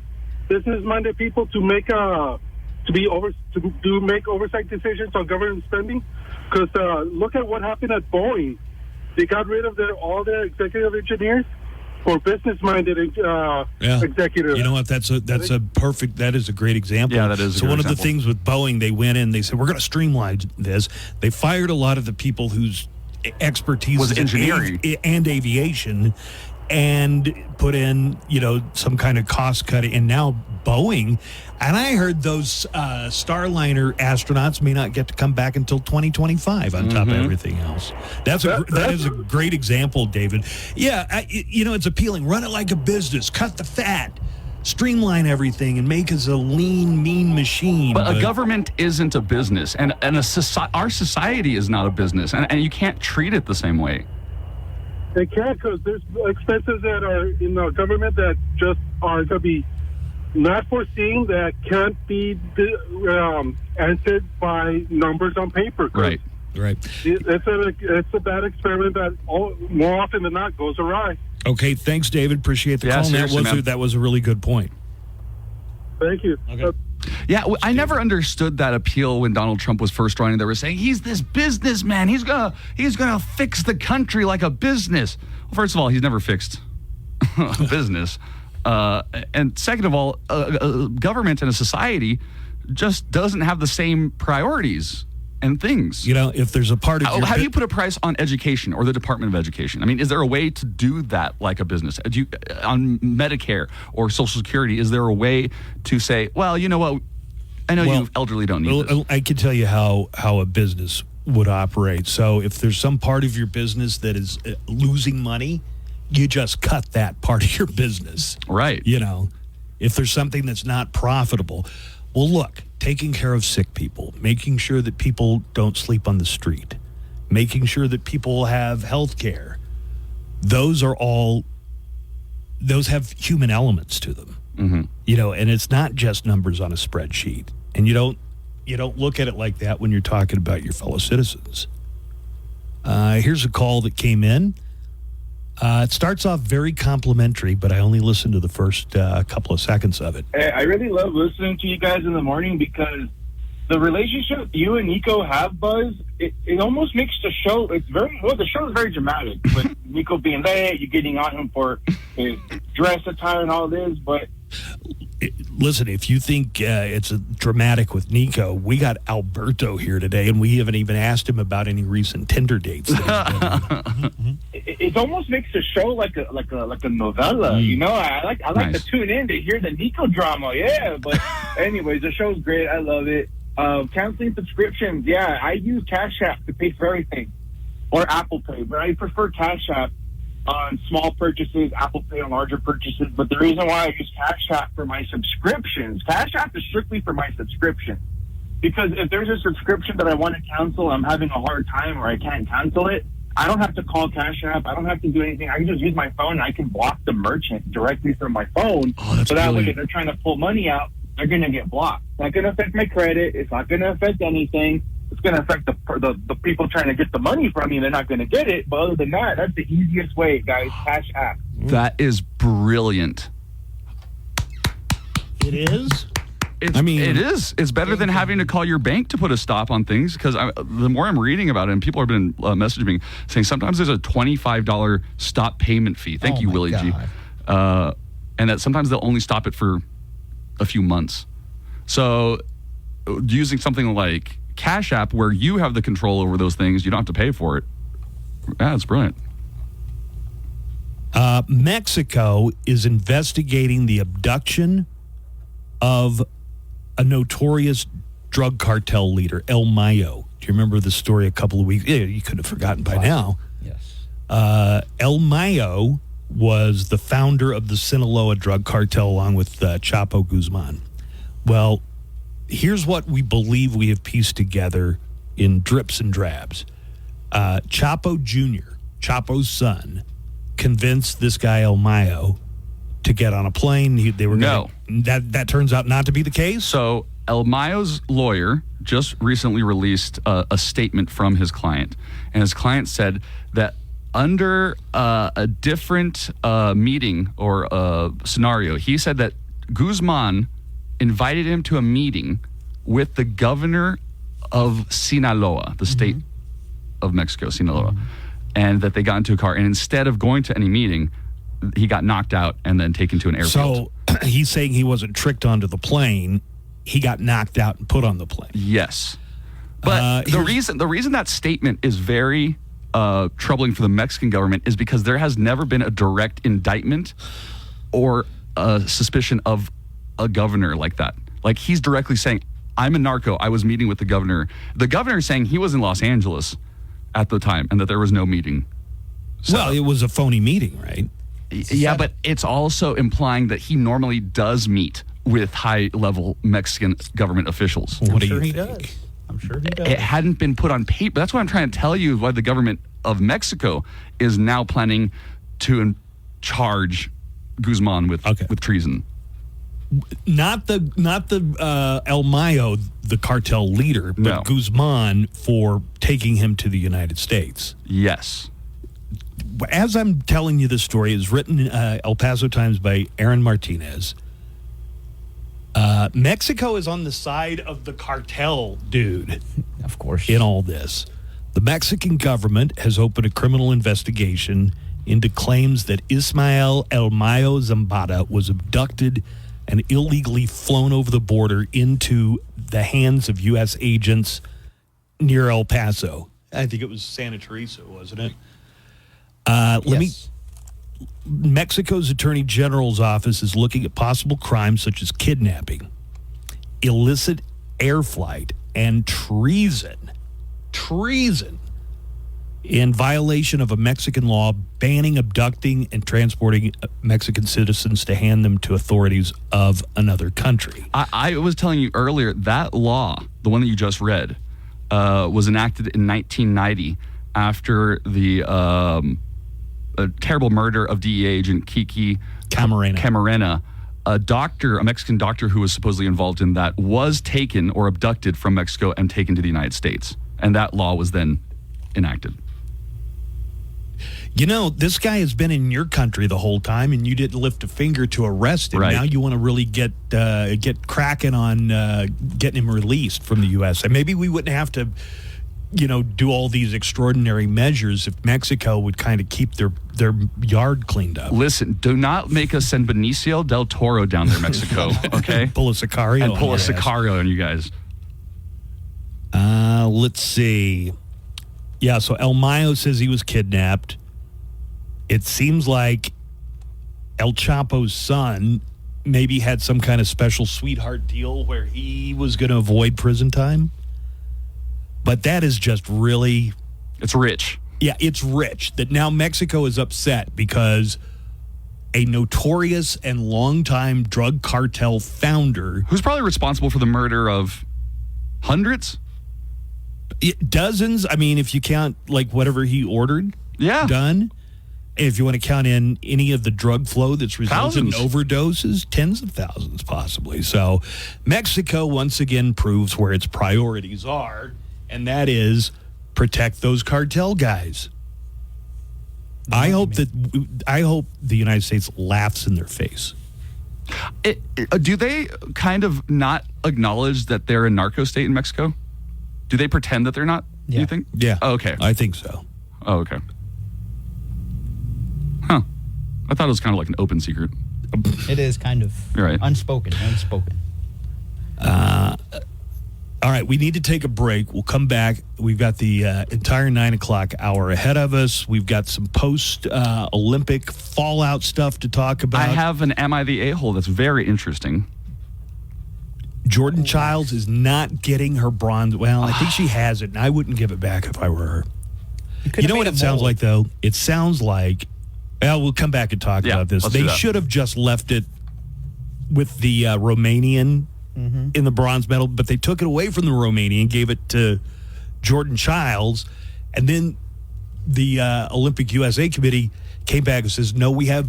business-minded people to make make oversight decisions on government spending. Because look at what happened at Boeing. They got rid of all their executive engineers for business-minded executives. You know what? That is a great example. Yeah, that is. So one of the things with Boeing, they went in, they said, we're going to streamline this. They fired a lot of the people whose expertise was engineering and aviation, and put in, some kind of cost cutting. And now Boeing. And I heard those Starliner astronauts may not get to come back until 2025 on top of everything else. That is a great example, David. Yeah, it's appealing. Run it like a business. Cut the fat. Streamline everything and make us a lean, mean machine. But a government isn't a business, and our society is not a business, and you can't treat it the same way. They can't, because there's expenses that are in the government that just are going to be not foreseen, that can't be answered by numbers on paper. Right. It's a bad experiment that more often than not goes awry. Okay, thanks, David. Appreciate the call. That was a really good point. Thank you. Okay. Yeah, I never understood that appeal when Donald Trump was first running. They were saying he's this businessman. He's gonna fix the country like a business. Well, first of all, he's never fixed a business, and second of all, a government and a society just doesn't have the same priorities and things. If there's a part of how do you put a price on education or the Department of Education? I mean, is there a way to do that like a business? On Medicare or Social Security, is there a way to say, well, you know what? I know you elderly don't need this. I can tell you how a business would operate. So if there's some part of your business that is losing money, you just cut that part of your business. Right. If there's something that's not profitable, well, look, taking care of sick people, making sure that people don't sleep on the street, making sure that people have health care, those have human elements to them. Mm-hmm. And it's not just numbers on a spreadsheet. And you don't look at it like that when you're talking about your fellow citizens. Here's a call that came in. It starts off very complimentary, but I only listened to the first couple of seconds of it. Hey, I really love listening to you guys in the morning, because the relationship you and Nico have, Buzz, it almost makes the show, the show is very dramatic, with Nico being late, you getting on him for his dress attire and all this, but... Listen, if you think it's dramatic with Nico, we got Alberto here today, and we haven't even asked him about any recent Tinder dates. It almost makes the show like a novella, I like to tune in to hear the Nico drama, but anyways, the show's great. I love it. Counseling subscriptions, I use Cash App to pay for everything, or Apple Pay, but I prefer Cash App on small purchases, Apple Pay on larger purchases. But the reason why I use Cash App for my subscriptions, Cash App is strictly for my subscription. Because if there's a subscription that I want to cancel, I'm having a hard time, or I can't cancel it, I don't have to call Cash App. I don't have to do anything. I can just use my phone, and I can block the merchant directly from my phone. So that way, if they're trying to pull money out, they're going to get blocked. It's not going to affect my credit. It's not going to affect anything. It's going to affect the people trying to get the money from me. They're not going to get it. But other than that, that's the easiest way, guys. Cash App. That is brilliant. It is? It is. It's better than having to call your bank to put a stop on things, because the more I'm reading about it, and people have been messaging me saying sometimes there's a $25 stop payment fee. Thank you, Willie G. And that sometimes they'll only stop it for a few months. So using something like Cash App, where you have the control over those things, you don't have to pay for it. Yeah, it's brilliant. Mexico is investigating the abduction of a notorious drug cartel leader, El Mayo. Do you remember the story a couple of weeks? Yeah, you could have forgotten by now. Yes. El Mayo was the founder of the Sinaloa drug cartel, along with Chapo Guzman. Well, here's what we believe we have pieced together in drips and drabs. Chapo Jr., Chapo's son, convinced this guy El Mayo to get on a plane. They were that turns out not to be the case. So El Mayo's lawyer just recently released a statement from his client, and his client said that under a different meeting or scenario, he said that Guzman invited him to a meeting with the governor of Sinaloa, the state of Mexico, Sinaloa, and that they got into a car, and instead of going to any meeting, he got knocked out and then taken to an airfield. So he's saying he wasn't tricked onto the plane. He got knocked out and put on the plane. Yes. But the reason that statement is very troubling for the Mexican government is because there has never been a direct indictment or a suspicion of a governor like that. Like, he's directly saying, I'm a narco. I was meeting with the governor. The governor is saying he was in Los Angeles at the time and that there was no meeting. So, well, it was a phony meeting, right? Yeah, but it's also implying that he normally does meet with high-level Mexican government officials. What do you he think? does. I'm sure he does. It hadn't been put on paper. That's what I'm trying to tell you, why the government of Mexico is now planning to charge Guzman with treason. Not the El Mayo, the cartel leader, but Guzman for taking him to the United States. Yes. As I'm telling you this story, is written in El Paso Times by Aaron Martinez. Mexico is on the side of the cartel, dude. Of course. In all this. The Mexican government has opened a criminal investigation into claims that Ismael El Mayo Zambada was abducted and illegally flown over the border into the hands of U.S. agents near El Paso. I think it was Santa Teresa, wasn't it? Mexico's Attorney General's office is looking at possible crimes such as kidnapping, illicit air flight, and treason in violation of a Mexican law banning abducting and transporting Mexican citizens to hand them to authorities of another country. I was telling you earlier, that law, the one that you just read, was enacted in 1990 after the terrible murder of DEA agent Kiki Camarena. A Mexican doctor who was supposedly involved in that, was taken or abducted from Mexico and taken to the United States. And that law was then enacted. You know, this guy has been in your country the whole time, and you didn't lift a finger to arrest him. Right. Now you want to really get cracking on getting him released from the U.S. And maybe we wouldn't have to, do all these extraordinary measures if Mexico would kind of keep their yard cleaned up. Listen, do not make us send Benicio del Toro down there, Mexico, okay? Pull a Sicario. And pull a Sicario on you guys. Let's see. Yeah, so El Mayo says he was kidnapped. It seems like El Chapo's son maybe had some kind of special sweetheart deal where he was going to avoid prison time. But that is just really... It's rich. Yeah, it's rich. That now Mexico is upset because a notorious and longtime drug cartel founder... Who's probably responsible for the murder of hundreds? Dozens. I mean, if you count, whatever he ordered done. If you want to count in any of the drug flow that's resulted in overdoses, tens of thousands possibly. So Mexico once again proves where its priorities are, and that is protect those cartel guys. I hope the United States laughs in their face. Do they kind of not acknowledge that they're a narco state in Mexico? Do they pretend that they're not? Yeah. You think? Yeah. Oh, okay. I think so. Oh, okay. Huh. I thought it was kind of like an open secret. It is kind of right. Unspoken. All right, we need to take a break. We'll come back. We've got the entire 9 o'clock hour ahead of us. We've got some post-Olympic fallout stuff to talk about. I have an Am I the A-hole that's very interesting. Jordan Childs is not getting her bronze. Well, I think she has it, and I wouldn't give it back if I were her. You know what it sounds like, though? It sounds like... Well, we'll come back and talk about this. They should have just left it with the Romanian in the bronze medal, but they took it away from the Romanian, gave it to Jordan Childs, and then the Olympic USA Committee came back and says, no, we have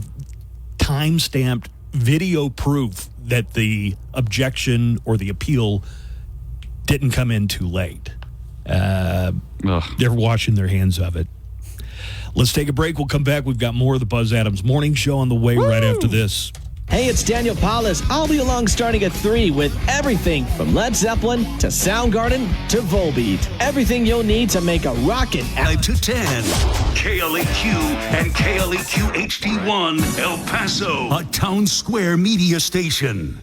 time-stamped video proof that the objection or the appeal didn't come in too late. They're washing their hands of it. Let's take a break. We'll come back. We've got more of the Buzz Adams Morning Show on the way right after this. Hey, it's Daniel Paulus. I'll be along starting at 3 with everything from Led Zeppelin to Soundgarden to Volbeat. Everything you'll need to make a rockin' 5 to 10. KLAQ and KLAQ HD1 El Paso, a town square media station.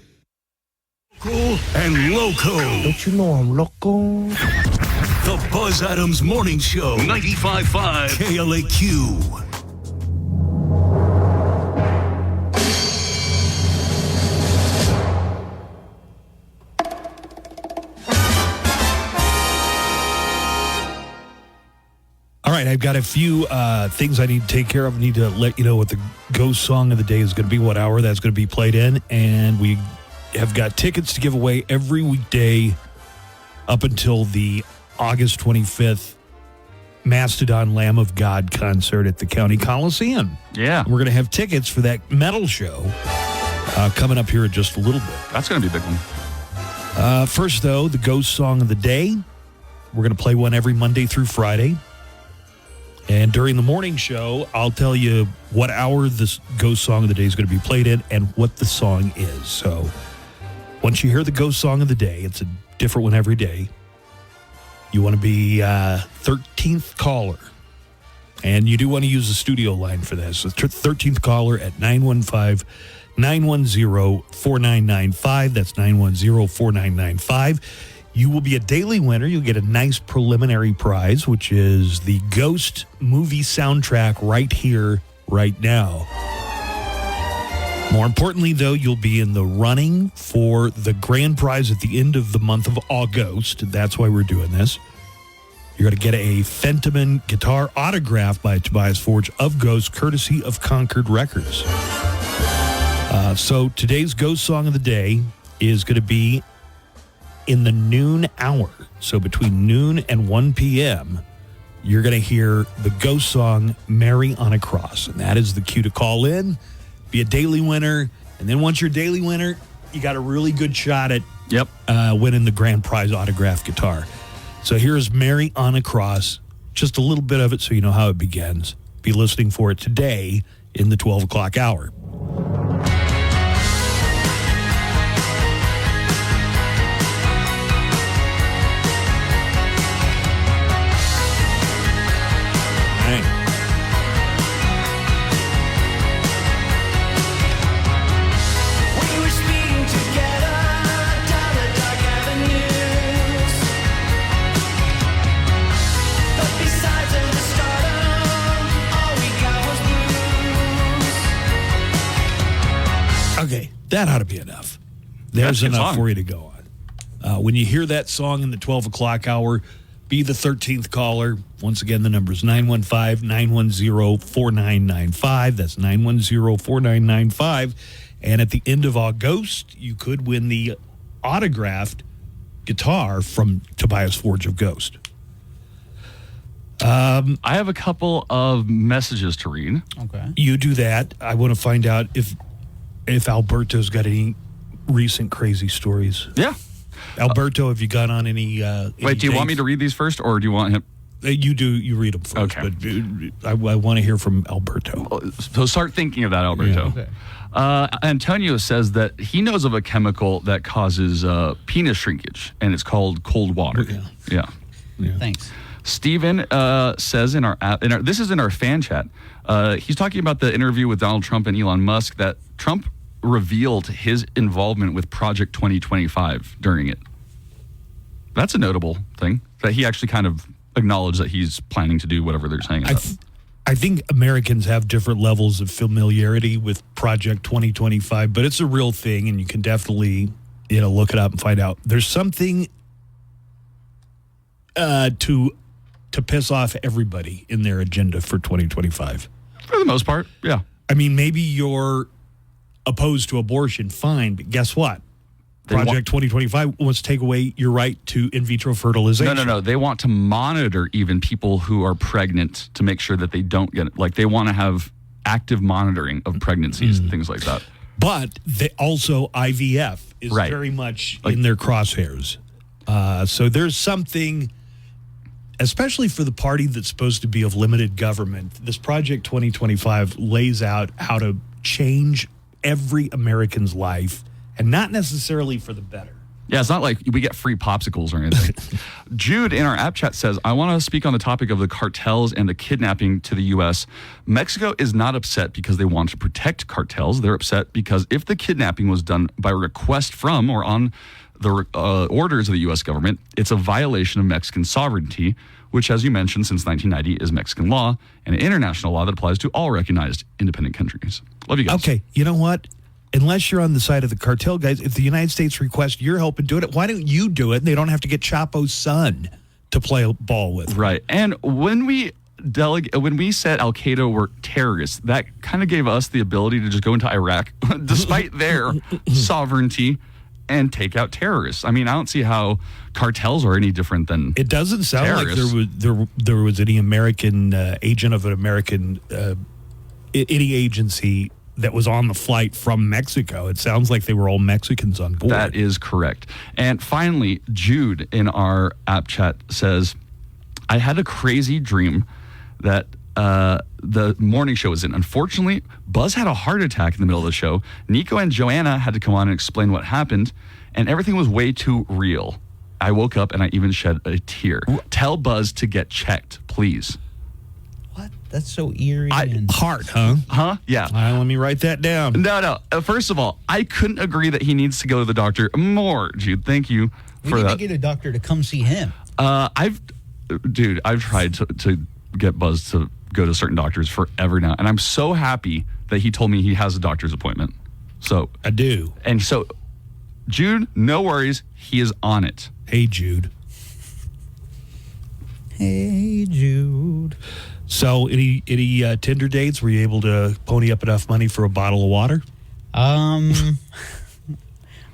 Local and loco. Don't you know I'm loco? The Buzz Adams Morning Show, 95.5 KLAQ. I've got a few things I need to take care of. I need to let you know what the Ghost Song of the Day is going to be, what hour that's going to be played in. And we have got tickets to give away every weekday up until the August 25th Mastodon Lamb of God concert at the County Coliseum. Yeah. We're going to have tickets for that metal show coming up here in just a little bit. That's going to be a big one. First, though, the Ghost Song of the Day. We're going to play one every Monday through Friday. And during the morning show, I'll tell you what hour this Ghost Song of the Day is going to be played in and what the song is. So once you hear the Ghost Song of the Day, it's a different one every day. You want to be 13th caller. And you do want to use the studio line for this. So 13th caller at 915-910-4995. That's 910-4995. You will be a daily winner. You'll get a nice preliminary prize, which is the Ghost movie soundtrack right here, right now. More importantly, though, you'll be in the running for the grand prize at the end of the month of August. That's why we're doing this. You're going to get a Fentiman guitar autographed by Tobias Forge of Ghost, courtesy of Concord Records. So today's Ghost Song of the Day is going to be in the noon hour. So between noon and 1 p.m., you're going to hear the Ghost song, Mary on a Cross. And that is the cue to call in, be a daily winner. And then once you're a daily winner, you got a really good shot at winning the grand prize autographed guitar. So here's Mary on a Cross, just a little bit of it so you know how it begins. Be listening for it today in the 12 o'clock hour. Okay, that ought to be enough. There's enough for you to go on. When you hear that song in the 12 o'clock hour, be the 13th caller. Once again, the number is 915-910-4995. That's 910-4995. And at the end of August, you could win the autographed guitar from Tobias Forge of Ghost. I have a couple of messages to read. Okay. You do that. I want to find out if Alberto's got any recent crazy stories. Yeah. Alberto, have you got on any wait, do you want me to read these first, or do you want him? You do. You read them first. Okay. But I want to hear from Alberto. So start thinking of that, Alberto. Yeah. Okay. Antonio says that he knows of a chemical that causes penis shrinkage, and it's called cold water. Yeah. Thanks. Steven says in our this is in our fan chat. He's talking about the interview with Donald Trump and Elon Musk, that Trump revealed his involvement with Project 2025 during it. That's a notable thing, that he actually kind of acknowledged that he's planning to do whatever they're saying about. I think Americans have different levels of familiarity with Project 2025, but it's a real thing, and you can definitely look it up and find out. There's something to piss off everybody in their agenda for 2025. For the most part, yeah. I mean, maybe you're opposed to abortion, fine, but guess what? Project 2025 wants to take away your right to in vitro fertilization. No. They want to monitor even people who are pregnant to make sure that they don't get it. Like, they want to have active monitoring of pregnancies and things like that. But also IVF is very much in their crosshairs. So there's something, especially for the party that's supposed to be of limited government, this Project 2025 lays out how to change every American's life, and not necessarily for the better. Yeah, it's not like we get free popsicles or anything. Jude in our app chat says, I want to speak on the topic of the cartels and the kidnapping to the U.S. Mexico is not upset because they want to protect cartels. They're upset because if the kidnapping was done by request from or on the orders of the U.S. government, it's a violation of Mexican sovereignty, which, as you mentioned, since 1990 is Mexican law and international law that applies to all recognized independent countries. Love you guys. Okay, you know what? Unless you're on the side of the cartel guys, if the United States requests your help in doing it, why don't you do it? And they don't have to get Chapo's son to play ball with. Right. And when we when we said Al Qaeda were terrorists, that kind of gave us the ability to just go into Iraq, despite their sovereignty, and take out terrorists. I mean, I don't see how cartels are any different than It doesn't sound terrorists. like there was any American agent of an American any agency that was on the flight from Mexico. It sounds like they were all Mexicans on board. That is correct. And finally, Jude in our app chat says, I had a crazy dream that the morning show was in. Unfortunately, Buzz had a heart attack in the middle of the show. Nico and Joanna had to come on and explain what happened, and everything was way too real. I woke up and I even shed a tear. Tell Buzz to get checked, please. That's so eerie. Heart, huh? Huh? Yeah. Let me write that down. No. First of all, I couldn't agree that he needs to go to the doctor more, Jude. Thank you We for need that. to get a doctor to come see him. I've tried to get Buzz to go to certain doctors forever now, and I'm so happy that he told me he has a doctor's appointment. So I do. And so, Jude, no worries. He is on it. Hey, Jude. Hey, Jude. So, any Tinder dates? Were you able to pony up enough money for a bottle of water?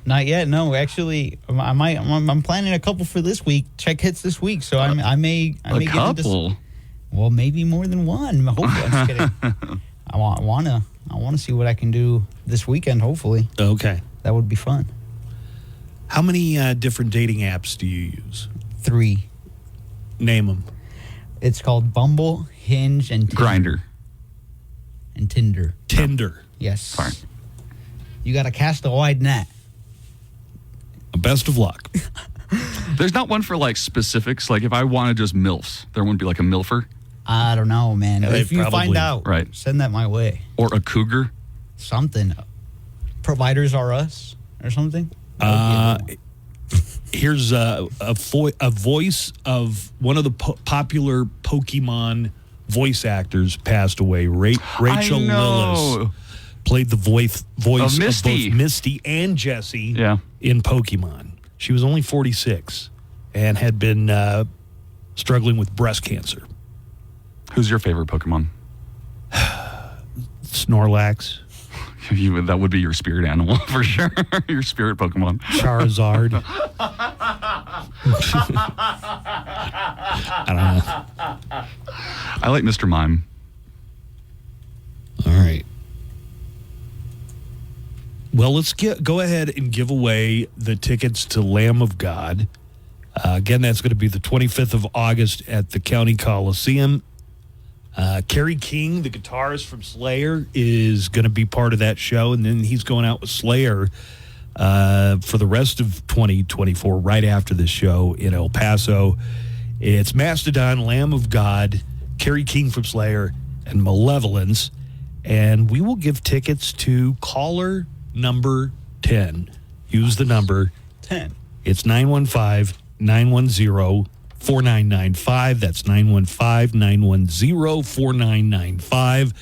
Not yet. No, actually, I'm planning a couple for this week. Check hits this week, so I may A get couple? into. Well, maybe more than one. Hopefully, I'm just kidding. I want to see what I can do this weekend. Hopefully, Okay. that would be fun. How many different dating apps do you use? 3. Name them. It's called Bumble, Hinge, and Grindr. And Tinder. Tinder. Yes. Fine. You got to cast a wide net. Best of luck. There's not one for like specifics. Like if I wanted just MILFs, there wouldn't be like a MILFer I don't know, man. Yeah, If they you find probably- out, right. send that my way. or a cougar. Something. Providers are us or something. Here's a voice of one of the popular Pokemon voice actors passed away. Rachel Lillis played the voice Of of Misty. both Misty and Jessie Yeah. in Pokemon. She was only 46 and had been struggling with breast cancer. Who's your favorite Pokemon? Snorlax, That would be your spirit animal for sure. Your spirit Pokemon. Charizard. I don't know. I like Mr. Mime. All right. Well, let's go ahead and give away the tickets to Lamb of God. Again, that's going to be the 25th of August at the County Coliseum. Kerry King, the guitarist from Slayer, is going to be part of that show, and then he's going out with Slayer for the rest of 2024, right after this show in El Paso. It's Mastodon, Lamb of God, Kerry King from Slayer, and Malevolence. And we will give tickets to caller number 10. Use the number 10. It's 915-910-4995. That's 915-910-4995.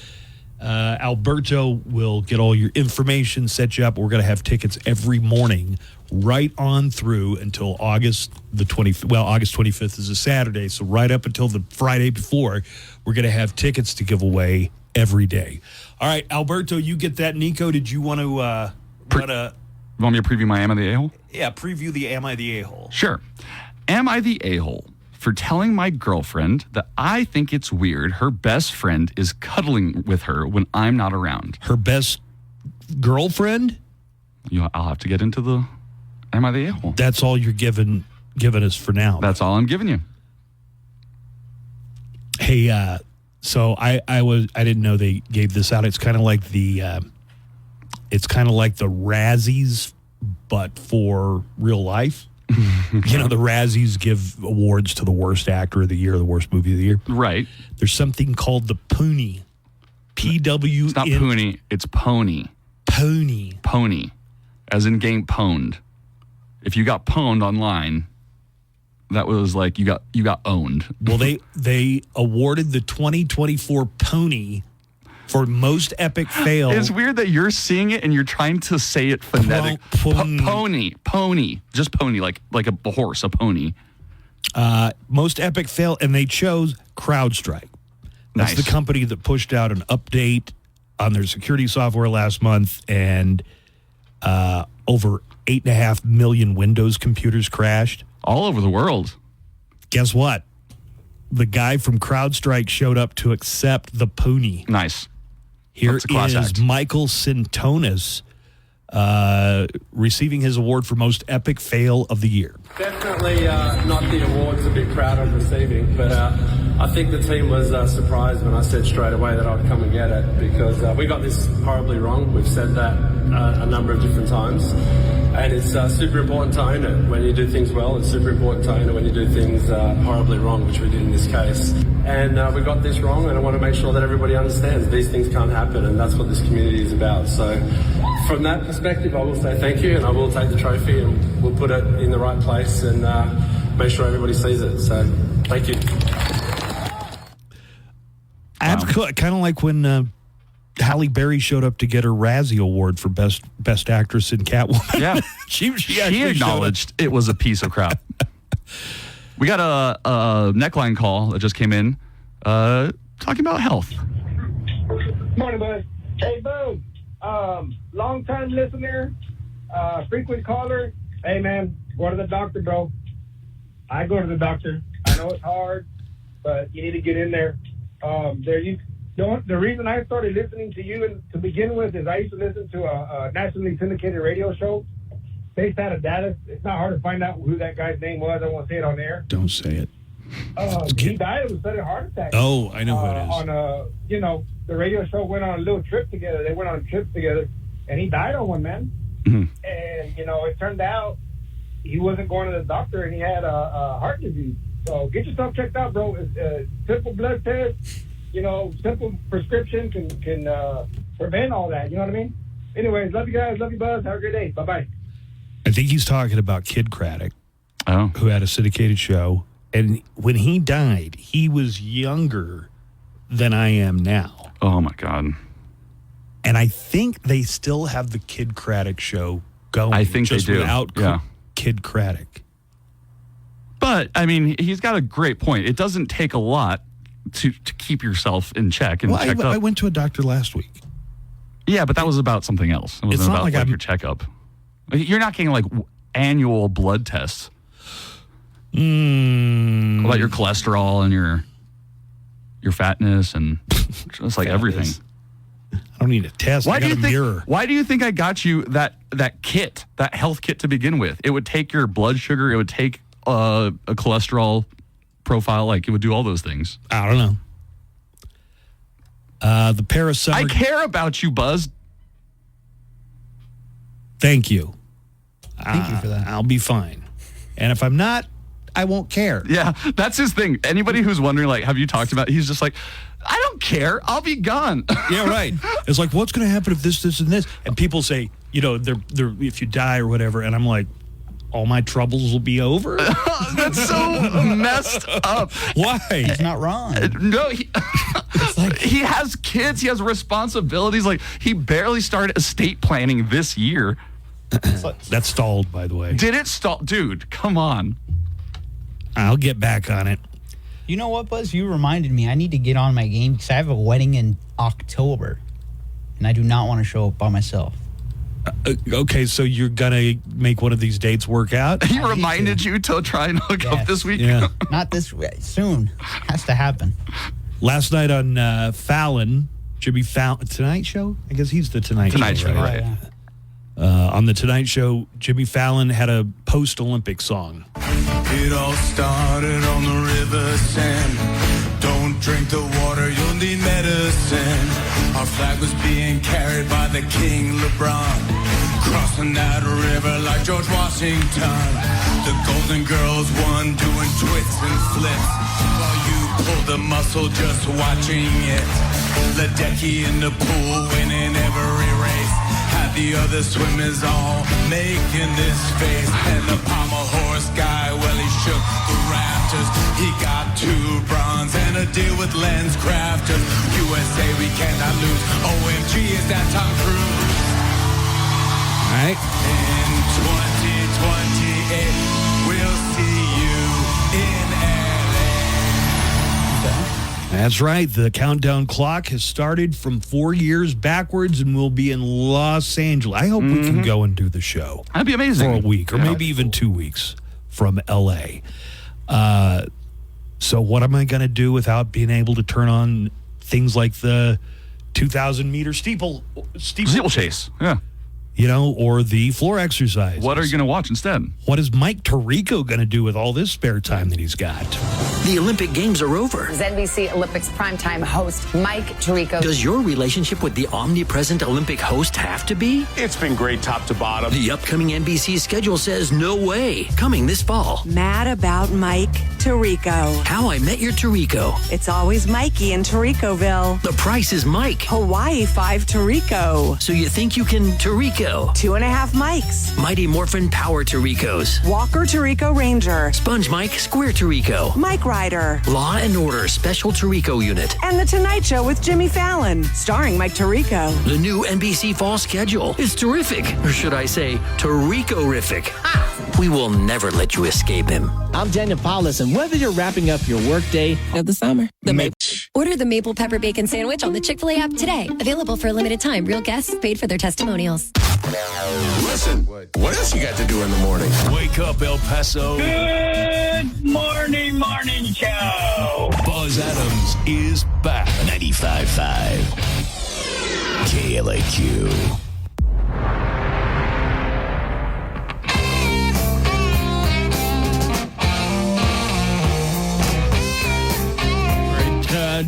Alberto will get all your information, set you up. We're going to have tickets every morning right on through until August the 20th. Well, August 25th is a Saturday, so right up until the Friday before, we're going to have tickets to give away every day. All right, Alberto, you get that. Nico, did you want to You want me to preview my Am I the A-hole? preview the Am I the A-hole? Sure. Am I the a-hole for telling my girlfriend that I think it's weird her best friend is cuddling with her when I'm not around? Her best girlfriend? I'll have to get into the Am I the a-hole? That's all you're giving us for now. That's all I'm giving you. Hey, so I didn't know they gave this out. It's kind of like the Razzies, but for real life. You know, the Razzies give awards to the worst actor of the year, the worst movie of the year. Right. There's something called the Poonie. P-W. It's not Poonie, it's Pony. Pony. Pony. As in game pwned. If you got pwned online, that was like you got owned. Well, they awarded the 2024 Pony for most epic fail. It's weird that you're seeing it and you're trying to say it phonetic. Pony. Just pony, like a horse, a pony. Most epic fail, and they chose CrowdStrike. That's Nice. the company that pushed out an update on their security software last month, and over 8.5 million Windows computers crashed. All over the world. Guess what? The guy from CrowdStrike showed up to accept the poonie. Nice. Here That's a class is act. Michael Sintonis receiving his award for most epic fail of the year. Definitely not the award to be proud of receiving, but I think the team was surprised when I said straight away that I'd come and get it, because we got this horribly wrong. We've said that a number of different times, and it's super important to own it. When you do things well, it's super important to own it when you do things horribly wrong, which we did in this case. And we got this wrong, and I want to make sure that everybody understands these things can't happen, and that's what this community is about. So from that perspective, I will say thank you, and I will take the trophy, and we'll put it in the right place and make sure everybody sees it. So thank you. Kind of like when Halle Berry showed up to get her Razzie Award for best actress in Catwoman. Yeah. she acknowledged it was a piece of crap. We got a neckline call that just came in talking about health. Morning, bud. Hey, Boom. Long-time listener, frequent caller. Hey, man, go to the doctor, bro. I go to the doctor. I know it's hard, but you need to get in there. The reason I started listening to you to begin with is I used to listen to a nationally syndicated radio show based out of Dallas. It's not hard to find out who that guy's name was. I won't say it on air. Don't say it. He died of a sudden heart attack. Oh, I know who it is. On the radio show went on a little trip together. They went on a trip together, and he died on one, man. Mm-hmm. And it turned out he wasn't going to the doctor, and he had a heart disease. So get yourself checked out, bro. It's a simple blood test. Simple prescription can prevent all that. You know what I mean? Anyways, love you guys. Love you, Buzz. Have a great day. Bye-bye. I think he's talking about Kid Craddock, who had a syndicated show. And when he died, he was younger than I am now. Oh, my God. And I think they still have the Kid Craddock show going. I think just they do. Without Yeah. Kid Craddock. But, I mean, he's got a great point. It doesn't take a lot to keep yourself in check and checked up. I went to a doctor last week. Yeah, but that was about something else. It wasn't about your checkup. You're not getting annual blood tests. About your cholesterol and your fatness and just everything. I don't need a test. I got a mirror. Why do you think I got you that kit, that health kit to begin with? It would take your blood sugar. It would take a cholesterol profile. It would do all those things. I don't know. The pair of summer... I care about you, Buzz. Thank you. Thank you for that. I'll be fine. And if I'm not, I won't care. Yeah, that's his thing. Anybody who's wondering, have you talked about... He's just I don't care. I'll be gone. Yeah, right. It's what's going to happen if this, and this? And people say, they're if you die or whatever. And I'm like, all my troubles will be over? That's so messed up. Why? He's not wrong. No, he has kids. He has responsibilities. He barely started estate planning this year. That stalled, by the way. Did it stall? Dude, come on. I'll get back on it. You know what, Buzz? You reminded me. I need to get on my game because I have a wedding in October, and I do not want to show up by myself. Okay, so you're going to make one of these dates work out? He reminded you to try and hook up this week? Yeah. Not this week. Soon. Has to happen. Last night on Fallon, Jimmy Fallon, Tonight Show? I guess he's the Tonight Show, right? Yeah. On the Tonight Show, Jimmy Fallon had a post-Olympic song. It all started on the river Seine. Don't drink the water, you'll need medicine. Our flag was being carried by the King LeBron, crossing that river like George Washington. The Golden Girls won, doing twists and flips, while you pulled the muscle just watching it. Ledecky in the pool, winning every race. Had the other swimmers all making this face. And the pommel horse guy, well, he shook the rafters. He got 2 bronze and a deal with Lens Crafters. USA, we cannot lose. OMG, is that Tom Cruise? All right. In 2028, we'll see you in LA. That's right. The countdown clock has started from 4 years backwards, and we'll be in Los Angeles. I hope we can go and do the show. That'd be amazing. For a week, or maybe even 2 weeks from L.A. So what am I going to do without being able to turn on things like the 2,000-meter steeplechase? Yeah. You know, or the floor exercise. What are you going to watch instead? What is Mike Tirico going to do with all this spare time that he's got? The Olympic Games are over. As NBC Olympics primetime host Mike Tirico. Does your relationship with the omnipresent Olympic host have to be? It's been great top to bottom. The upcoming NBC schedule says no way. Coming this fall. Mad about Mike Tirico. How I Met Your Tirico. It's always Mikey in Tiricoville. The Price is Mike. Hawaii 5 Tirico. So you think you can Tirico? 2.5 Mikes. Mighty Morphin Power Tiricos. Walker Tirico Ranger. Sponge Mike Square Tirico. Mike Ryder. Law and Order Special Tirico Unit. And The Tonight Show with Jimmy Fallon, starring Mike Tirico. The new NBC fall schedule is terrific. Or should I say, Tirico-rific. We will never let you escape him. I'm Daniel Paulus, and whether you're wrapping up your workday of the summer, order the Maple Pepper Bacon Sandwich on the Chick-fil-A app today. Available for a limited time. Real guests paid for their testimonials. Listen, what else you got to do in the morning? Wake up, El Paso. Good morning show. Buzz Adams is back. 95.5 KLAQ.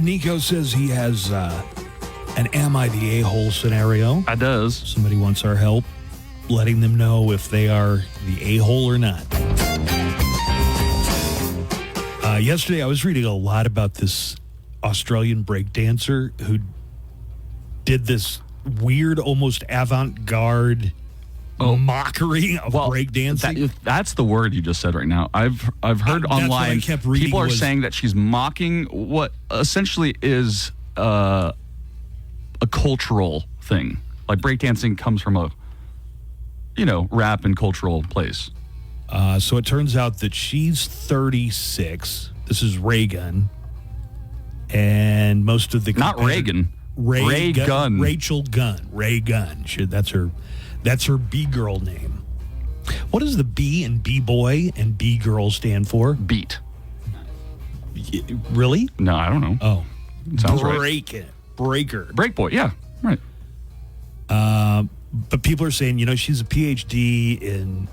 Nico says he has an Am I the A-hole scenario. I does. Somebody wants our help letting them know if they are the A-hole or not. Yesterday, I was reading a lot about this Australian breakdancer who did this weird, almost avant-garde mockery of breakdancing. That's the word you just said right now. I've heard online people are saying that she's mocking what essentially is a cultural thing. Like breakdancing comes from a rap and cultural place. So it turns out that she's 36. This is Reagan. And most of the... Not Reagan. Ray Gunn. Rachel Gunn. Ray Gunn. That's her B-girl name. What does the B in B-boy and B-girl stand for? Beat. Really? No, I don't know. Oh. Sounds right. Breaker. Breakboy, yeah. Right. But people are saying, she's a PhD in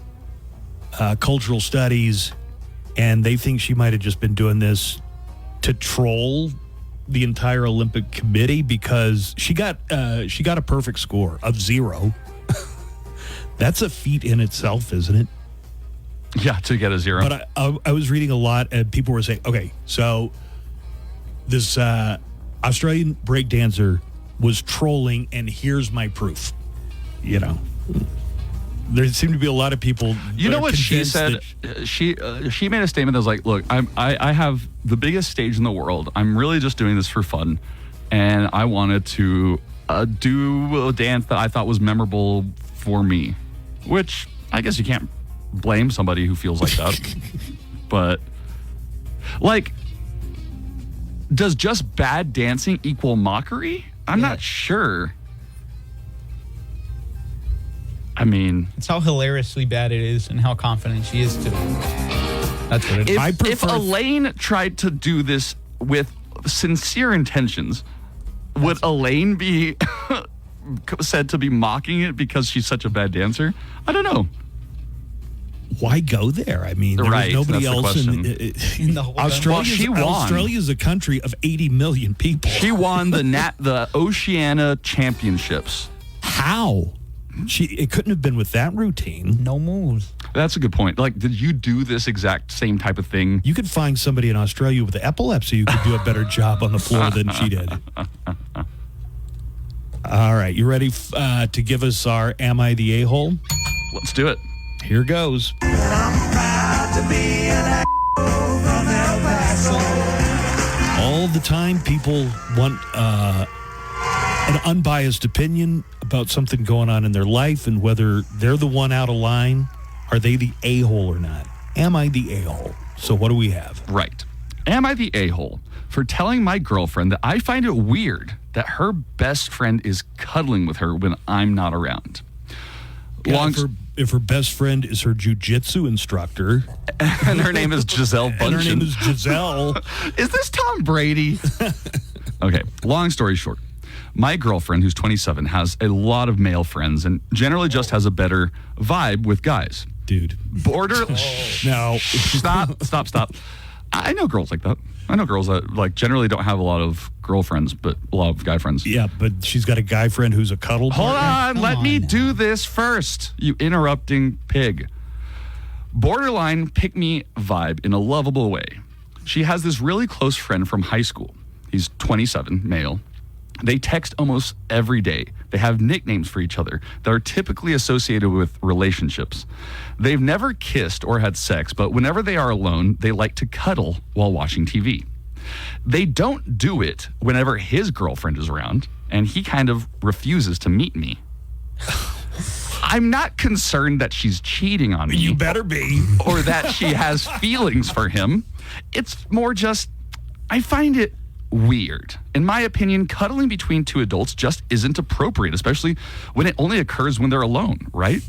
cultural studies, and they think she might have just been doing this to troll the entire Olympic committee because she got a perfect score of 0. That's a feat in itself, isn't it? Yeah, to get a 0. But I was reading a lot, and people were saying, okay, so this Australian breakdancer was trolling, and here's my proof. There seem to be a lot of people. You know what she said? She made a statement that was like, "Look, I have the biggest stage in the world. I'm really just doing this for fun, and I wanted to do a dance that I thought was memorable for me." Which I guess you can't blame somebody who feels like that. But does just bad dancing equal mockery? I'm not sure. I mean, it's how hilariously bad it is and how confident she is too. That's what it is. If Elaine tried to do this with sincere intentions, would Elaine be said to be mocking it because she's such a bad dancer? I don't know. Why go there? I mean, there's nobody else in the whole Australia. Well, Australia is a country of 80 million people. She won the Oceania Championships. How? It couldn't have been with that routine. No moves. That's a good point. Did you do this exact same type of thing? You could find somebody in Australia with epilepsy who could do a better job on the floor than she did. All right, you ready to give us our Am I the A-hole? Let's do it. Here goes. I'm proud to be an A-hole from El Paso. All the time, people want an unbiased opinion about something going on in their life and whether they're the one out of line. Are they the a-hole or not? Am I the a-hole? So what do we have? Right. Am I the a-hole? for telling my girlfriend that I find it weird that her best friend is cuddling with her when I'm not around. If her best friend is her jiu-jitsu instructor. And her name is Giselle Bundchen. And her name is Giselle. Is this Tom Brady? Okay, long story short. My girlfriend, who's 27, has a lot of male friends and generally just has a better vibe with guys. Dude. No. Stop. I know girls like that. I know girls that like generally don't have a lot of girlfriends, but a lot of guy friends. Yeah, but she's got a guy friend who's a cuddle Hold partner. on, let me do this first, you interrupting pig. Borderline pick-me vibe in a lovable way. She has this really close friend from high school. He's 27, male. They text almost every day. They have nicknames for each other that are typically associated with relationships. They've never kissed or had sex, but whenever they are alone, they like to cuddle while watching TV. They don't do it whenever his girlfriend is around, and he kind of refuses to meet me. I'm not concerned that she's cheating on me. You better be. Or that she has feelings for him. It's more just, I find it weird. In my opinion, cuddling between two adults just isn't appropriate, especially when it only occurs when they're alone, right?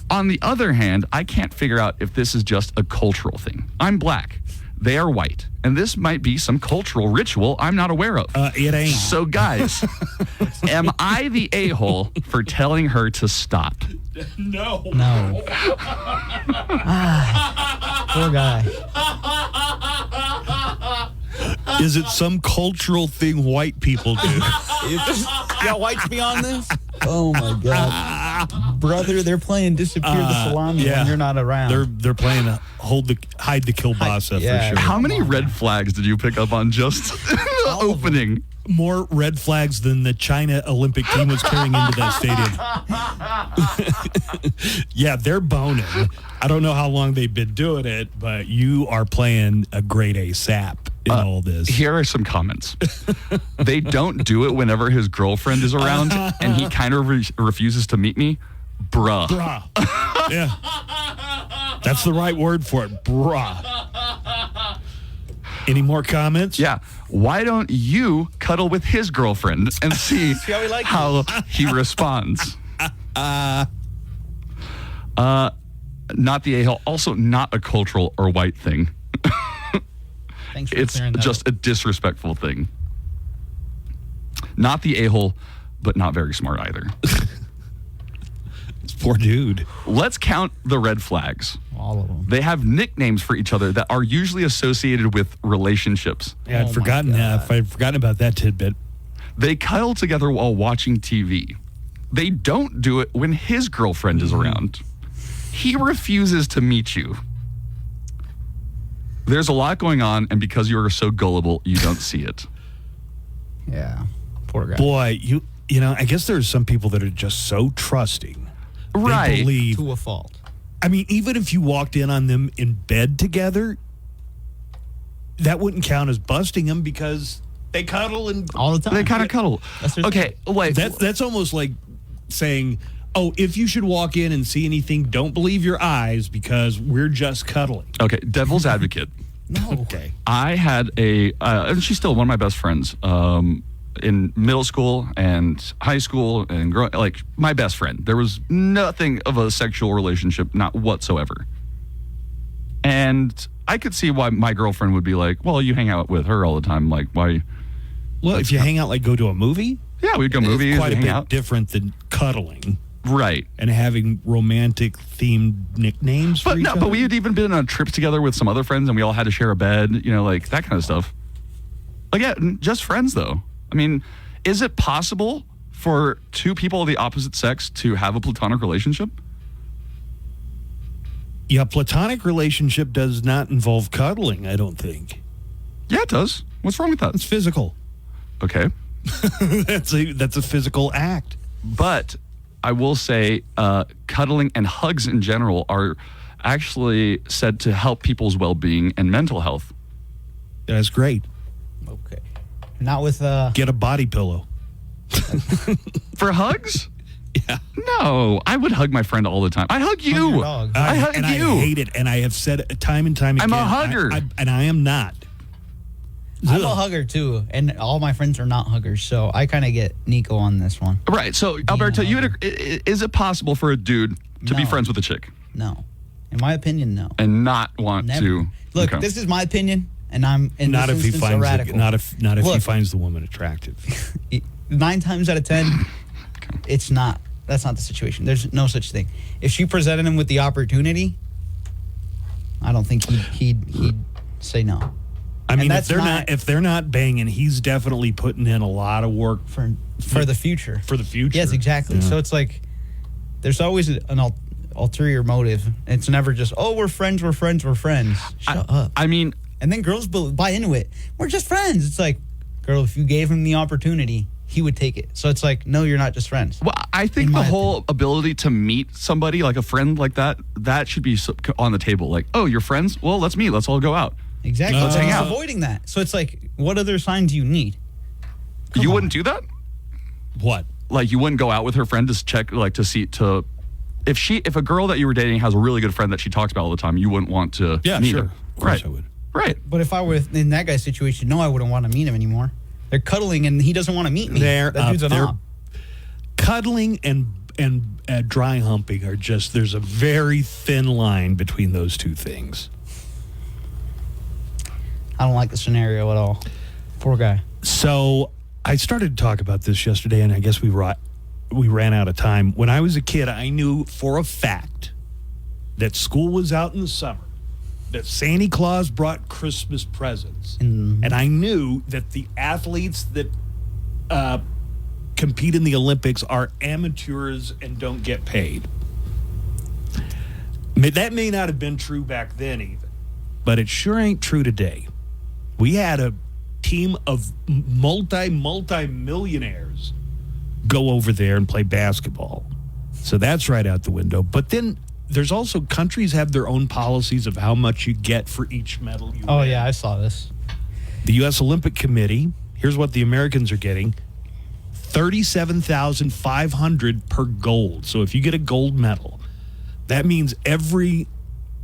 On the other hand, I can't figure out if this is just a cultural thing. I'm black. They are white. And this might be some cultural ritual I'm not aware of. It ain't. So guys, am I the a-hole for telling her to stop? No. Poor guy. Is it some cultural thing white people do? Got whites beyond this? Oh my God, brother! They're playing disappear the salami when you're not around. They're playing hide the kielbasa for sure. How many red flags did you pick up on just the opening? More red flags than the China Olympic team was carrying into that stadium. Yeah, they're boning. I don't know how long they've been doing it, but you are playing a grade A sap in all this. Here are some comments. They don't do it whenever his girlfriend is around, and he kind of refuses to meet me. Bruh. Yeah. That's the right word for it. Bruh. Any more comments? Yeah. Why don't you cuddle with his girlfriend and see how he responds? Not the a-hole. Also not a cultural or white thing. Thanks for It's clearing that just up. a disrespectful thing. Not the a-hole, but not very smart either. Poor dude. Let's count the red flags. All of them. They have nicknames for each other that are usually associated with relationships. Yeah, I'd forgotten about that tidbit. They cuddle together while watching TV. They don't do it when his girlfriend is around. He refuses to meet you. There's a lot going on, and because you are so gullible, you don't see it. Yeah, poor guy. Boy, you know, I guess there's some people that are just so trusting. Right. They believe, to a fault. I mean, even if you walked in on them in bed together, that wouldn't count as busting them because they cuddle and all the time. They kind of cuddle. Okay, wait. That's almost like saying, oh, if you should walk in and see anything, don't believe your eyes because we're just cuddling. Okay, devil's advocate. No. Okay. I had and she's still one of my best friends in middle school and high school and like my best friend. There was nothing of a sexual relationship, not whatsoever. And I could see why my girlfriend would be like, well, you hang out with her all the time. Like, why? Well, if you hang out, like go to a movie? Yeah, we'd go movies. It's quite a hang bit out. different than cuddling. Right. And having romantic themed nicknames for each other. But we had even been on trips together with some other friends and we all had to share a bed, like that kind of stuff. Like, yeah, just friends though. I mean, is it possible for two people of the opposite sex to have a platonic relationship? Yeah, platonic relationship does not involve cuddling, I don't think. Yeah, it does. What's wrong with that? It's physical. Okay. That's a physical act. But I will say cuddling and hugs in general are actually said to help people's well-being and mental health. That's great. Okay. Not with get a body pillow. For hugs? Yeah. No, I would hug my friend all the time. I hug you. I hug and you. I hate it, and I have said it time and time again. I'm a hugger. And I am not. I'm a hugger too, and all my friends are not huggers, so I kind of get Nico on this one. Right. So, Alberto, is it possible for a dude to be friends with a chick? No. In my opinion, no. And not want to. Look, this is my opinion, and I'm in not this if he instance finds a radical. not if he finds the woman attractive. 9 times out of 10, it's not. That's not the situation. There's no such thing. If she presented him with the opportunity, I don't think he'd say no. I mean, if they're not banging, he's definitely putting in a lot of work for the future. For the future. Yes, exactly. Yeah. So it's like there's always an ulterior motive. It's never just, oh, we're friends. Shut up. I mean, and then girls buy into it. We're just friends. It's like, girl, if you gave him the opportunity, he would take it. So it's like, no, you're not just friends. Well, I think the whole ability to meet somebody, like a friend like that should be on the table. Like, oh, you're friends? Well, let's meet. Let's all go out. Exactly. Let's hang out. Avoiding that. So it's like, what other signs do you need? You wouldn't do that? What? Like, you wouldn't go out with her friend to check, like, to see, if a girl that you were dating has a really good friend that she talks about all the time, you wouldn't want to meet her. Of course I would. Right. But if I were in that guy's situation, no, I wouldn't want to meet him anymore. They're cuddling and he doesn't want to meet me. That dude's a knob. Cuddling and dry humping are just, there's a very thin line between those two things. I don't like the scenario at all. Poor guy. So I started to talk about this yesterday, and I guess we ran out of time. When I was a kid, I knew for a fact that school was out in the summer, that Santa Claus brought Christmas presents. And I knew that the athletes that compete in the Olympics are amateurs and don't get paid. That may not have been true back then even, but it sure ain't true today. We had a team of multi-millionaires go over there and play basketball. So that's right out the window. But then there's also countries have their own policies of how much you get for each medal you win. Yeah, I saw this. The U.S. Olympic Committee, here's what the Americans are getting, $37,500 per gold. So if you get a gold medal, that means every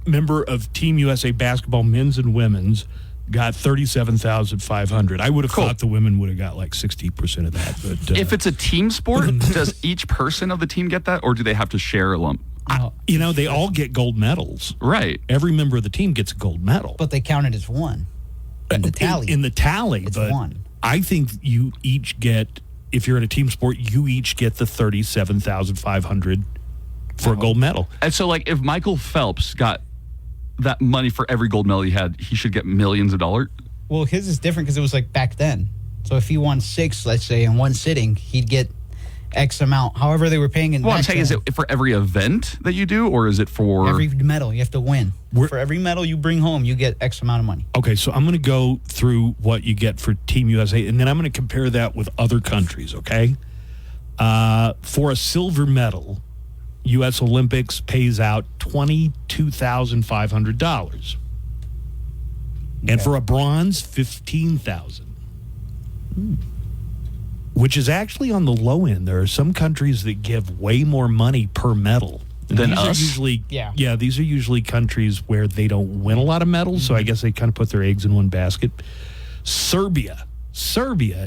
member of Team USA basketball, men's and women's, got $37,500. I would have thought the women would have got like 60% of that. But if it's a team sport, does each person of the team get that, or do they have to share a lump? They all get gold medals. Right. Every member of the team gets a gold medal. But they count it as one. In the tally. In the tally. It's but one. I think you each get, if you're in a team sport, you each get the $37,500 for a gold medal. And so, like, if Michael Phelps got that money for every gold medal he had, he should get millions of dollars? Well, his is different because it was like back then. So if he won 6, let's say, in one sitting, he'd get X amount. However, they were paying in. Well, I'm saying, is it for every event that you do, or is it for every medal you have to win? For every medal you bring home, you get X amount of money. Okay, so I'm going to go through what you get for Team USA, and then I'm going to compare that with other countries, okay? For a silver medal, U.S. Olympics pays out $22,500. And for a bronze, $15,000. Which is actually on the low end. There are some countries that give way more money per medal. Than us? These are usually countries where they don't win a lot of medals, so I guess they kind of put their eggs in one basket. Serbia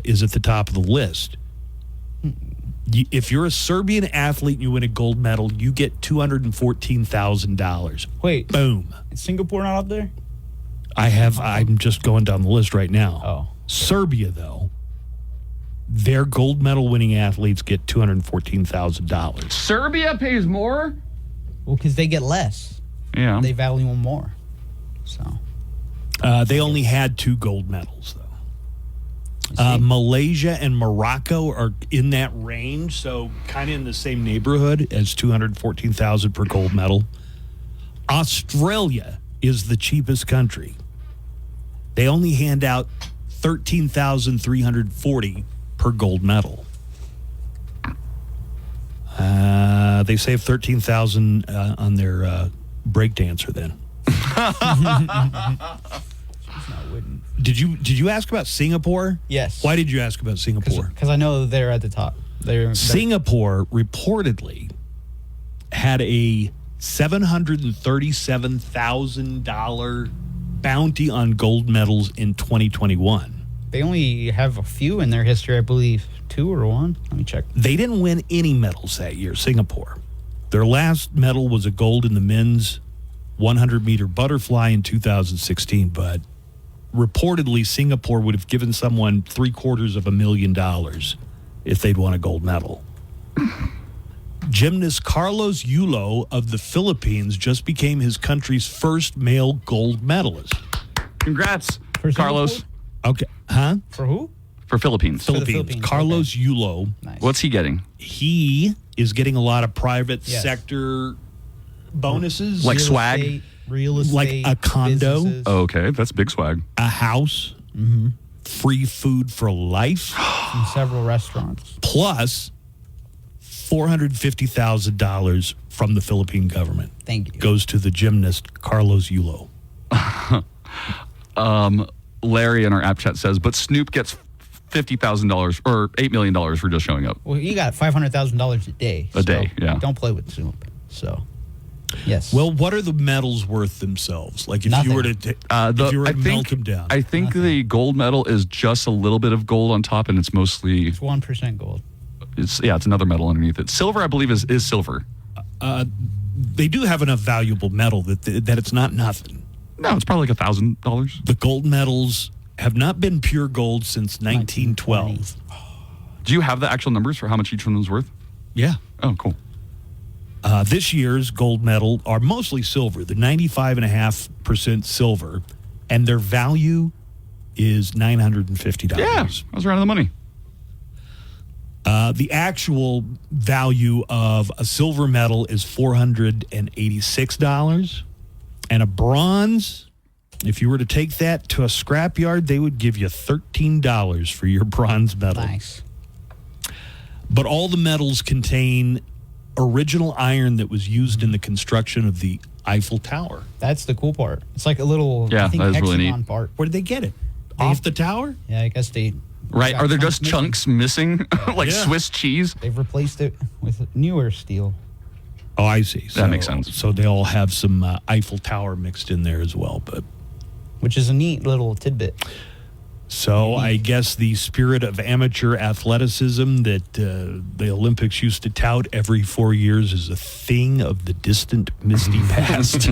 is at the top of the list. If you're a Serbian athlete and you win a gold medal, you get $214,000. Wait. Boom. Is Singapore not up there? I'm just going down the list right now. Oh. Serbia, though, their gold medal winning athletes get $214,000. Serbia pays more? Well, because they get less. Yeah. They value them more. So. They only had 2 gold medals, though. Malaysia and Morocco are in that range, so kind of in the same neighborhood as $214,000 per gold medal. Australia is the cheapest country. They only hand out $13,340 per gold medal. They save $13,000 on their breakdancer then. Did you ask about Singapore? Yes. Why did you ask about Singapore? Because I know they're at the top. Singapore reportedly had a $737,000 bounty on gold medals in 2021. They only have a few in their history, I believe. 2 or 1. Let me check. They didn't win any medals that year, Singapore. Their last medal was a gold in the men's 100-meter butterfly in 2016, but reportedly Singapore would have given someone $750,000 if they'd won a gold medal. Gymnast Carlos Yulo of the Philippines just became his country's first male gold medalist. Congrats, Carlos. Okay. Huh? For who? For Philippines. Philippines. Carlos Yulo. Nice. What's he getting? He is getting a lot of private sector bonuses. Like swag? Real estate. Like a condo. businesses. Oh, okay, that's big swag. A house. Free food for life. From several restaurants. Plus $450,000 from the Philippine government. Thank you. Goes to the gymnast Carlos Yulo. Larry in our app chat says, but Snoop gets $50,000 or $8 million for just showing up. Well, you got $500,000 a day. A day, yeah. Don't play with Snoop. So, yes. Well, what are the medals worth themselves? Like if you were to melt them down. I think the gold medal is just a little bit of gold on top, and it's mostly... It's 1% gold. It's another metal underneath it. Silver, I believe, is silver. They do have enough valuable metal that it's not nothing. No, it's probably like $1,000. The gold medals have not been pure gold since 1912. Do you have the actual numbers for how much each one was worth? Yeah. Oh, cool. This year's gold medal are mostly silver. The 95.5% silver, and their value is $950. Yeah, I was right on the money. The actual value of a silver medal is $486. And a bronze, if you were to take that to a scrapyard, they would give you $13 for your bronze medal. Nice. But all the medals contain original iron that was used in the construction of the Eiffel Tower. That's the cool part. It's like a little that is really neat. part. Where did they get it? Off the tower? Yeah, I guess they... Right, are there just missing. chunks missing? Like Yeah. Swiss cheese? They've replaced it with newer steel. Oh, I see. That makes sense. So they all have some Eiffel Tower mixed in there as well. But Which is a neat little tidbit. so I guess the spirit of amateur athleticism that the Olympics used to tout every 4 years is a thing of the distant, misty past.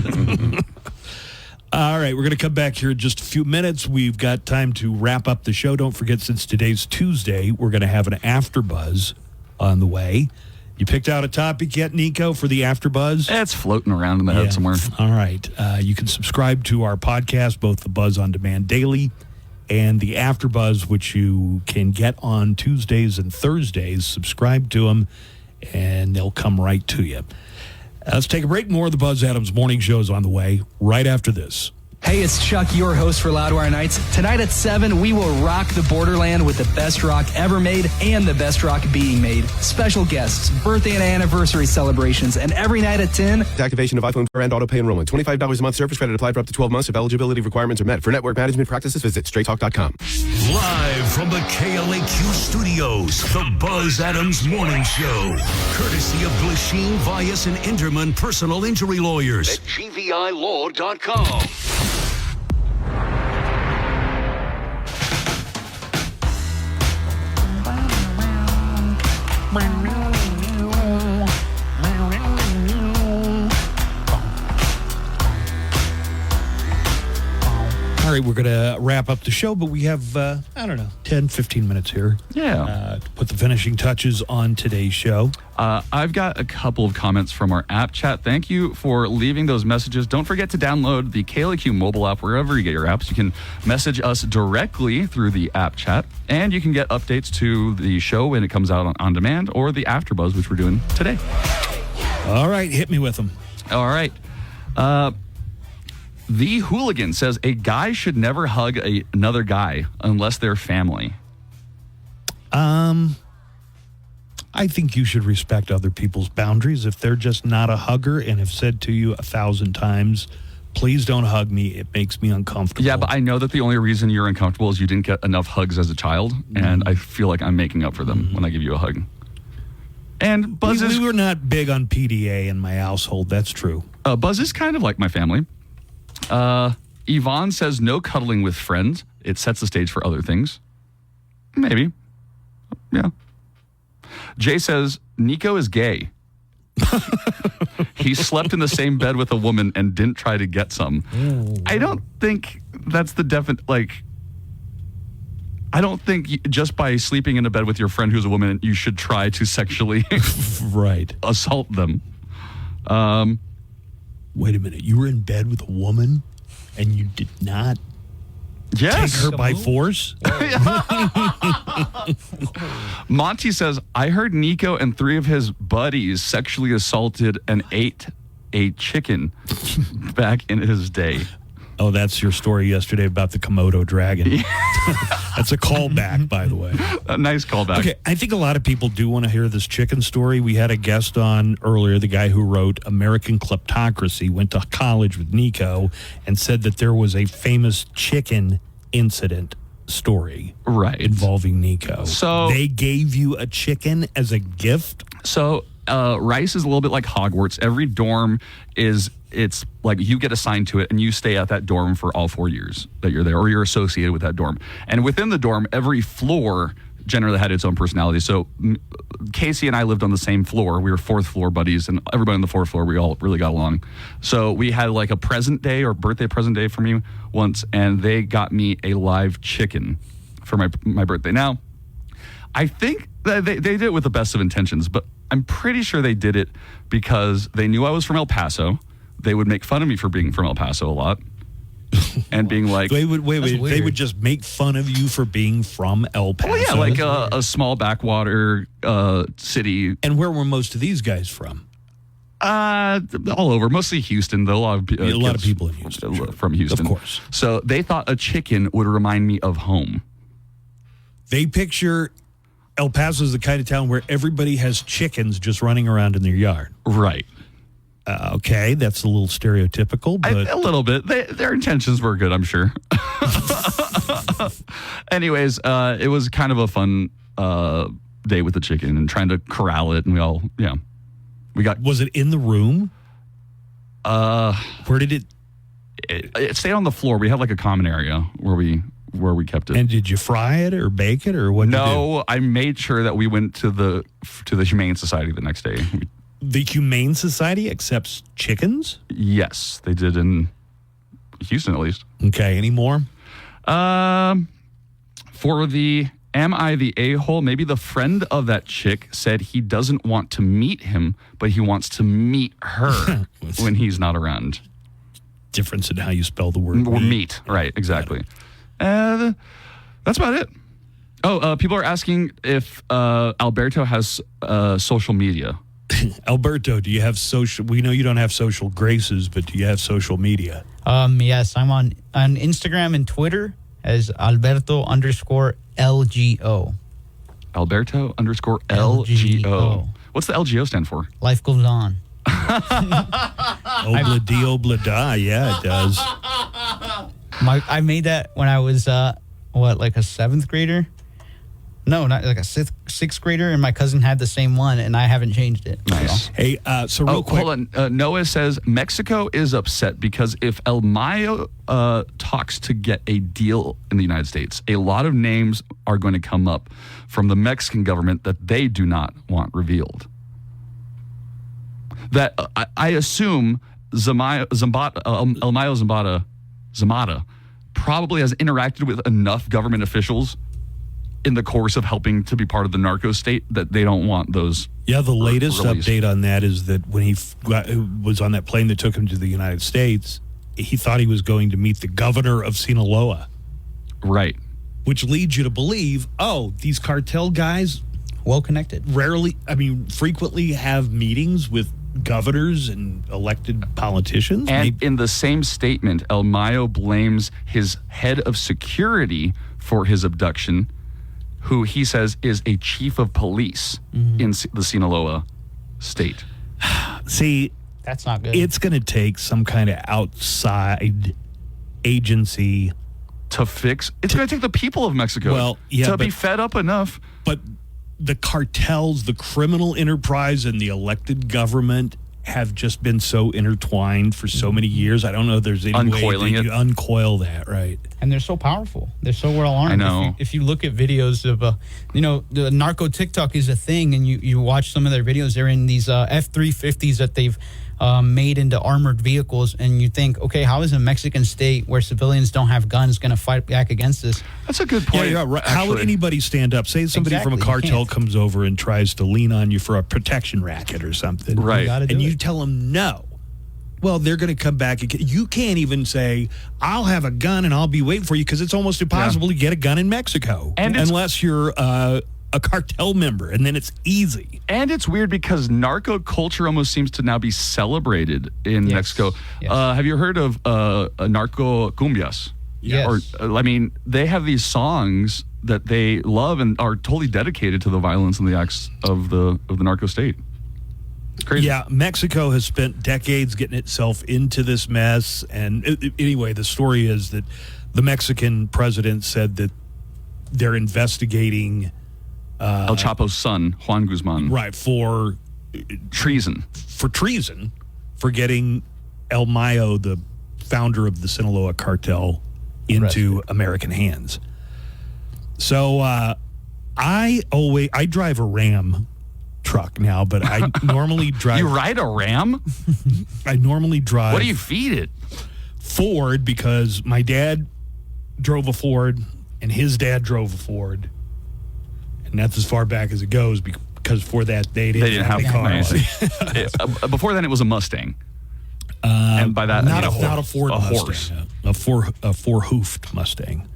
All right, we're going to come back here in just a few minutes. We've got time to wrap up the show. Don't forget, since today's Tuesday, we're going to have an AfterBuzz on the way. You picked out a topic yet, Nico, for the AfterBuzz? It's floating around in the head somewhere. All right. You can subscribe to our podcast, both the Buzz on Demand Daily and the AfterBuzz, which you can get on Tuesdays and Thursdays. Subscribe to them, and they'll come right to you. Let's take a break. More of the Buzz Adams Morning Show is on the way right after this. Hey, it's Chuck, your host for Loudwire Nights. Tonight at 7, we will rock the borderland with the best rock ever made and the best rock being made. Special guests, birthday and anniversary celebrations, and every night at 10... Activation of iPhone and auto pay enrollment. $25 a month service credit applied for up to 12 months if eligibility requirements are met. For network management practices, visit straighttalk.com. Live from the KLAQ studios, the Buzz Adams Morning Show. Courtesy of Glasheen, Vyas, and Inderman Personal Injury Lawyers at GVILaw.com. All right, we're going to wrap up the show, but we have, 10, 15 minutes here. Yeah. To put the finishing touches on today's show. I've got a couple of comments from our app chat. Thank you for leaving those messages. Don't forget to download the KLAQ mobile app wherever you get your apps. You can message us directly through the app chat, and you can get updates to the show when it comes out on demand or the AfterBuzz, which we're doing today. All right, hit me with them. All right. The Hooligan says a guy should never hug another guy unless they're family. I think you should respect other people's boundaries. If they're just not a hugger and have said to you 1,000 times, please don't hug me, it makes me uncomfortable. Yeah, but I know that the only reason you're uncomfortable is you didn't get enough hugs as a child, and I feel like I'm making up for them when I give you a hug. And Buzz we were not big on PDA in my household, that's true. Buzz is kind of like my family. Yvonne says no cuddling with friends. It sets the stage for other things. Maybe. Yeah. Jay says, Nico is gay. He slept in the same bed with a woman and didn't try to get some. Ooh. I don't think that's the definite, I don't think just by sleeping in a bed with your friend who's a woman, you should try to sexually assault them. Wait a minute. You were in bed with a woman and you did not take her by force? Monty says, I heard Nico and 3 of his buddies sexually assaulted and ate a chicken back in his day. Oh, that's your story yesterday about the Komodo dragon. That's a callback, by the way. A nice callback. Okay, I think a lot of people do want to hear this chicken story. We had a guest on earlier, the guy who wrote American Kleptocracy, went to college with Nico and said that there was a famous chicken incident story involving Nico. So they gave you a chicken as a gift? So Rice is a little bit like Hogwarts. Every dorm it's like you get assigned to it and you stay at that dorm for all 4 years that you're there, or you're associated with that dorm. And within the dorm, every floor generally had its own personality. So Casey and I lived on the same floor. We were 4th floor buddies, and everybody on the 4th floor, we all really got along. So we had like a present day or birthday present day for me once, and they got me a live chicken for my birthday. Now, I think that they did it with the best of intentions, but I'm pretty sure they did it because they knew I was from El Paso. They would make fun of me for being from El Paso a lot. And being like... Wait, they would just make fun of you for being from El Paso? Well, yeah, like a small backwater city. And where were most of these guys from? All over, mostly Houston, though. A lot of people in Houston. From Houston. Of course. So they thought a chicken would remind me of home. They picture El Paso is the kind of town where everybody has chickens just running around in their yard. Right. Okay, that's a little stereotypical, but... A little bit. Their intentions were good, I'm sure. Anyways, it was kind of a fun day with the chicken and trying to corral it, and we got... Was it in the room? Where did it... It stayed on the floor. We had like a common area where we kept it. And did you fry it or bake it or what? No, I made sure that we went to the Humane Society the next day. The Humane Society accepts chickens? Yes, they did in Houston at least. Okay, any more? For the am I the a-hole, maybe the friend of that chick said he doesn't want to meet him, but he wants to meet her when he's not around. Difference in how you spell the word meat. Right, exactly. That's about it. Oh, people are asking if Alberto has social media. Alberto, do you have social? We know you don't have social graces, but do you have social media? Yes, I'm on Instagram and Twitter as Alberto_LGO. Alberto_LGO. What's the LGO stand for? Life goes on. Obla-di-obla-da. Yeah, it does. I made that when I was, like a 7th grader? No, not like a 6th grader, and my cousin had the same one, and I haven't changed it. Nice. Hey, so real quick. Hold on. Noah says, Mexico is upset because if El Mayo talks to get a deal in the United States, a lot of names are going to come up from the Mexican government that they do not want revealed. That I assume El Mayo Zambada probably has interacted with enough government officials in the course of helping to be part of the narco state that they don't want those. Yeah, the latest released. update on that is that when he was on that plane that took him to the United States, he thought he was going to meet the governor of Sinaloa. Right. Which leads you to believe, these cartel guys, well connected, frequently have meetings with governors and elected politicians. And in the same statement, El Mayo blames his head of security for his abduction, who he says is a chief of police in the Sinaloa state. See, that's not good. It's going to take some kind of outside agency to fix. It's going to take the people of Mexico to be fed up enough. But the cartels, the criminal enterprise, and the elected government have just been so intertwined for so many years. I don't know if there's any Uncoiling way that you uncoil that, right? And they're so powerful. They're so well armed. I know. If you look at videos of, the narco TikTok is a thing, and you watch some of their videos, they're in these F-350s that they've made into armored vehicles, and you think, okay, how is a Mexican state where civilians don't have guns going to fight back against this? That's a good point. Yeah, right. How would anybody stand up? Say somebody from a cartel comes over and tries to lean on you for a protection racket or something. Right. And you tell them no. Well, they're going to come back. You can't even say, I'll have a gun and I'll be waiting for you, because it's almost impossible to get a gun in Mexico unless you're a cartel member, and then it's easy. And it's weird because narco culture almost seems to now be celebrated in Mexico. Yes. Have you heard of narco cumbias? Yes. Or, they have these songs that they love and are totally dedicated to the violence and the acts of the narco state. It's crazy. Yeah, Mexico has spent decades getting itself into this mess. And anyway, the story is that the Mexican president said that they're investigating El Chapo's son, Juan Guzman. Right, for treason. For getting El Mayo, the founder of the Sinaloa cartel, into American hands. So I drive a Ram truck now, but I normally drive... You ride a Ram? I normally drive... What do you feed it? Ford, because my dad drove a Ford and his dad drove a Ford. And that's as far back as it goes, because before that, they didn't have cars. Before then, it was a Mustang. And by that, not I mean a Ford Mustang, a four-hoofed Mustang.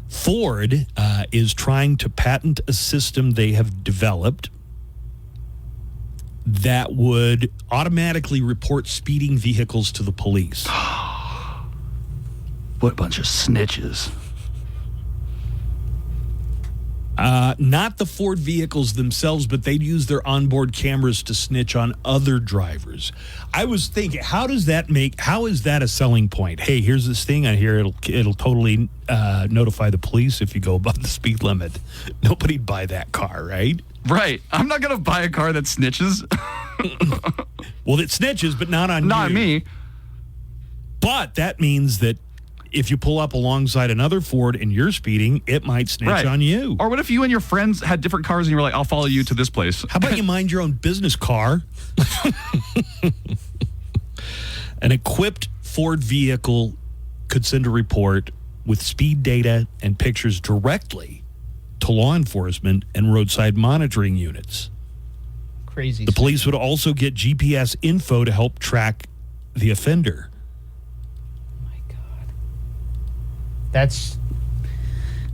Ford is trying to patent a system they have developed that would automatically report speeding vehicles to the police. What a bunch of snitches. Not the Ford vehicles themselves, but they'd use their onboard cameras to snitch on other drivers. I was thinking, how is that a selling point? Hey, here's this thing on here. It'll totally notify the police if you go above the speed limit. Nobody'd buy that car, right? Right. I'm not going to buy a car that snitches. Well, it snitches, but not on you. Not me. But that means that if you pull up alongside another Ford and you're speeding, it might snitch on you. Or what if you and your friends had different cars and you were like, I'll follow you to this place? How about you mind your own business, car? An equipped Ford vehicle could send a report with speed data and pictures directly to law enforcement and roadside monitoring units. Crazy. The police would also get GPS info to help track the offender. That's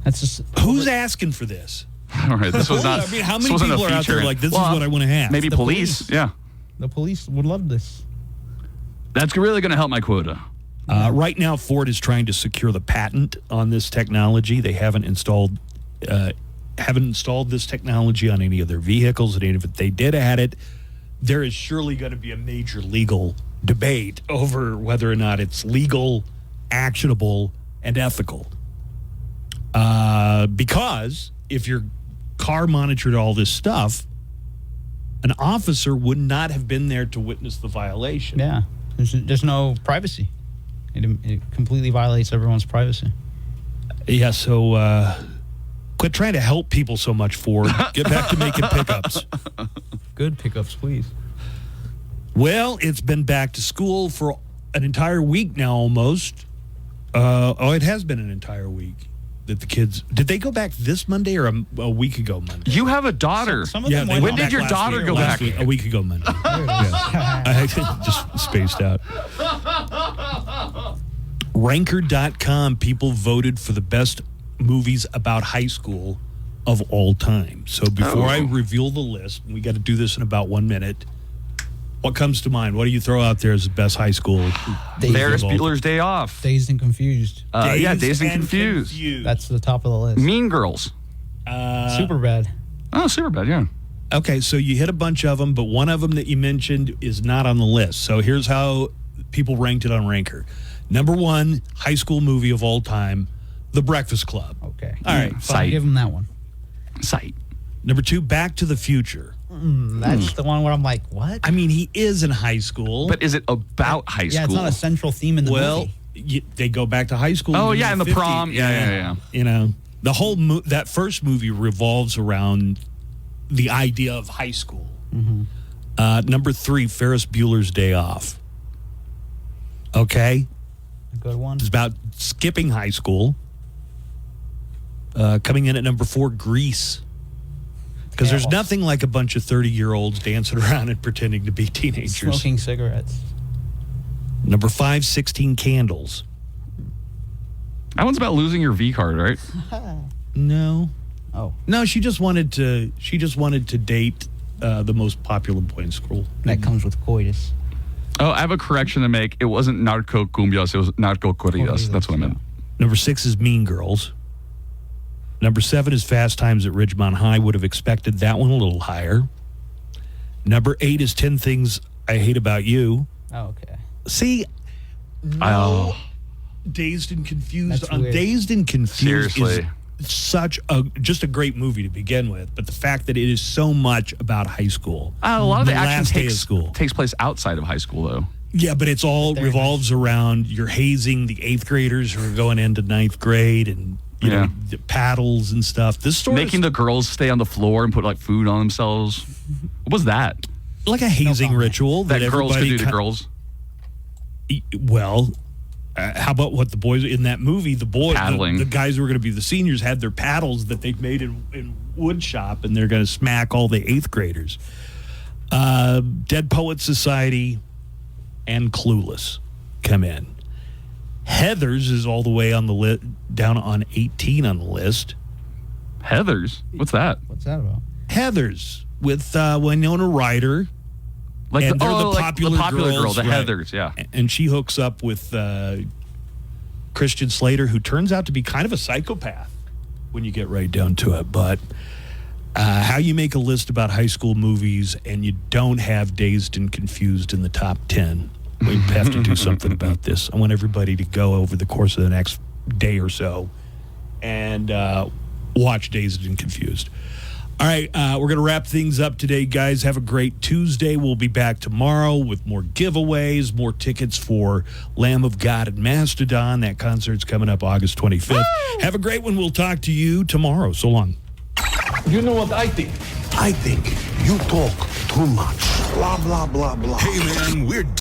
just... Who's asking for this? All right, this was not... I mean, how many people are out there like, this is what I want to have? Maybe police, yeah. The police would love this. That's really going to help my quota. Right now, Ford is trying to secure the patent on this technology. They haven't installed this technology on any of their vehicles, and if they did add it, there is surely going to be a major legal debate over whether or not it's legal, actionable, and ethical. Because if your car monitored all this stuff, an officer would not have been there to witness the violation. Yeah. There's no privacy. It completely violates everyone's privacy. Yeah, so quit trying to help people so much, Ford. Get back to making pickups. Good pickups, please. Well, it's been back to school for an entire week now almost. It has been an entire week that the kids... Did they go back this Monday or a week ago Monday? You have a daughter. Some of them went when did your daughter go back? A week ago Monday. I just spaced out. Ranker.com, people voted for the best movies about high school of all time. So before I reveal the list, we got to do this in about 1 minute. What comes to mind? What do you throw out there as the best high school? Ferris Bueller's Day Off. Dazed and Confused. Dazed and Confused. That's the top of the list. Mean Girls. Superbad. Oh, Superbad, yeah. Okay, so you hit a bunch of them, but one of them that you mentioned is not on the list. So here's how people ranked it on Ranker. Number 1, high school movie of all time, The Breakfast Club. Okay. All right, I'll give them that one. Sight. Number 2, Back to the Future. That's the one where I'm like, what? I mean, he is in high school. But is it about high school? Yeah, it's not a central theme in the movie. They go back to high school. Oh, in yeah, in the 50s. prom. Yeah. You know, the whole that first movie revolves around the idea of high school. Number 3, Ferris Bueller's Day Off. Okay. A good one. It's about skipping high school. Coming in at number 4, Grease. Because there's nothing like a bunch of 30-year-olds dancing around and pretending to be teenagers. Smoking cigarettes. Number 5, 16 Candles. That one's about losing your V card, right? No. Oh. No, she just wanted to date the most popular boy in school. That comes with coitus. Oh, I have a correction to make. It wasn't Narco Cumbias, it was Narco Corridas. That's what I meant. Number 6 is Mean Girls. Number 7 is Fast Times at Ridgemont High. Would have expected that one a little higher. Number 8 is 10 Things I Hate About You. Oh, okay. See, Dazed and Confused. That's weird. Dazed and Confused Seriously. is such just a great movie to begin with. But the fact that it is so much about high school. A lot of the action last day of school takes place outside of high school, though. Yeah, but it's all revolves around you're hazing the 8th graders who are going into 9th grade and you know, the paddles and stuff. This story making the girls stay on the floor and put like food on themselves. What was that? Like a hazing ritual that girls could everybody do to girls. Well, how about what the boys in that movie? The boys, the guys who were going to be the seniors, had their paddles that they made in wood shop, and they're going to smack all the 8th graders. Dead Poets Society and Clueless come in. Heathers is all the way on the list, down on 18 on the list. Heathers? What's that? What's that about? Heathers with Winona Ryder. Like and they're the like popular, girl, the right. Heathers, yeah. And she hooks up with Christian Slater, who turns out to be kind of a psychopath when you get right down to it. But how you make a list about high school movies and you don't have Dazed and Confused in the top 10. We have to do something about this. I want everybody to go over the course of the next day or so and watch Dazed and Confused. All right, we're going to wrap things up today, guys. Have a great Tuesday. We'll be back tomorrow with more giveaways, more tickets for Lamb of God and Mastodon. That concert's coming up August 25th. Woo! Have a great one. We'll talk to you tomorrow. So long. You know what I think? I think you talk too much. Blah, blah, blah, blah. Hey, man, we're